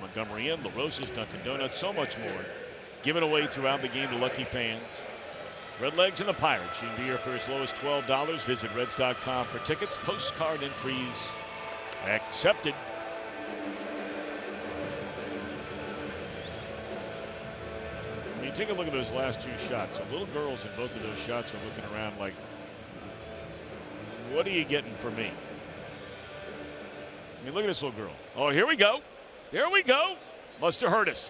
Montgomery Inn, La Rosa's, Dunkin' Donuts, so much more. Given away throughout the game to lucky fans. Redlegs and the Pirates. You can be here for as low as $12. Visit Reds.com for tickets. Postcard entries accepted. You take a look at those last two shots. The little girls in both of those shots are looking around like, what are you getting for me? I mean, look at this little girl. Oh, here we go. Here we go. Must have hurt us.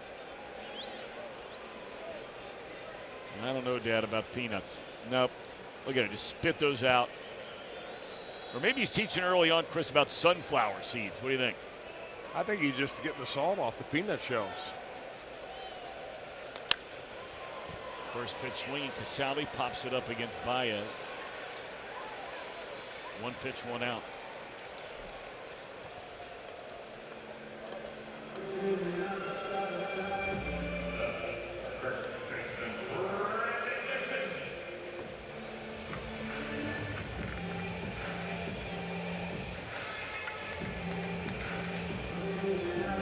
I don't know, Dad, about peanuts. Nope. Look at it. Just spit those out. Or maybe he's teaching early on, Chris, about sunflower seeds. What do you think?
I think he's just getting the salt off the peanut shells.
First pitch swinging. Casali pops it up against Baez. One pitch, one out.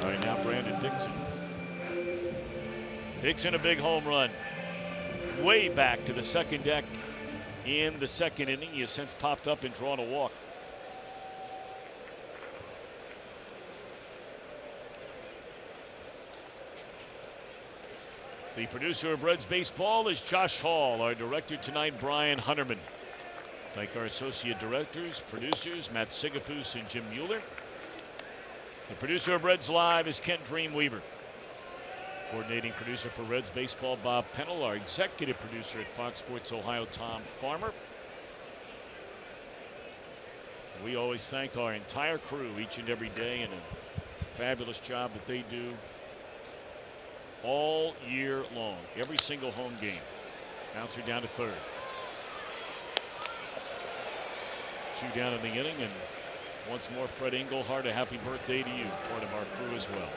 All right, now Brandon Dixon. Dixon, a big home run. Way back to the second deck in the second inning. He has since popped up and drawn a walk. The producer of Reds baseball is Josh Hall. Our director tonight, Brian Hunterman. Thank our associate directors, producers, Matt Sigafus and Jim Mueller. The producer of Reds Live is Kent Dreamweaver. Coordinating producer for Reds baseball, Bob Pennell. Our executive producer at Fox Sports Ohio, Tom Farmer. We always thank our entire crew each and every day, and a fabulous job that they do all year long, every single home game. Bouncer down to third. Two down in the inning, and once more Fred Engelhardt, a happy birthday to you, part of our crew as well.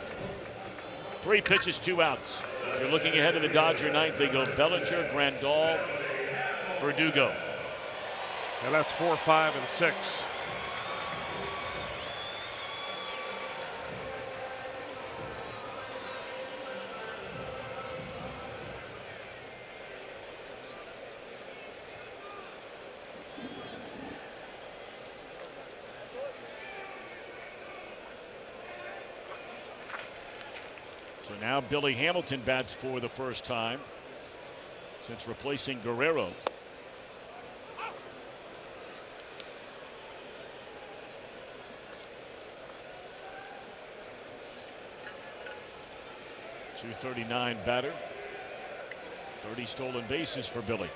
3 pitches, 2 outs. You're looking ahead to the Dodger ninth. They go Bellinger, Grandal, Verdugo.
And that's 4, 5, and 6.
So now Billy Hamilton bats for the first time since replacing Guerrero. .239 batter. 30 stolen bases for Billy.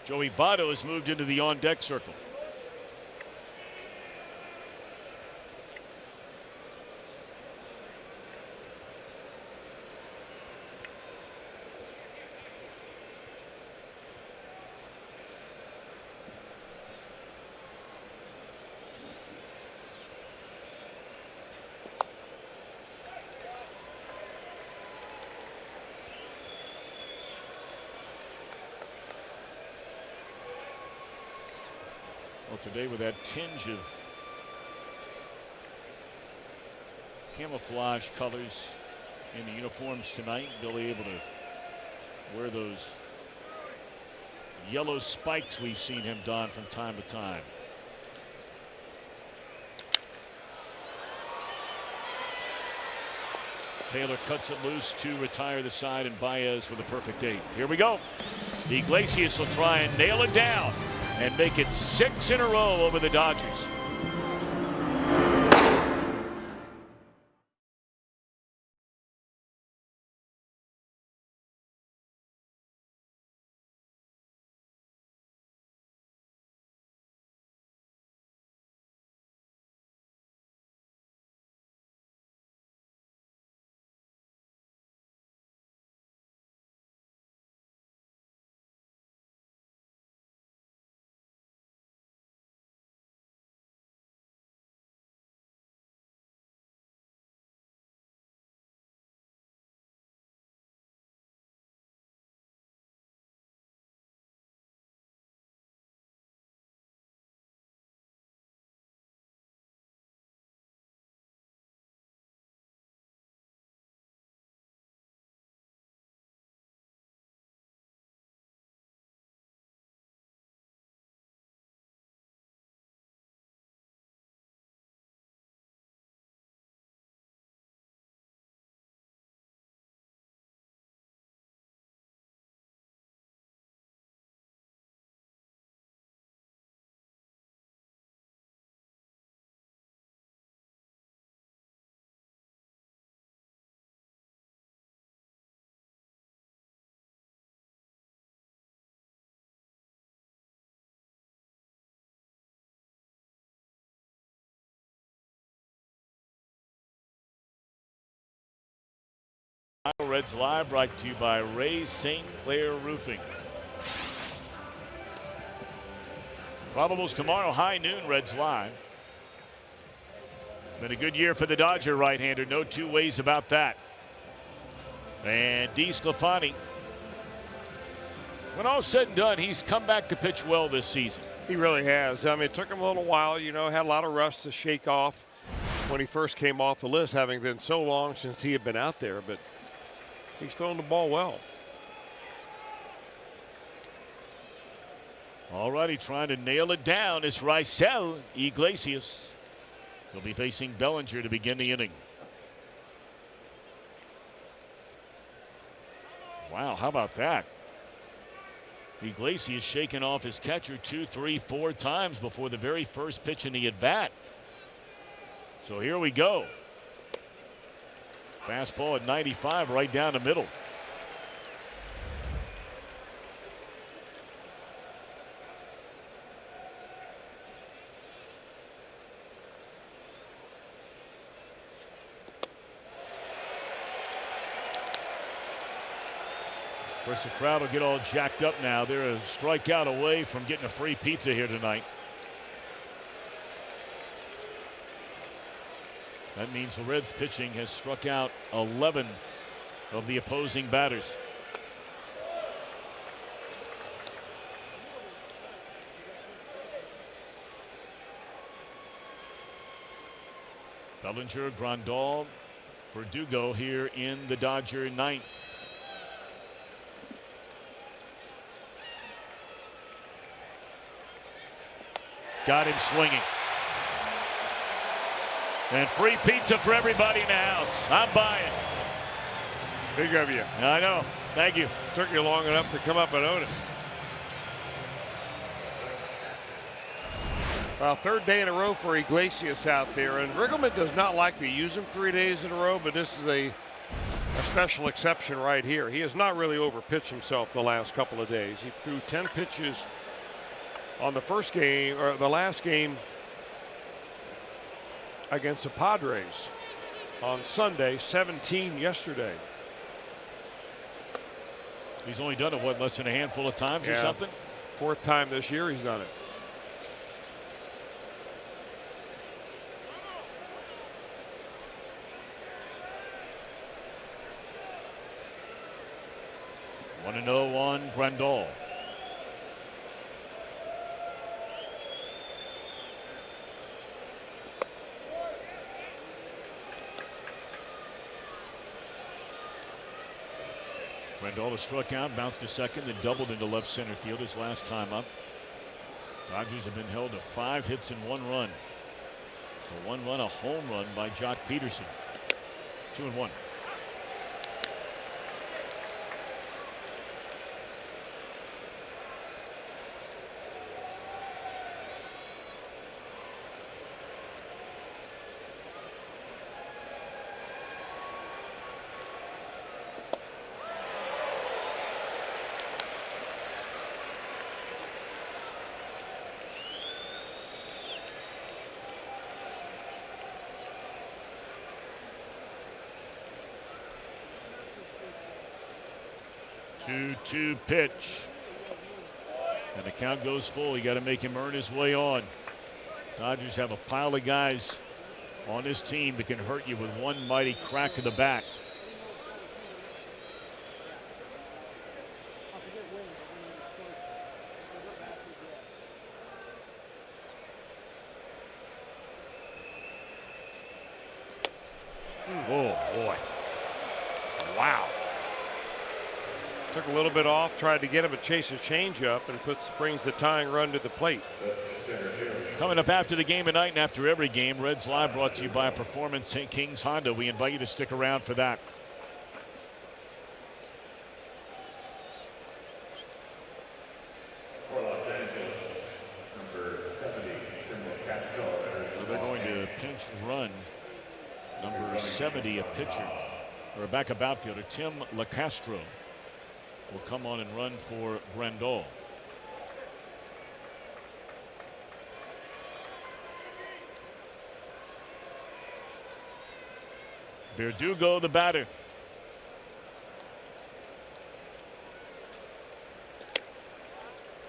Joey Votto has moved into the on-deck circle. Well, today with that tinge of camouflage colors in the uniforms tonight, Billy able to wear those yellow spikes we've seen him don from time to time. Taylor cuts it loose to retire the side, and Baez with a perfect 8th. Here we go. Iglesias will try and nail it down and make it 6 in a row over the Dodgers. Reds Live brought to you by Ray St. Clair Roofing. Probables tomorrow, high noon, Reds Live. Been a good year for the Dodger right-hander, no two ways about that. And DeSclafani, when all's said and done, he's come back to pitch well this season.
He really has. I mean, it took him a little while, you know, had a lot of rust to shake off when he first came off the list, having been so long since he had been out there, but he's throwing the ball well.
All righty, trying to nail it down is Raisel Iglesias. He'll be facing Bellinger to begin the inning. Wow, how about that? Iglesias shaking off his catcher 2, 3, 4 times before the very first pitch in the at-bat. So here we go. Fastball at 95 right down the middle. Of course, the crowd will get all jacked up now. They're a strikeout away from getting a free pizza here tonight. That means the Reds pitching has struck out 11 of the opposing batters. Bellinger, Grandal, Verdugo here in the Dodger ninth. Got him swinging. And free pizza for everybody in the house. I'm buying.
Big of you.
I know. Thank you.
Took you long enough to come up and own it. Well, third day in a row for Iglesias out there, and Riggleman does not like to use him 3 days in a row, but this is a special exception right here. He has not really overpitched himself the last couple of days. He threw 10 pitches on the first game, or the last game against the Padres on Sunday, 17 yesterday.
He's only done it, what, less than a handful of times or something?
Fourth time this year he's done it.
One and 0 on Grandal. Grandal struck out, bounced to second, then doubled into left center field his last time up. Dodgers have been held to 5 hits and 1 run. The 1 run, a home run by Jock Peterson. 2-1. Two pitch. And the count goes full. You got to make him earn his way on. Dodgers have a pile of guys on this team that can hurt you with one mighty crack to the bat. Oh, boy. Wow.
Took a little bit off, tried to get him to chase a changeup, and brings the tying run to the plate.
Coming up after the game tonight and after every game, Reds Live brought to you by Performance St. Kings Honda. We invite you to stick around for that. They're going to pinch run number 70, a pitcher, or a backup outfielder, Tim LaCastro, will come on and run for Grandal. Verdugo, the batter.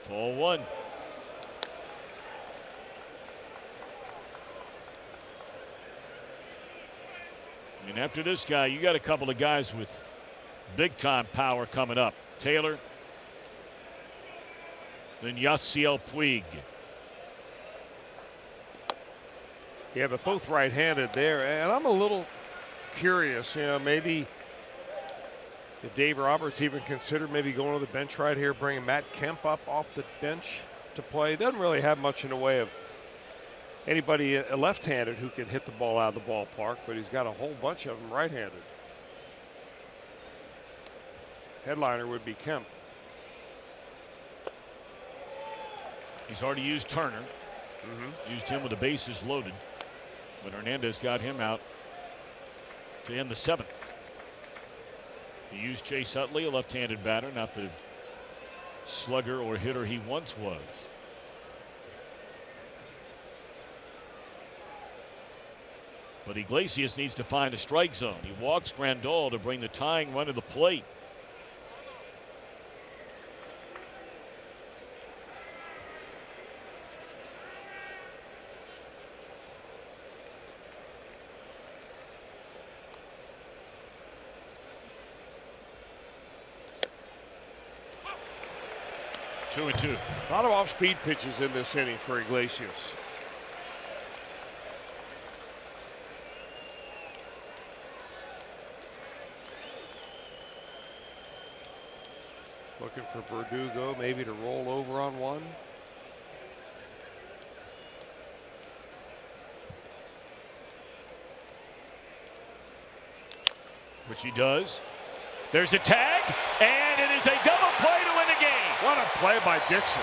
Ball one. And after this guy, you got a couple of guys with big-time power coming up. Taylor, then Yasiel Puig.
Yeah, but both right-handed there, and I'm a little curious. You know, maybe did Dave Roberts even consider maybe going to the bench right here, bringing Matt Kemp up off the bench to play? Doesn't really have much in the way of anybody left-handed who can hit the ball out of the ballpark, but he's got a whole bunch of them right-handed. Headliner would be Kemp.
He's already used Turner. Used him with the bases loaded. But Hernandez got him out to end the 7th. He used Chase Utley, a left-handed batter, not the slugger or hitter he once was. But Iglesias needs to find a strike zone. He walks Grandal to bring the tying run to the plate. Two and two.
A lot of off-speed pitches in this inning for Iglesias. Looking for Verdugo maybe to roll over on one.
Which he does. There's a tag, and it is a double play to win the game.
What a play by Dixon.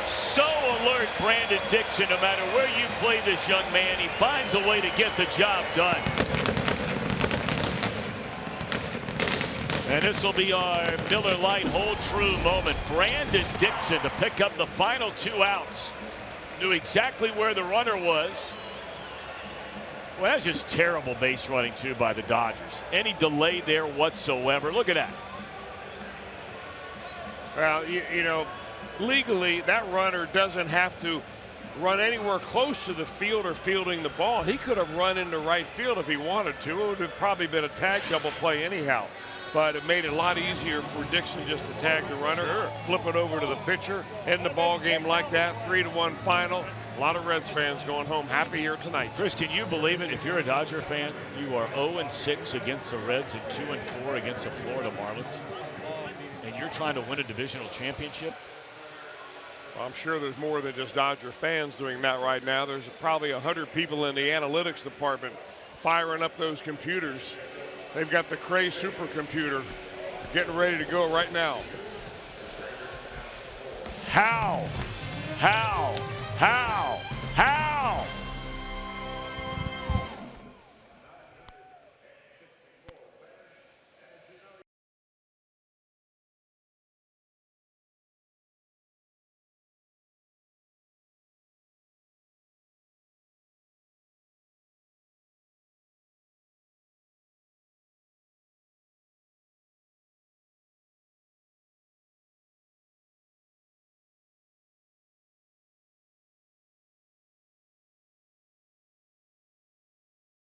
So alert, Brandon Dixon. No matter where you play this young man, he finds a way to get the job done. And this will be our Miller Lite hold true moment. Brandon Dixon to pick up the final 2 outs. Knew exactly where the runner was. Well, that was just terrible base running, too, by the Dodgers. Any delay there whatsoever. Look at that.
Well, you know, legally, that runner doesn't have to run anywhere close to the fielder fielding the ball. He could have run into right field if he wanted to. It would have probably been a tag double play anyhow. But it made it a lot easier for Dixon just to tag the runner, flip it over to the pitcher, end the ball game like that. 3-1 final. A lot of Reds fans going home happy here tonight.
Chris, can you believe it? If you're a Dodger fan, you are 0-6 against the Reds and 2-4 against the Florida Marlins, and you're trying to win a divisional championship.
Well, I'm sure there's more than just Dodger fans doing that right now. There's probably 100 people in the analytics department firing up those computers. They've got the Cray supercomputer getting ready to go right now.
How?